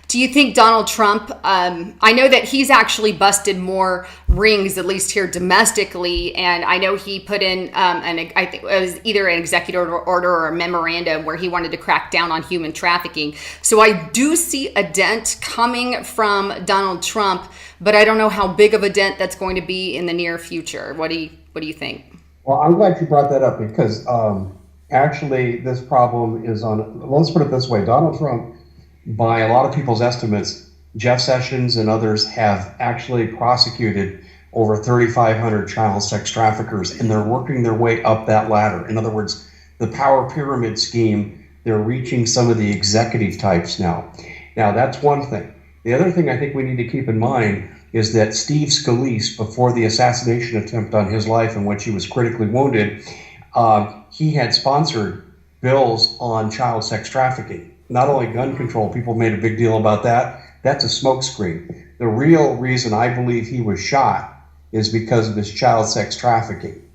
do you think Donald Trump, I know that he's actually busted more rings, at least here domestically. And I know he put in, I think it was either an executive order or a memorandum where he wanted to crack down on human trafficking. So I do see a dent coming from Donald Trump, but I don't know how big of a dent that's going to be in the near future. What do you think? Well, I'm glad you brought that up because actually this problem is let's put it this way. Donald Trump, by a lot of people's estimates, Jeff Sessions and others have actually prosecuted over 3,500 child sex traffickers, and they're working their way up that ladder. In other words, the power pyramid scheme, they're reaching some of the executive types now. Now, that's one thing. The other thing I think we need to keep in mind is that Steve Scalise, before the assassination attempt on his life in which he was critically wounded, he had sponsored bills on child sex trafficking. Not only gun control, people made a big deal about that. That's a smokescreen. The real reason I believe he was shot is because of his child sex trafficking.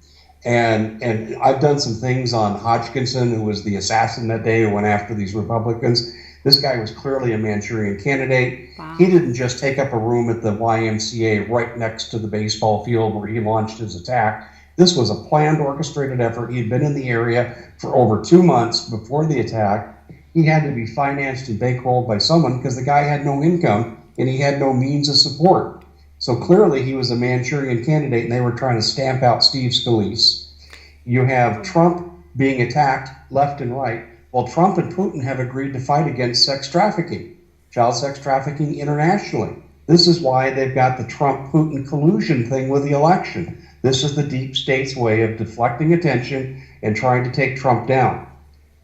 And I've done some things on Hodgkinson, who was the assassin that day who went after these Republicans. This guy was clearly a Manchurian candidate. Wow. He didn't just take up a room at the YMCA right next to the baseball field where he launched his attack. This was a planned, orchestrated effort. He had been in the area for over 2 months before the attack. he had to be financed and bankrolled by someone because the guy had no income and he had no means of support. So clearly he was a Manchurian candidate and they were trying to stamp out Steve Scalise. You have Trump being attacked left and right. Well, Trump and Putin have agreed to fight against sex trafficking, child sex trafficking internationally. This is why they've got the Trump-Putin collusion thing with the election. This is the deep state's way of deflecting attention and trying to take Trump down.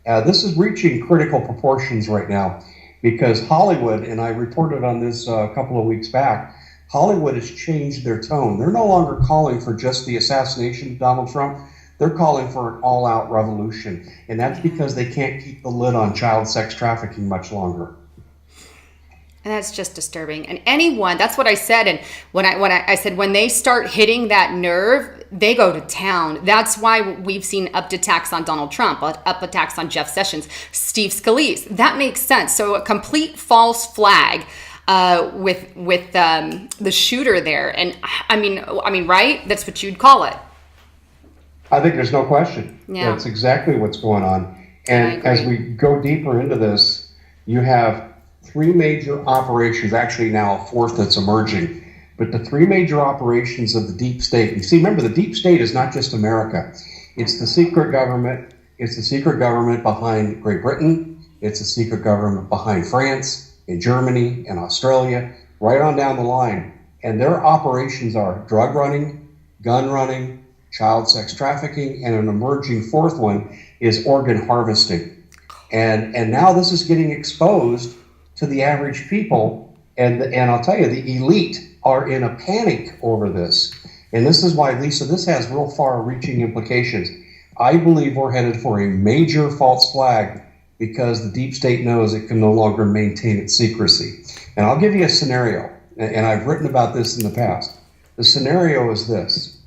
This is reaching critical proportions right now because Hollywood, and I reported on this a couple of weeks back, Hollywood has changed their tone. They're no longer calling for just the assassination of Donald Trump. They're calling for an all-out revolution. And that's because they can't keep the lid on child sex trafficking much longer. And that's just disturbing. And anyone, that's what I said. And when I said, when they start hitting that nerve, they go to town. That's why we've seen up attacks on Donald Trump, up attacks on Jeff Sessions, Steve Scalise. That makes sense. So a complete false flag with the shooter there. And I mean, right? That's what you'd call it. I think there's no question. Yeah. That's exactly what's going on. And as we go deeper into this, you have three major operations, actually now a fourth that's emerging, but the three major operations of the deep state. You see, remember, the deep state is not just America. It's the secret government. It's the secret government behind Great Britain. It's the secret government behind France and Germany and Australia, right on down the line. And their operations are drug running, gun running, child sex trafficking, and an emerging fourth one is organ harvesting. And now this is getting exposed to the average people, and I'll tell you, the elite are in a panic over this. And this is why, Lisa, this has real far-reaching implications. I believe we're headed for a major false flag because the deep state knows it can no longer maintain its secrecy. And I'll give you a scenario, and I've written about this in the past. The scenario is this.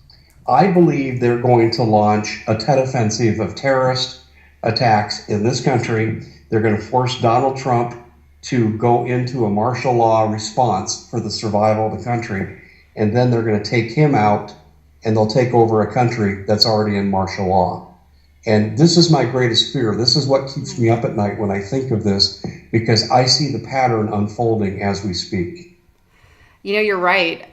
I believe they're going to launch a Tet offensive of terrorist attacks in this country. They're going to force Donald Trump to go into a martial law response for the survival of the country, and then they're going to take him out and they'll take over a country that's already in martial law. And this is my greatest fear. This is what keeps me up at night when I think of this, because I see the pattern unfolding as we speak. You know, you're right.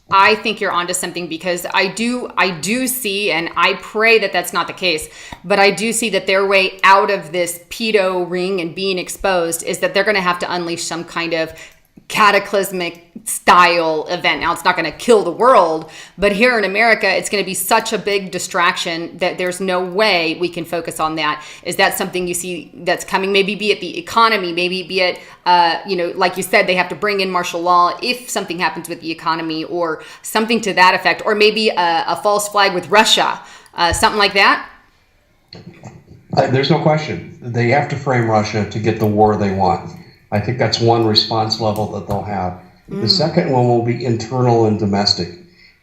I think you're onto something, because I do see, and I pray that that's not the case, but I do see that their way out of this pedo ring and being exposed is that they're going to have to unleash some kind of cataclysmic style event. Now, it's not going to kill the world, but here in America, it's going to be such a big distraction that there's no way we can focus on that. Is that something you see that's coming? Maybe be it the economy, maybe be it, like you said, they have to bring in martial law if something happens with the economy, or something to that effect, or maybe a false flag with Russia, something like that. There's no question. They have to frame Russia to get the war they want. I think that's one response level that they'll have. The second one will be internal and domestic.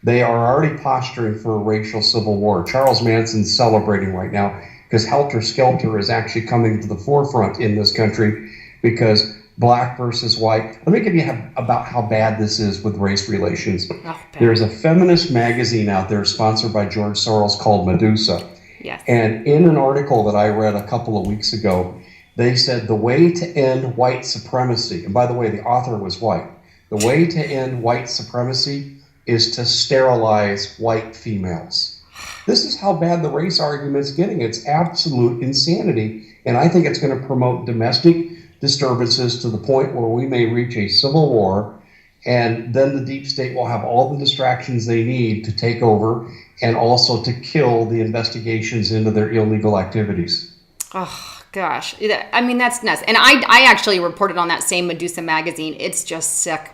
They are already posturing for a racial civil war. Charles Manson's celebrating right now because Helter Skelter is actually coming to the forefront in this country, because black versus white. Let me give you about how bad this is with race relations. There's a feminist magazine out there sponsored by George Soros called Medusa. Yes. And in an article that I read a couple of weeks ago, they said the way to end white supremacy, and by the way, the author was white, the way to end white supremacy is to sterilize white females. This is how bad the race argument's getting. It's absolute insanity, and I think it's going to promote domestic disturbances to the point where we may reach a civil war, and then the deep state will have all the distractions they need to take over and also to kill the investigations into their illegal activities. Oh. Gosh, I mean, that's nuts. And I actually reported on that same Medusa magazine. It's just sick.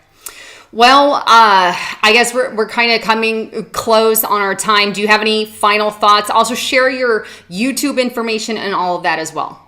Well, I guess we're kind of coming close on our time. Do you have any final thoughts? Also, share your YouTube information and all of that as well.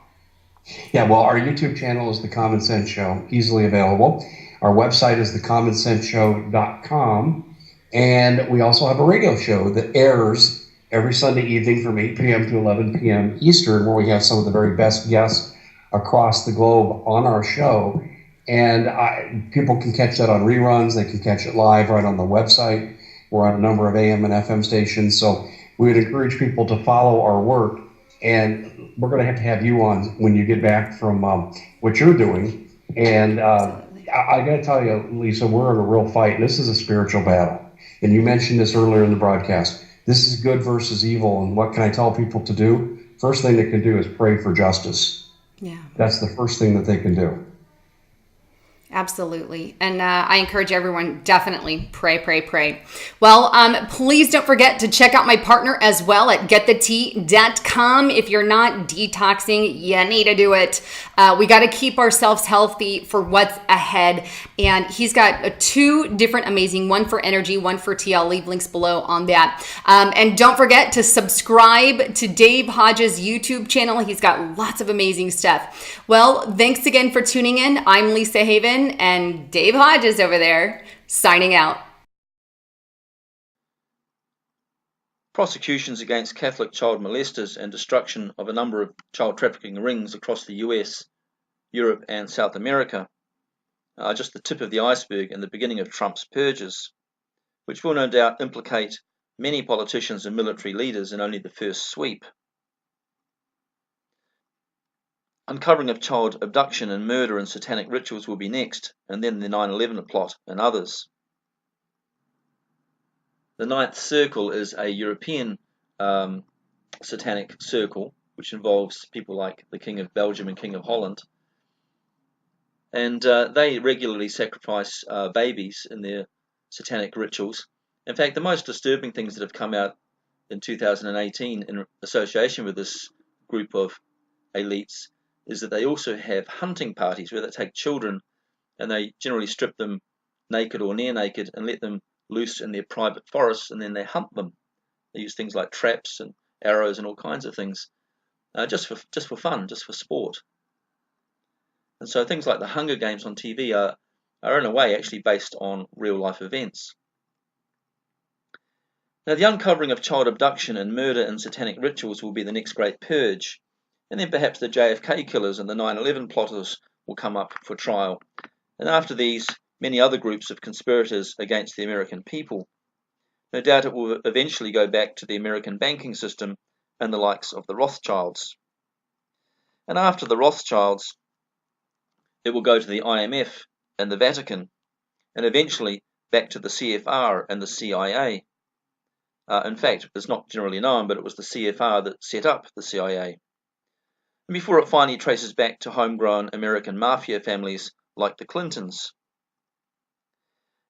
Yeah, well, our YouTube channel is The Common Sense Show, easily available. Our website is thecommonsenseshow.com. And we also have a radio show that airs every Sunday evening from 8 p.m. to 11 p.m. Eastern, where we have some of the very best guests across the globe on our show. And people can catch that on reruns. They can catch it live right on the website. We're on a number of AM and FM stations. So we would encourage people to follow our work. and we're going to have you on when you get back from what you're doing. And I got to tell you, Lisa, we're in a real fight. This is a spiritual battle. And you mentioned this earlier in the broadcast. This is good versus evil. And what can I tell people to do? First thing they can do is pray for justice. Yeah. That's the first thing that they can do. Absolutely. And I encourage everyone, definitely pray, pray, pray. Well, please don't forget to check out my partner as well at getthetea.com. If you're not detoxing, you need to do it. We got to keep ourselves healthy for what's ahead. And he's got 2 different amazing, one for energy, one for tea. I'll leave links below on that. And don't forget to subscribe to Dave Hodges' YouTube channel. He's got lots of amazing stuff. Well, thanks again for tuning in. I'm Lisa Haven. And Dave Hodges over there, signing out. Prosecutions against Catholic child molesters and destruction of a number of child trafficking rings across the US, Europe and South America are just the tip of the iceberg and the beginning of Trump's purges, which will no doubt implicate many politicians and military leaders in only the first sweep. Uncovering of child abduction and murder and satanic rituals will be next, and then the 9/11 plot and others. The Ninth Circle is a European satanic circle, which involves people like the King of Belgium and King of Holland. And they regularly sacrifice babies in their satanic rituals. In fact, the most disturbing things that have come out in 2018 in association with this group of elites is that they also have hunting parties where they take children and they generally strip them naked or near naked and let them loose in their private forests, and then they hunt them. They use things like traps and arrows and all kinds of things, just for fun, just for sport. And so things like the Hunger Games on TV are in a way actually based on real life events. Now, the uncovering of child abduction and murder and satanic rituals will be the next great purge. And then perhaps the JFK killers and the 9/11 plotters will come up for trial. And after these, many other groups of conspirators against the American people. No doubt it will eventually go back to the American banking system and the likes of the Rothschilds. And after the Rothschilds, it will go to the IMF and the Vatican, and eventually back to the CFR and the CIA. In fact, it's not generally known, but it was the CFR that set up the CIA. And before it finally traces back to homegrown American mafia families like the Clintons.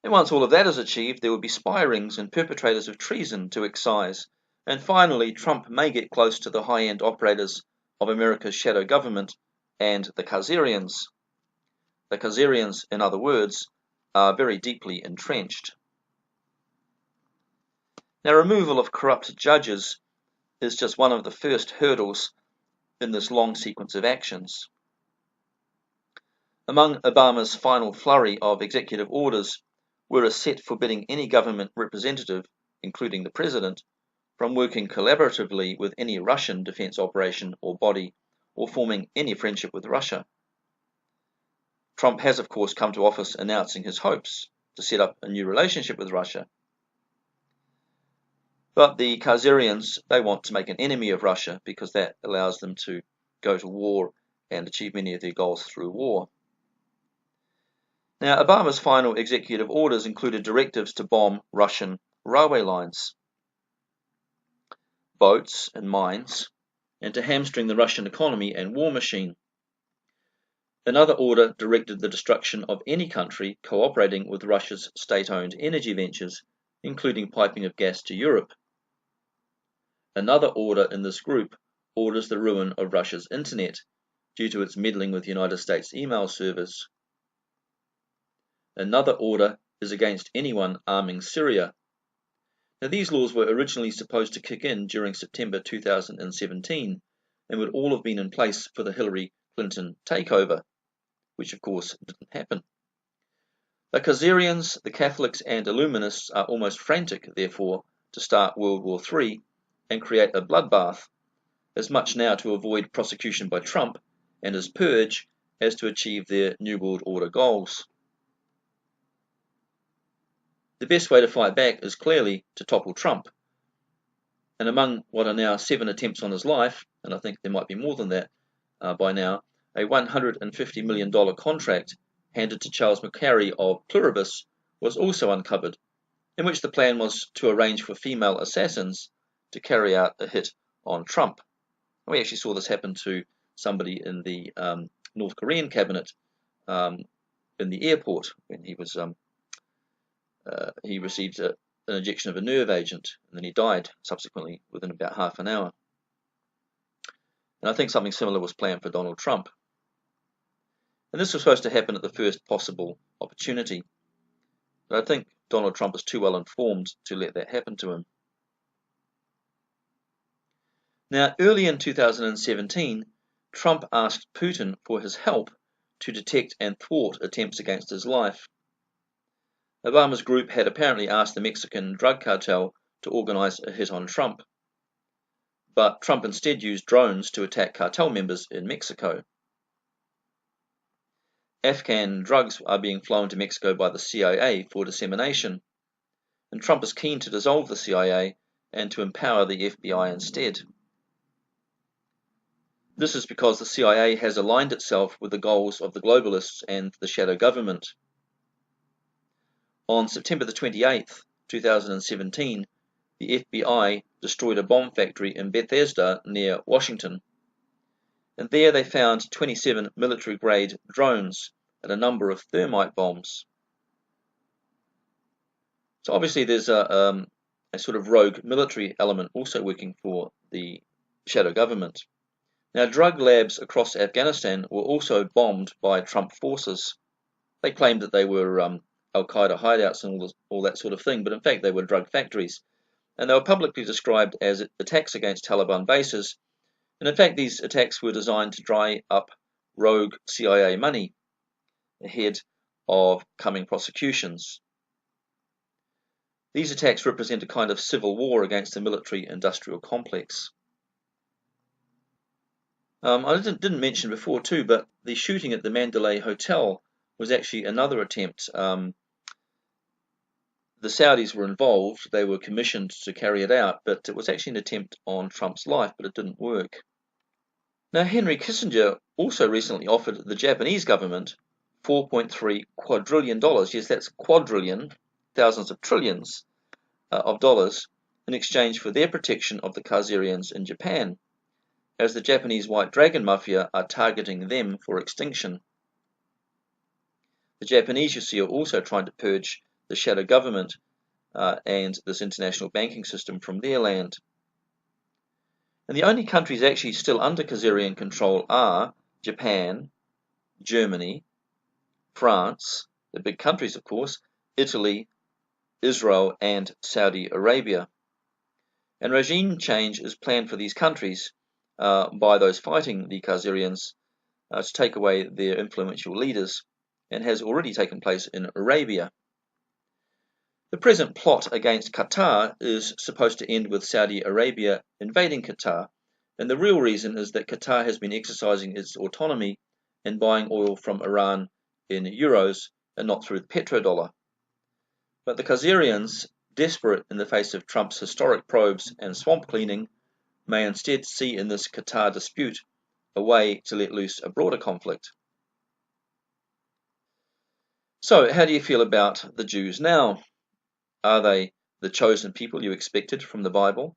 And once all of that is achieved, there will be spy rings and perpetrators of treason to excise. And finally, Trump may get close to the high-end operators of America's shadow government and the Khazarians. The Khazarians, in other words, are very deeply entrenched. Now, removal of corrupt judges is just one of the first hurdles in this long sequence of actions. Among Obama's final flurry of executive orders were a set forbidding any government representative, including the president, from working collaboratively with any Russian defense operation or body, or forming any friendship with Russia. Trump has, of course, come to office announcing his hopes to set up a new relationship with Russia. But the Khazarians, they want to make an enemy of Russia because that allows them to go to war and achieve many of their goals through war. Now, Obama's final executive orders included directives to bomb Russian railway lines, boats and mines, and to hamstring the Russian economy and war machine. Another order directed the destruction of any country cooperating with Russia's state-owned energy ventures, including piping of gas to Europe. Another order in this group orders the ruin of Russia's internet due to its meddling with United States email servers. Another order is against anyone arming Syria. Now, these laws were originally supposed to kick in during September 2017 and would all have been in place for the Hillary Clinton takeover, which of course didn't happen. The Khazarians, the Catholics and Illuminists are almost frantic, therefore, to start World War III and create a bloodbath, as much now to avoid prosecution by Trump and his purge as to achieve their New World Order goals. The best way to fight back is clearly to topple Trump, And among what are now 7 attempts on his life, and I think there might be more than that by now, a $150 million contract handed to Charles McCarry of Pluribus was also uncovered, in which the plan was to arrange for female assassins to carry out a hit on Trump. We actually saw this happen to somebody in the North Korean cabinet in the airport when he received an injection of a nerve agent, and then he died subsequently within about half an hour. And I think something similar was planned for Donald Trump. And this was supposed to happen at the first possible opportunity. But I think Donald Trump is too well informed to let that happen to him. Now, early in 2017, Trump asked Putin for his help to detect and thwart attempts against his life. Obama's group had apparently asked the Mexican drug cartel to organize a hit on Trump, but Trump instead used drones to attack cartel members in Mexico. Afghan drugs are being flown to Mexico by the CIA for dissemination, and Trump is keen to dissolve the CIA and to empower the FBI instead. This is because the CIA has aligned itself with the goals of the globalists and the shadow government. On September the 28th, 2017, the FBI destroyed a bomb factory in Bethesda near Washington, and there they found 27 military-grade drones and a number of thermite bombs. So obviously there's a sort of rogue military element also working for the shadow government. Now, drug labs across Afghanistan were also bombed by Trump forces. They claimed that they were Al-Qaeda hideouts and all that sort of thing, but in fact they were drug factories. And they were publicly described as attacks against Taliban bases. And in fact these attacks were designed to dry up rogue CIA money ahead of coming prosecutions. These attacks represent a kind of civil war against the military-industrial complex. I didn't mention before too, but the shooting at the Mandalay Hotel was actually another attempt. The Saudis were involved. They were commissioned to carry it out, but it was actually an attempt on Trump's life, but it didn't work. Now, Henry Kissinger also recently offered the Japanese government $4.3 quadrillion. Yes, that's quadrillion, thousands of trillions of dollars, in exchange for their protection of the Khazarians in Japan, as the Japanese White Dragon Mafia are targeting them for extinction. The Japanese, you see, are also trying to purge the shadow government and this international banking system from their land. And the only countries actually still under Khazarian control are Japan, Germany, France, the big countries of course, Italy, Israel and Saudi Arabia. And regime change is planned for these countries by those fighting the Khazarians to take away their influential leaders, and has already taken place in Arabia. The present plot against Qatar is supposed to end with Saudi Arabia invading Qatar, and the real reason is that Qatar has been exercising its autonomy and buying oil from Iran in euros and not through the petrodollar. But the Khazarians, desperate in the face of Trump's historic probes and swamp cleaning, may instead see in this Qatar dispute a way to let loose a broader conflict. So, how do you feel about the Jews now? Are they the chosen people you expected from the Bible?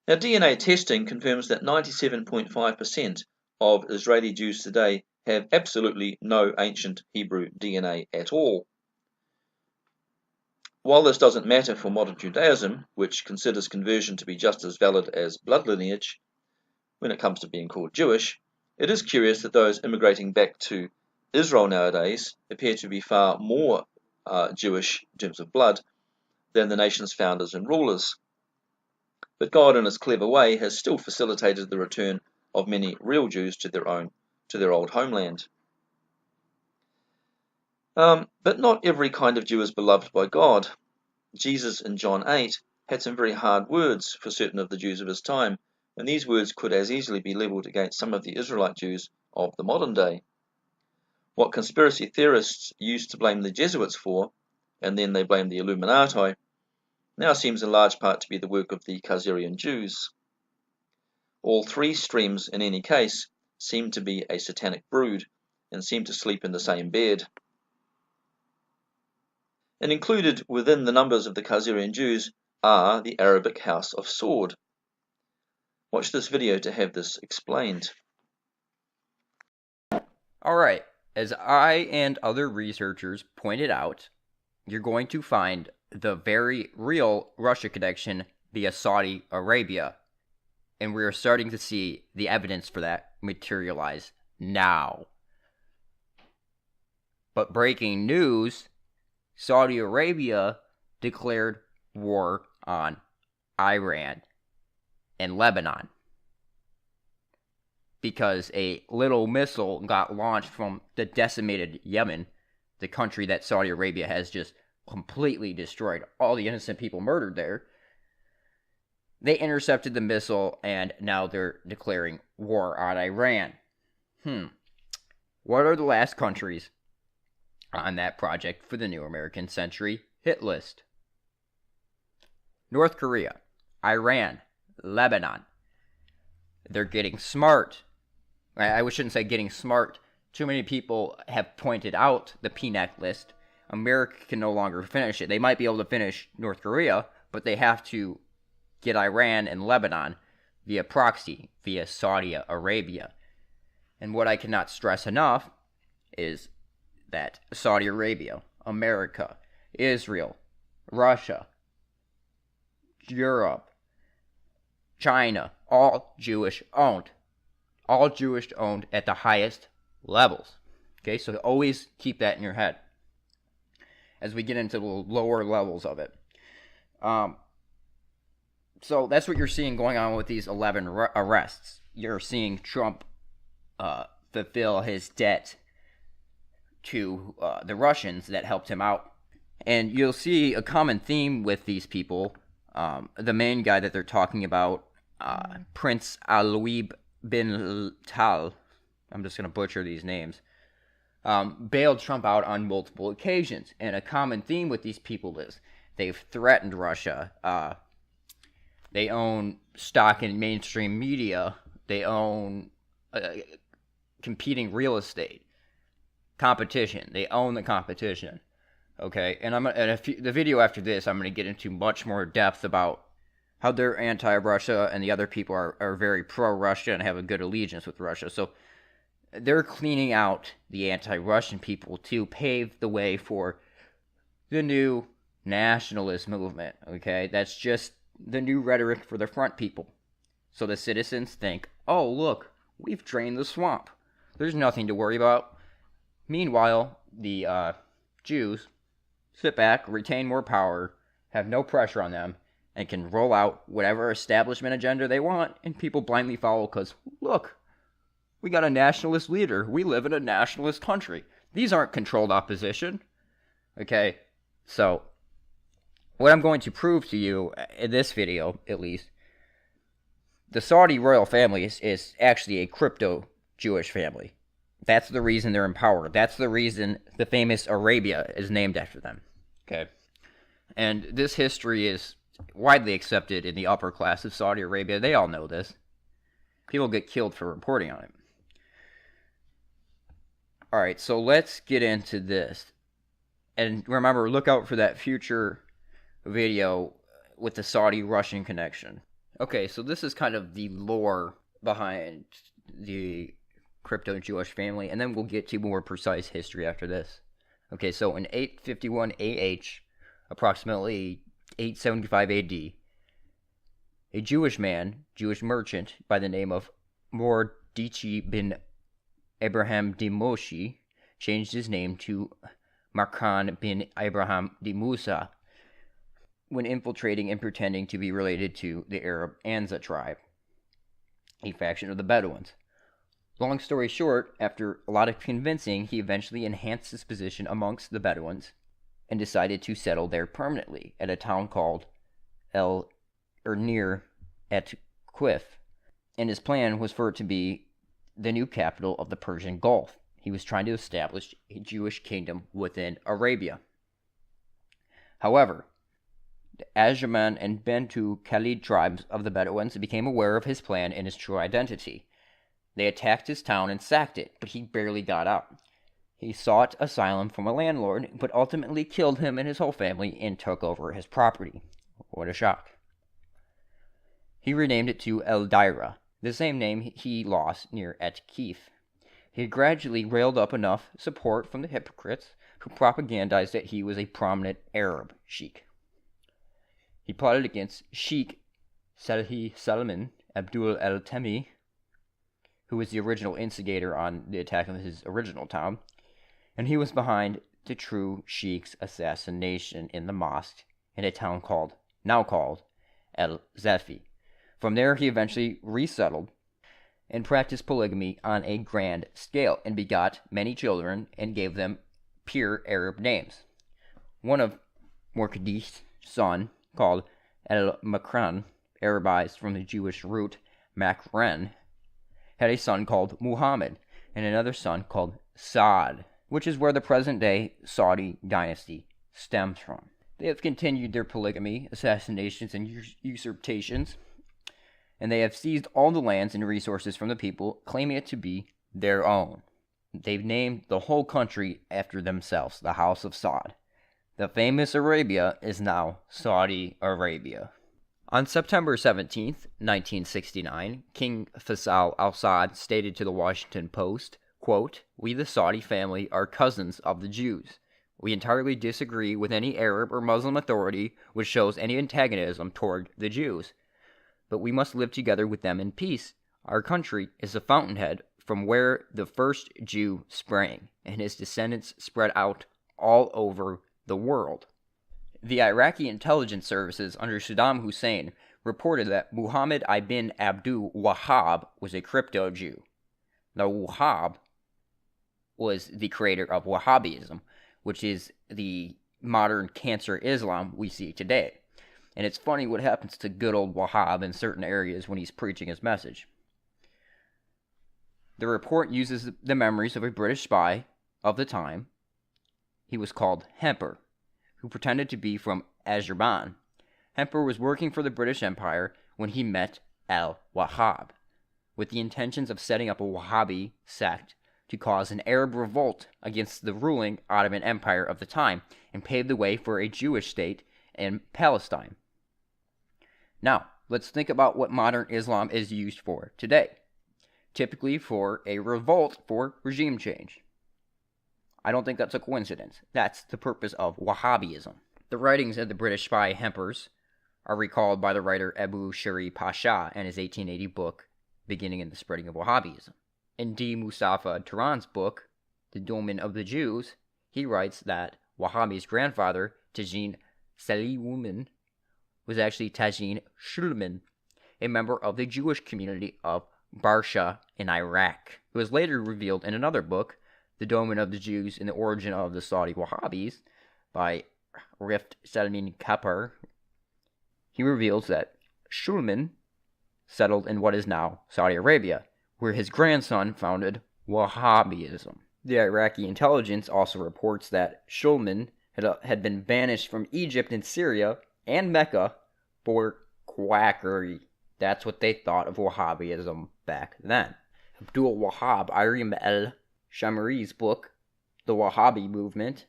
Now, DNA testing confirms that 97.5% of Israeli Jews today have absolutely no ancient Hebrew DNA at all. While this doesn't matter for modern Judaism, which considers conversion to be just as valid as blood lineage when it comes to being called Jewish, it is curious that those immigrating back to Israel nowadays appear to be far more Jewish in terms of blood than the nation's founders and rulers. But God, in his clever way, has still facilitated the return of many real Jews to their old homeland. But not every kind of Jew is beloved by God. Jesus in John 8 had some very hard words for certain of the Jews of his time, and these words could as easily be leveled against some of the Israelite Jews of the modern day. What conspiracy theorists used to blame the Jesuits for, and then they blamed the Illuminati, now seems in large part to be the work of the Khazarian Jews. All three streams, in any case, seem to be a satanic brood and seem to sleep in the same bed. And included within the numbers of the Khazarian Jews are the Arabic House of Sword. Watch this video to have this explained. Alright, as I and other researchers pointed out, you're going to find the very real Russia connection via Saudi Arabia. And we're starting to see the evidence for that materialize now. But breaking news, Saudi Arabia declared war on Iran and Lebanon because a little missile got launched from the decimated Yemen, the country that Saudi Arabia has just completely destroyed, all the innocent people murdered there. They intercepted the missile, and now they're declaring war on Iran. What are the last countries on that project for the new American century hit list? North Korea, Iran, Lebanon. They're getting smart. I shouldn't say getting smart. Too many people have pointed out the PNAC list. America can no longer finish it. They might be able to finish North Korea, but they have to get Iran and Lebanon via proxy, via Saudi Arabia. And what I cannot stress enough is that Saudi Arabia, America, Israel, Russia, Europe, China, all Jewish owned. All Jewish owned at the highest levels. Okay, so always keep that in your head as we get into the lower levels of it. So that's what you're seeing going on with these 11 arrests. You're seeing Trump fulfill his debt to the Russians that helped him out. And you'll see a common theme with these people. The main guy that they're talking about, Prince Aloib bin Tal, I'm just going to butcher these names, bailed Trump out on multiple occasions. And a common theme with these people is they've threatened Russia. They own stock in mainstream media. They own competing real estate. Competition. They own the competition. Okay, and the video after this, I'm going to get into much more depth about how they're anti-Russia and the other people are very pro-Russia and have a good allegiance with Russia. So they're cleaning out the anti-Russian people to pave the way for the new nationalist movement. Okay, that's just the new rhetoric for the front people. So the citizens think, oh, look, we've drained the swamp. There's nothing to worry about. Meanwhile, the Jews sit back, retain more power, have no pressure on them, and can roll out whatever establishment agenda they want, and people blindly follow because, look, we got a nationalist leader. We live in a nationalist country. These aren't controlled opposition. Okay, so what I'm going to prove to you in this video, at least, the Saudi royal family is actually a crypto-Jewish family. That's the reason they're in power. That's the reason the famous Arabia is named after them. Okay, and this history is widely accepted in the upper class of Saudi Arabia. They all know this. People get killed for reporting on it. Alright, so let's get into this. And remember, look out for that future video with the Saudi-Russian connection. Okay, so this is kind of the lore behind the crypto-Jewish family, and then we'll get to more precise history after this. Okay, so in 851 AH, approximately 875 AD, a Jewish man, Jewish merchant, by the name of Mordici bin Abraham de Moshe, changed his name to Markan bin Abraham de Musa when infiltrating and pretending to be related to the Arab Anza tribe, a faction of the Bedouins. Long story short, after a lot of convincing, he eventually enhanced his position amongst the Bedouins and decided to settle there permanently at a town called El Ernir et Quif. And his plan was for it to be the new capital of the Persian Gulf. He was trying to establish a Jewish kingdom within Arabia. However, the Ajman and Bantu Khalid tribes of the Bedouins became aware of his plan and his true identity. They attacked his town and sacked it, but he barely got out. He sought asylum from a landlord, but ultimately killed him and his whole family and took over his property. What a shock. He renamed it to El Daira, the same name he lost near Et Kif. He gradually railed up enough support from the hypocrites who propagandized that he was a prominent Arab sheikh. He plotted against Sheikh Salhi Salman Abdul el-Temi, who was the original instigator on the attack of his original town, and he was behind the true sheikh's assassination in the mosque in a town now called El Zafi. From there he eventually resettled and practiced polygamy on a grand scale and begot many children and gave them pure Arab names. One of Morkadi's son, called El-Makran, Arabized from the Jewish root Makren, had a son called Muhammad and another son called Saad, which is where the present-day Saudi dynasty stems from. They have continued their polygamy, assassinations, and usurpations, and they have seized all the lands and resources from the people, claiming it to be their own. They've named the whole country after themselves, the House of Saud. The famous Arabia is now Saudi Arabia. On September 17, 1969, King Faisal al-Saud stated to the Washington Post, quote, "We the Saudi family are cousins of the Jews. We entirely disagree with any Arab or Muslim authority which shows any antagonism toward the Jews. But we must live together with them in peace. Our country is the fountainhead from where the first Jew sprang, and his descendants spread out all over the world." The Iraqi intelligence services under Saddam Hussein reported that Muhammad ibn Abdul Wahhab was a crypto-Jew. Now, Wahhab was the creator of Wahhabism, which is the modern cancer Islam we see today. And it's funny what happens to good old Wahhab in certain areas when he's preaching his message. The report uses the memories of a British spy of the time. He was called Hemper, who pretended to be from Azerbaijan. Hemper was working for the British Empire when he met al-Wahhab, with the intentions of setting up a Wahhabi sect to cause an Arab revolt against the ruling Ottoman Empire of the time and pave the way for a Jewish state in Palestine. Now, let's think about what modern Islam is used for today. Typically for a revolt for regime change. I don't think that's a coincidence. That's the purpose of Wahhabism. The writings of the British spy Hempers are recalled by the writer Abu Shari Pasha in his 1880 book, Beginning and the Spreading of Wahhabism. In D. Mustafa Turan's book, The Domain of the Jews, he writes that Wahhabi's grandfather, Tajin Saliwuman, was actually Tajin Shulman, a member of the Jewish community of Barsha in Iraq. It was later revealed in another book, The Domain of the Jews and the Origin of the Saudi Wahhabis, by Rift Salmin Kapar. He reveals that Shulman settled in what is now Saudi Arabia, where his grandson founded Wahhabism. The Iraqi intelligence also reports that Shulman had been banished from Egypt and Syria and Mecca for quackery. That's what they thought of Wahhabism back then. Abdul Wahhab Irim el-Shamari's book, The Wahhabi Movement,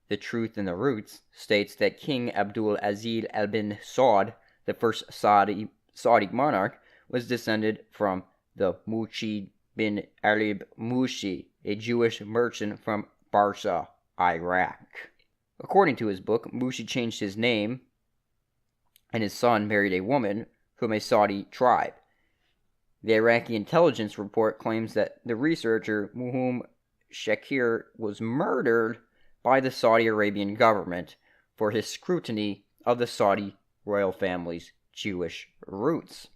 The Truth and the Roots, states that King Abdul Aziz al-Bin Saud, the first Saudi monarch, was descended from the Mushi bin Alib Mushi, a Jewish merchant from Barsha, Iraq. According to his book, Mushi changed his name, and his son married a woman from a Saudi tribe. The Iraqi intelligence report claims that the researcher Muhammad Shakir was murdered by the Saudi Arabian government for his scrutiny of the Saudi royal family's Jewish roots.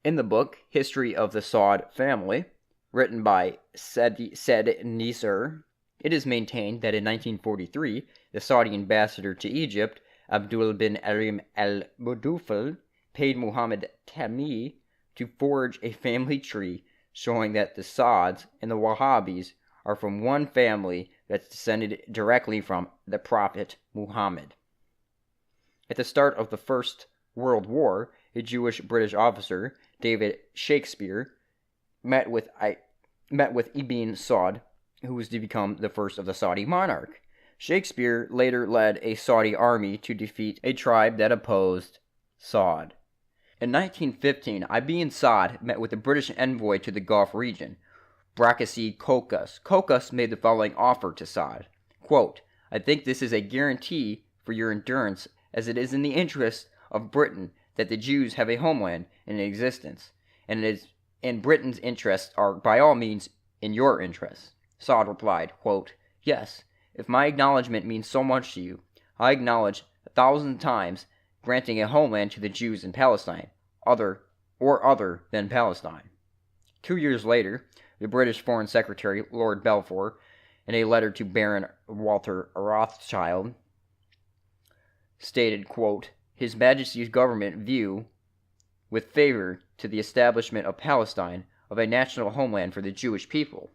In the book History of the Saud Family, written by Said Nisr, it is maintained that in 1943, the Saudi ambassador to Egypt, Abdul bin Arim al-Budufal, paid Muhammad Tami to forge a family tree showing that the Sauds and the Wahhabis are from one family that's descended directly from the Prophet Muhammad. At the start of the First World War, a Jewish British officer, David Shakespeare, met with Ibn Saud, who was to become the first of the Saudi monarch. Shakespeare later led a Saudi army to defeat a tribe that opposed Saud. In 1915, Ibn Saud met with the British envoy to the Gulf region, Brakasid Kokas. Kokas made the following offer to Saud. Quote, I think this is a guarantee for your endurance, as it is in the interest of Britain that the Jews have a homeland in existence, and it is in Britain's interests are by all means in your interests. Saud replied, quote, yes, if my acknowledgment means so much to you, I acknowledge 1,000 times granting a homeland to the Jews in Palestine, other than Palestine. 2 years later, the British Foreign Secretary, Lord Balfour, in a letter to Baron Walter Rothschild, stated, quote, His Majesty's government view with favor to the establishment of Palestine of a national homeland for the Jewish people.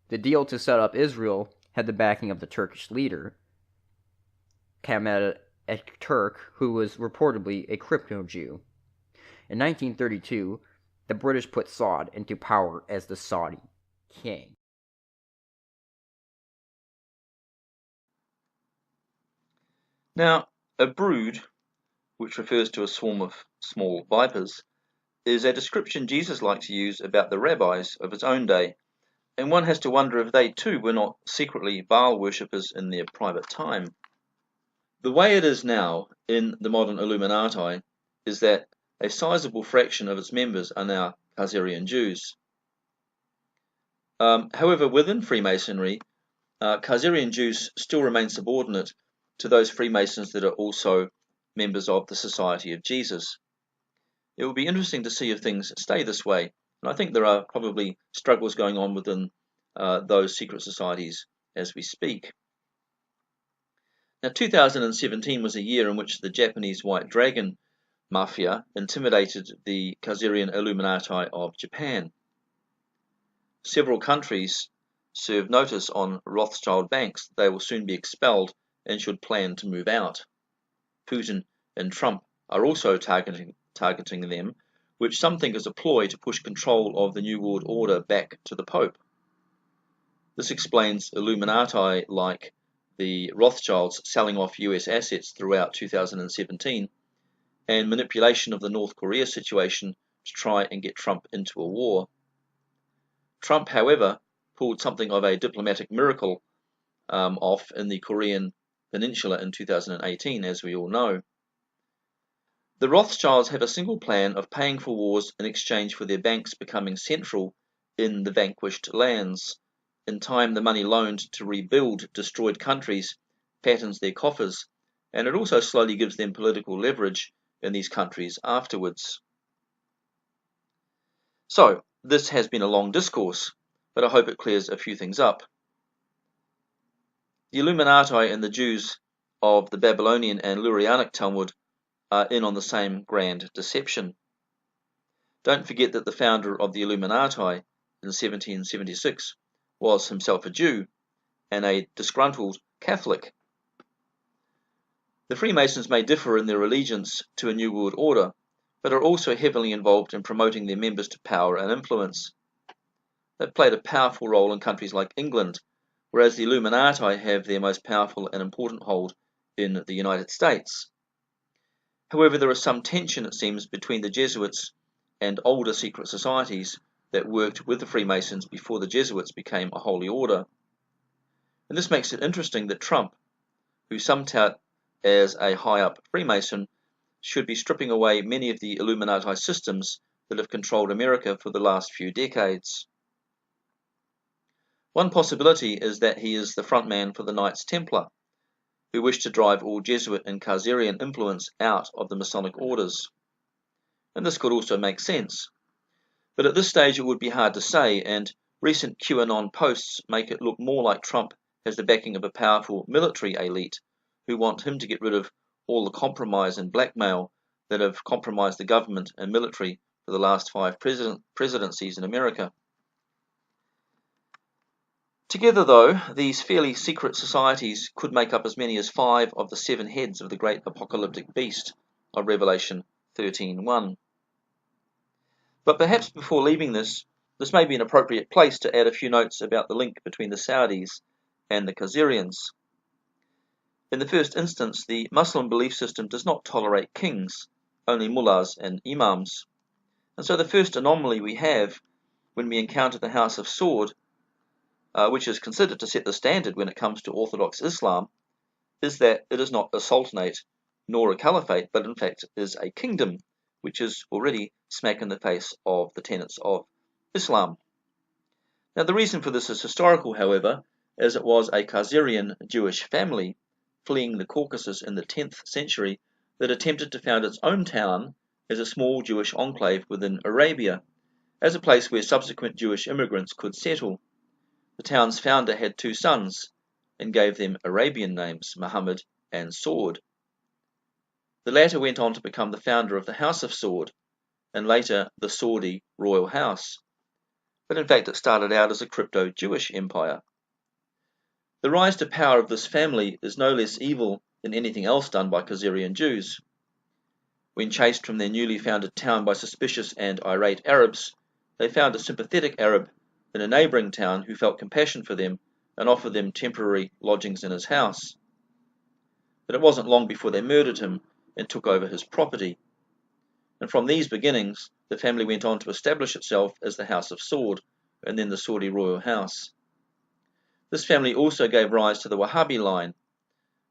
The deal to set up Israel had the backing of the Turkish leader, Kemal Atatürk, who was reportedly a crypto-Jew. In 1932, the British put Saud into power as the Saudi king. Now, a brood, which refers to a swarm of small vipers, is a description Jesus liked to use about the rabbis of his own day, and one has to wonder if they too were not secretly Baal worshippers in their private time. The way it is now in the modern Illuminati is that a sizable fraction of its members are now Khazarian Jews. However, within Freemasonry, Khazarian Jews still remain subordinate to those Freemasons that are also members of the Society of Jesus. It will be interesting to see if things stay this way, and I think there are probably struggles going on within those secret societies as we speak. Now, 2017 was a year in which the Japanese White Dragon Mafia intimidated the Khazarian Illuminati of Japan. Several countries served notice on Rothschild banks that they will soon be expelled and should plan to move out. Putin and Trump are also targeting them, which some think is a ploy to push control of the New World Order back to the Pope. This explains Illuminati like the Rothschilds selling off US assets throughout 2017 and manipulation of the North Korea situation to try and get Trump into a war. Trump, however, pulled something of a diplomatic miracle off in the Korean Peninsula in 2018, as we all know. The Rothschilds have a single plan of paying for wars in exchange for their banks becoming central in the vanquished lands. In time, the money loaned to rebuild destroyed countries fattens their coffers, and it also slowly gives them political leverage in these countries afterwards. So, this has been a long discourse, but I hope it clears a few things up. The Illuminati and the Jews of the Babylonian and Lurianic Talmud are in on the same grand deception. Don't forget that the founder of the Illuminati in 1776 was himself a Jew and a disgruntled Catholic. The Freemasons may differ in their allegiance to a New World Order, but are also heavily involved in promoting their members to power and influence. They've played a powerful role in countries like England, whereas the Illuminati have their most powerful and important hold in the United States. However, there is some tension, it seems, between the Jesuits and older secret societies that worked with the Freemasons before the Jesuits became a holy order. And this makes it interesting that Trump, who some tout as a high-up Freemason, should be stripping away many of the Illuminati systems that have controlled America for the last few decades. One possibility is that he is the frontman for the Knights Templar, who wish to drive all Jesuit and Khazarian influence out of the Masonic orders. And this could also make sense. But at this stage it would be hard to say, and recent QAnon posts make it look more like Trump has the backing of a powerful military elite who want him to get rid of all the compromise and blackmail that have compromised the government and military for the last 5 presidencies in America. Together, though, these fairly secret societies could make up as many as 5 of the 7 heads of the great apocalyptic beast of Revelation 13:1. But perhaps before leaving this may be an appropriate place to add a few notes about the link between the Saudis and the Khazarians. In the first instance, the Muslim belief system does not tolerate kings, only mullahs and imams. And so the first anomaly we have when we encounter the House of Sword, which is considered to set the standard when it comes to Orthodox Islam, is that it is not a sultanate nor a caliphate, but in fact is a kingdom, which is already smack in the face of the tenets of Islam. Now, the reason for this is historical, however, as it was a Khazarian Jewish family fleeing the Caucasus in the 10th century that attempted to found its own town as a small Jewish enclave within Arabia, as a place where subsequent Jewish immigrants could settle. The town's founder had 2 sons and gave them Arabian names, Muhammad and Sword. The latter went on to become the founder of the House of Sword, and later the Saudi royal house. But in fact it started out as a crypto-Jewish empire. The rise to power of this family is no less evil than anything else done by Khazarian Jews. When chased from their newly founded town by suspicious and irate Arabs, they found a sympathetic Arab in a neighbouring town who felt compassion for them and offered them temporary lodgings in his house. But it wasn't long before they murdered him and took over his property. And from these beginnings, the family went on to establish itself as the House of Sword, and then the Saudi royal house. This family also gave rise to the Wahhabi line,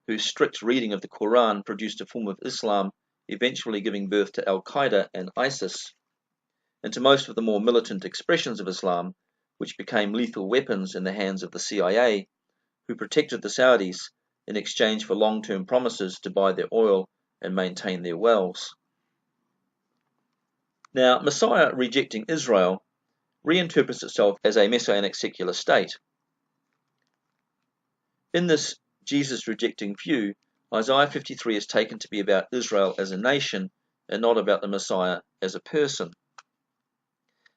whose strict reading of the Quran produced a form of Islam, eventually giving birth to Al-Qaeda and ISIS, and to most of the more militant expressions of Islam, which became lethal weapons in the hands of the CIA, who protected the Saudis in exchange for long-term promises to buy their oil and maintain their wells. Now, Messiah rejecting Israel reinterprets itself as a messianic secular state. In this Jesus-rejecting view, Isaiah 53 is taken to be about Israel as a nation and not about the Messiah as a person.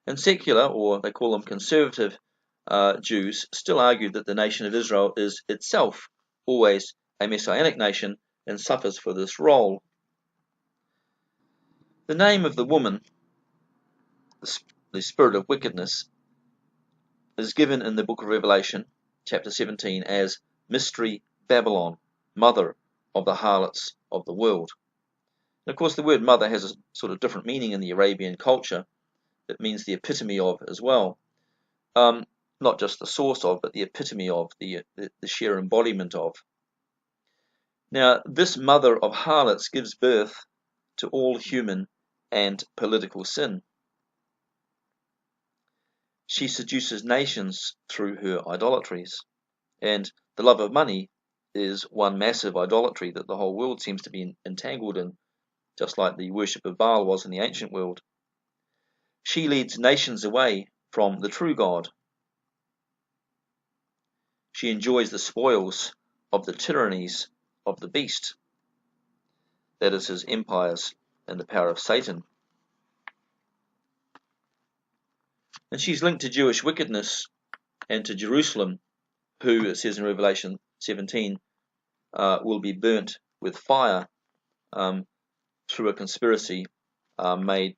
And secular, or they call them conservative, Jews still argue that the nation of Israel is itself always a messianic nation and suffers for this role. The name of the woman, the spirit of wickedness, is given in the book of Revelation, chapter 17, as Mystery Babylon, mother of the harlots of the world. And of course, the word mother has a sort of different meaning in the Arabian culture. It means the epitome of as well. Not just the source of, but the epitome of, the sheer embodiment of. Now, this mother of harlots gives birth to all human and political sin. She seduces nations through her idolatries, and the love of money is one massive idolatry that the whole world seems to be entangled in, just like the worship of Baal was in the ancient world. She leads nations away from the true God. She enjoys the spoils of the tyrannies of the beast, that is his empires and the power of Satan. And she's linked to Jewish wickedness and to Jerusalem, who, it says in Revelation 17, will be burnt with fire through a conspiracy made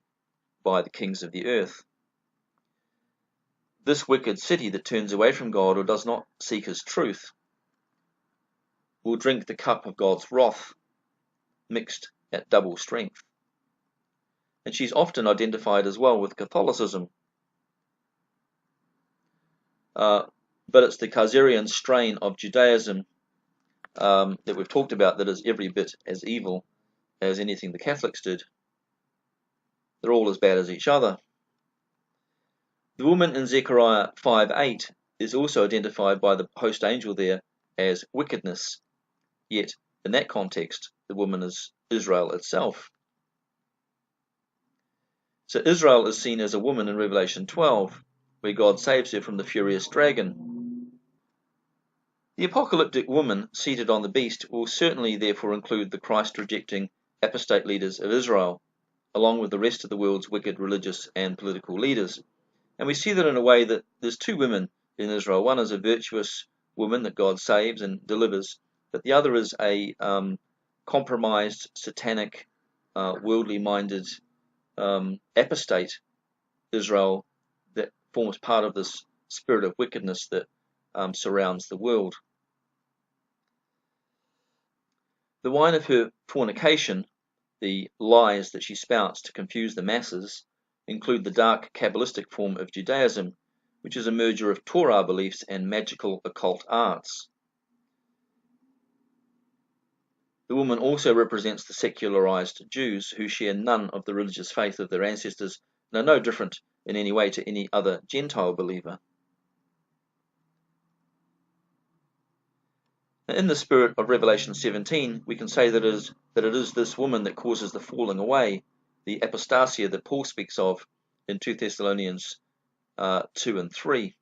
by the kings of the earth. This wicked city that turns away from God or does not seek his truth will drink the cup of God's wrath, mixed at double strength. And she's often identified as well with Catholicism. But it's the Khazarian strain of Judaism that we've talked about that is every bit as evil as anything the Catholics did. They're all as bad as each other. The woman in Zechariah 5:8 is also identified by the host angel there as wickedness, yet in that context the woman is Israel itself. So Israel is seen as a woman in Revelation 12, where God saves her from the furious dragon. The apocalyptic woman seated on the beast will certainly therefore include the Christ-rejecting apostate leaders of Israel, along with the rest of the world's wicked religious and political leaders. And we see that in a way that there's 2 women in Israel. One is a virtuous woman that God saves and delivers, but the other is a compromised, satanic, worldly-minded apostate Israel that forms part of this spirit of wickedness that surrounds the world. The wine of her fornication, the lies that she spouts to confuse the masses, include the dark Kabbalistic form of Judaism, which is a merger of Torah beliefs and magical occult arts. The woman also represents the secularized Jews who share none of the religious faith of their ancestors and are no different in any way to any other Gentile believer. Now, in the spirit of Revelation 17, we can say that it is this woman that causes the falling away, the apostasia that Paul speaks of in 2 Thessalonians 2 and 3.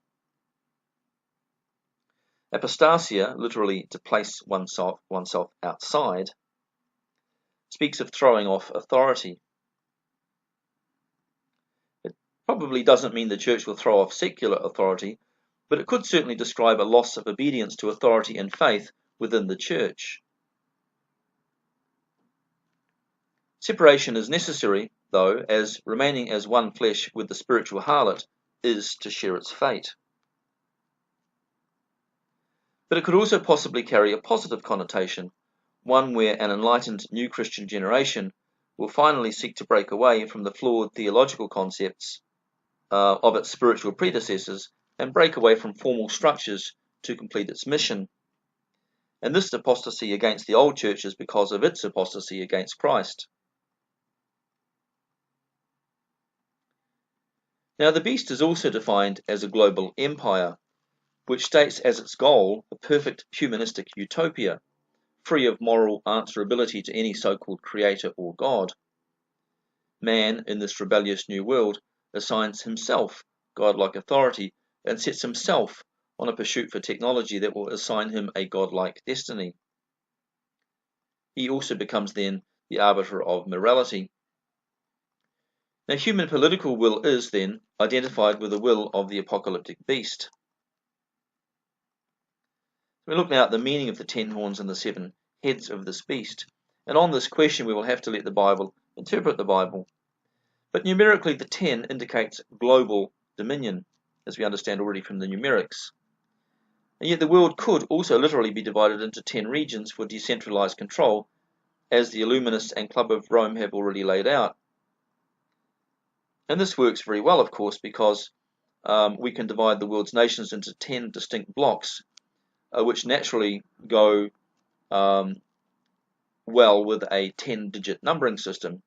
Apostasia, literally to place oneself outside, speaks of throwing off authority. It probably doesn't mean the church will throw off secular authority, but it could certainly describe a loss of obedience to authority and faith within the church. Separation is necessary, though, as remaining as one flesh with the spiritual harlot is to share its fate. But it could also possibly carry a positive connotation, one where an enlightened new Christian generation will finally seek to break away from the flawed theological concepts of its spiritual predecessors and break away from formal structures to complete its mission. And this apostasy against the old church is because of its apostasy against Christ. Now, the beast is also defined as a global empire, which states as its goal a perfect humanistic utopia, free of moral answerability to any so-called creator or God. Man, in this rebellious new world, assigns himself godlike authority and sets himself on a pursuit for technology that will assign him a godlike destiny. He also becomes then the arbiter of morality. Now, human political will is, then, identified with the will of the apocalyptic beast. We look now at the meaning of the 10 horns and the 7 heads of this beast, and on this question we will have to let the Bible interpret the Bible. But numerically, the 10 indicates global dominion, as we understand already from the numerics. And yet the world could also literally be divided into 10 regions for decentralized control, as the Illuminists and Club of Rome have already laid out. And this works very well, of course, because we can divide the world's nations into 10 distinct blocks, which naturally go well with a 10-digit numbering system.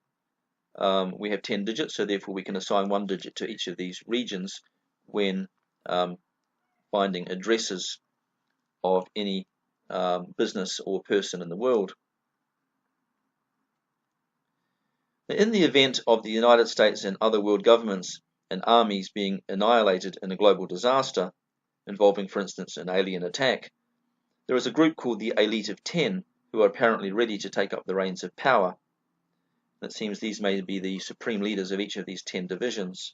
We have 10 digits, so therefore we can assign 1 digit to each of these regions when finding addresses of any business or person in the world. In the event of the United States and other world governments and armies being annihilated in a global disaster, involving, for instance, an alien attack, there is a group called the Elite of 10 who are apparently ready to take up the reins of power. It seems these may be the supreme leaders of each of these 10 divisions.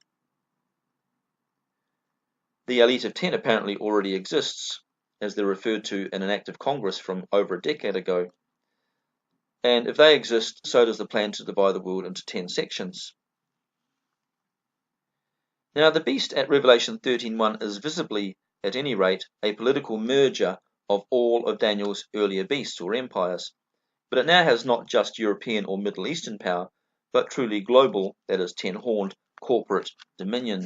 The Elite of 10 apparently already exists, as they're referred to in an act of Congress from over a decade ago. And if they exist, so does the plan to divide the world into 10 sections. Now, the beast at Revelation 13:1 is visibly, at any rate, a political merger of all of Daniel's earlier beasts or empires. But it now has not just European or Middle Eastern power, but truly global, that is, 10-horned, corporate dominion.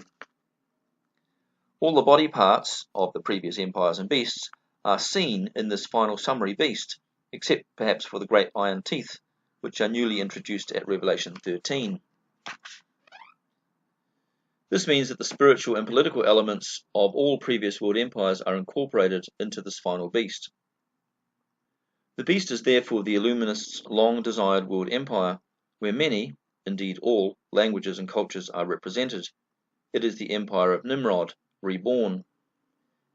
All the body parts of the previous empires and beasts are seen in this final summary beast, except perhaps for the great iron teeth, which are newly introduced at Revelation 13. This means that the spiritual and political elements of all previous world empires are incorporated into this final beast. The beast is therefore the Illuminists' long-desired world empire, where many, indeed all, languages and cultures are represented. It is the empire of Nimrod, reborn.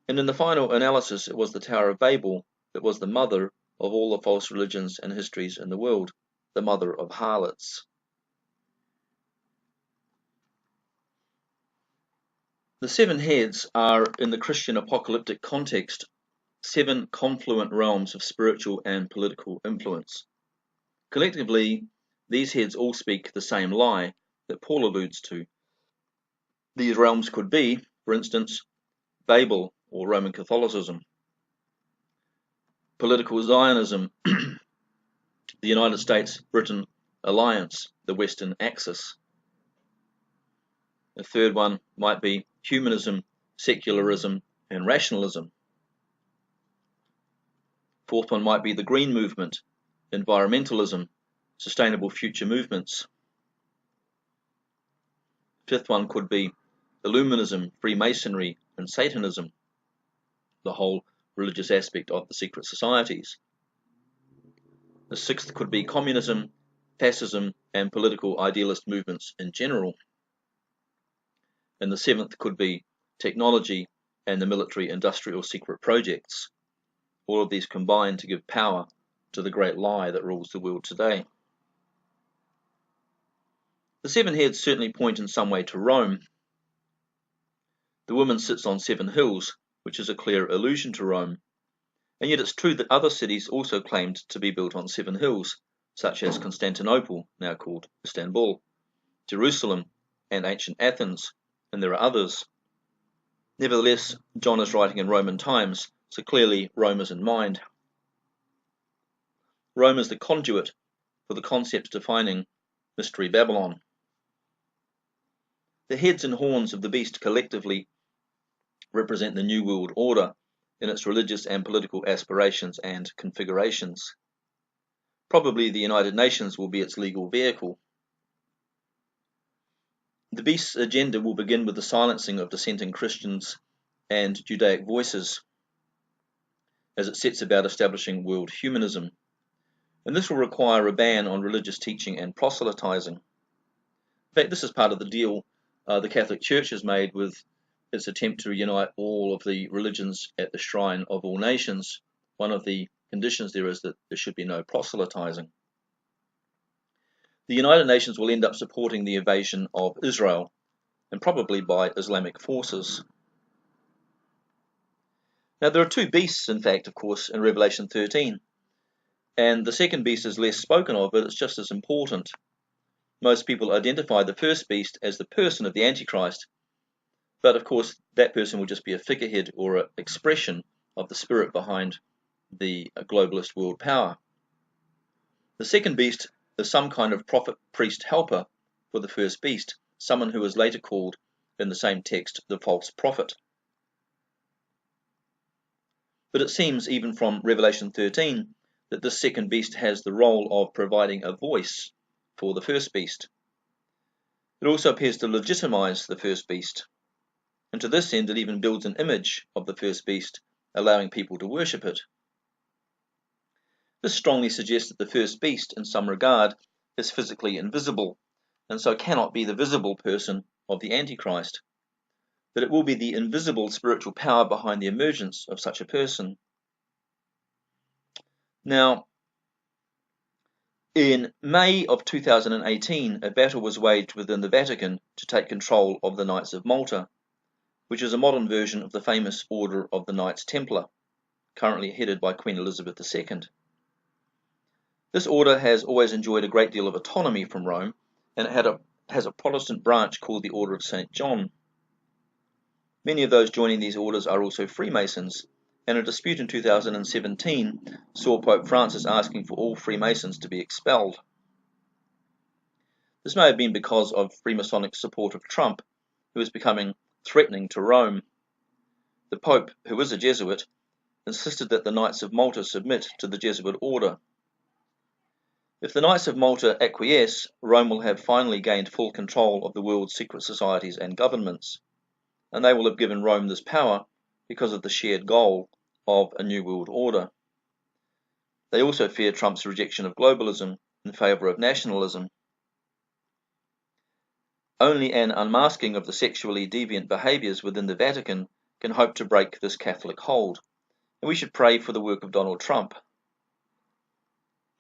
And in the final analysis, it was the Tower of Babel that was the mother of all the false religions and histories in the world, the mother of harlots. The seven heads are, in the Christian apocalyptic context, seven confluent realms of spiritual and political influence. Collectively, these heads all speak the same lie that Paul alludes to. These realms could be, for instance, Babel or Roman Catholicism, political Zionism, the United States-Britain alliance, the Western Axis. A third one might be humanism, secularism, and rationalism. Fourth one might be the Green Movement, environmentalism, sustainable future movements. Fifth one could be Illuminism, Freemasonry, and Satanism, the whole religious aspect of the secret societies. The sixth could be communism, fascism, and political idealist movements in general. And the seventh could be technology and the military-industrial secret projects. All of these combine to give power to the great lie that rules the world today. The seven heads certainly point in some way to Rome. The woman sits on 7 hills, which is a clear allusion to Rome. And yet it's true that other cities also claimed to be built on 7 hills, such as Constantinople, now called Istanbul, Jerusalem, and ancient Athens, and there are others. Nevertheless, John is writing in Roman times, so clearly Rome is in mind. Rome is the conduit for the concept defining Mystery Babylon. The heads and horns of the beast collectively represent the New World Order in its religious and political aspirations and configurations. Probably the United Nations will be its legal vehicle. The beast's agenda will begin with the silencing of dissenting Christians and Judaic voices as it sets about establishing world humanism, and this will require a ban on religious teaching and proselytizing. In fact, this is part of the deal the Catholic Church has made with its attempt to unite all of the religions at the shrine of all nations. One of the conditions there is that there should be no proselytizing. The United Nations will end up supporting the invasion of Israel, and probably by Islamic forces. Now, there are 2 beasts, in fact, of course, in Revelation 13, and the second beast is less spoken of, but it's just as important. Most people identify the first beast as the person of the Antichrist, but of course that person will just be a figurehead or an expression of the spirit behind the globalist world power. The second beast is some kind of prophet, priest, helper for the first beast, someone who is later called in the same text the false prophet. But it seems even from Revelation 13 that this second beast has the role of providing a voice for the first beast. It also appears to legitimize the first beast, and to this end it even builds an image of the first beast, allowing people to worship it. This strongly suggests that the first beast, in some regard, is physically invisible, and so cannot be the visible person of the Antichrist, but it will be the invisible spiritual power behind the emergence of such a person. Now, in May of 2018, a battle was waged within the Vatican to take control of the Knights of Malta, which is a modern version of the famous Order of the Knights Templar, currently headed by Queen Elizabeth II. This order has always enjoyed a great deal of autonomy from Rome, and it has a Protestant branch called the Order of St. John. Many of those joining these orders are also Freemasons, and a dispute in 2017 saw Pope Francis asking for all Freemasons to be expelled. This may have been because of Freemasonic support of Trump, who is becoming threatening to Rome. The Pope, who is a Jesuit, insisted that the Knights of Malta submit to the Jesuit order. If the Knights of Malta acquiesce, Rome will have finally gained full control of the world's secret societies and governments, and they will have given Rome this power because of the shared goal of a new world order. They also fear Trump's rejection of globalism in favour of nationalism. Only an unmasking of the sexually deviant behaviours within the Vatican can hope to break this Catholic hold, and we should pray for the work of Donald Trump.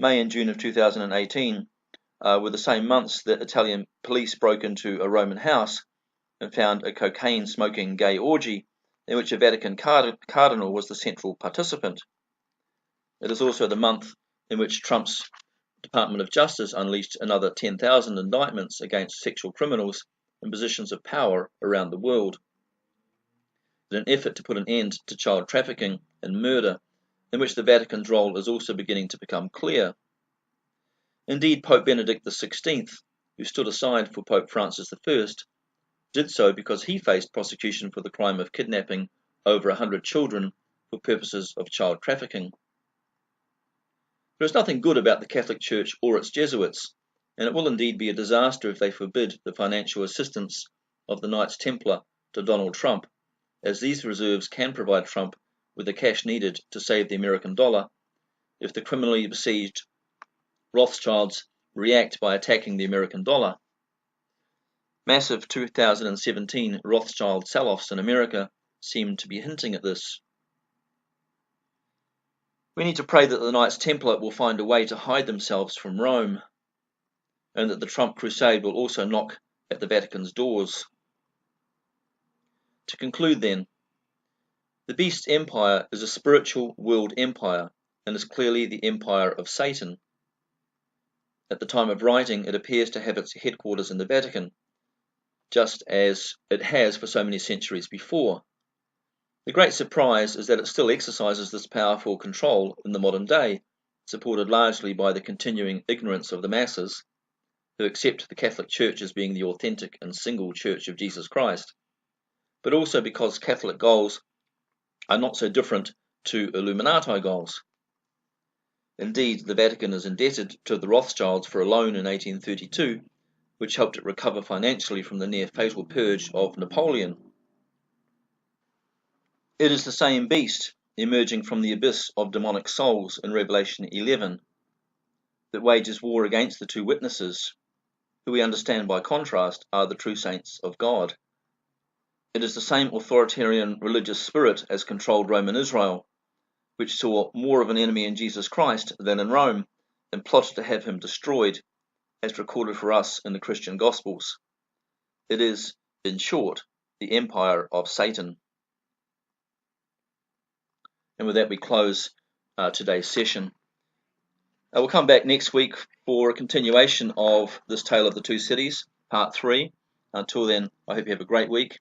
May and June of 2018 were the same months that Italian police broke into a Roman house and found a cocaine-smoking gay orgy in which a Vatican cardinal was the central participant. It is also the month in which Trump's Department of Justice unleashed another 10,000 indictments against sexual criminals in positions of power around the world, in an effort to put an end to child trafficking and murder, in which the Vatican's role is also beginning to become clear. Indeed, Pope Benedict XVI, who stood aside for Pope Francis I, did so because he faced prosecution for the crime of kidnapping over 100 children for purposes of child trafficking. There is nothing good about the Catholic Church or its Jesuits, and it will indeed be a disaster if they forbid the financial assistance of the Knights Templar to Donald Trump, as these reserves can provide Trump with the cash needed to save the American dollar if the criminally besieged Rothschilds react by attacking the American dollar. Massive 2017 Rothschild sell-offs in America seem to be hinting at this. We need to pray that the Knights Templar will find a way to hide themselves from Rome, and that the Trump crusade will also knock at the Vatican's doors. To conclude then, the beast's empire is a spiritual world empire and is clearly the empire of Satan. At the time of writing, it appears to have its headquarters in the Vatican, just as it has for so many centuries before. The great surprise is that it still exercises this powerful control in the modern day, supported largely by the continuing ignorance of the masses, who accept the Catholic Church as being the authentic and single Church of Jesus Christ, but also because Catholic goals are not so different to Illuminati goals. Indeed, the Vatican is indebted to the Rothschilds for a loan in 1832, which helped it recover financially from the near-fatal purge of Napoleon. It is the same beast, emerging from the abyss of demonic souls in Revelation 11, that wages war against the two witnesses, who we understand by contrast are the true saints of God. It is the same authoritarian religious spirit as controlled Roman Israel, which saw more of an enemy in Jesus Christ than in Rome, and plotted to have him destroyed, as recorded for us in the Christian Gospels. It is, in short, the empire of Satan. And with that, we close today's session. We'll come back next week for a continuation of this Tale of the Two Cities, Part 3. Until then, I hope you have a great week.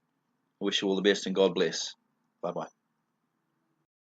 I wish you all the best and God bless. Bye-bye.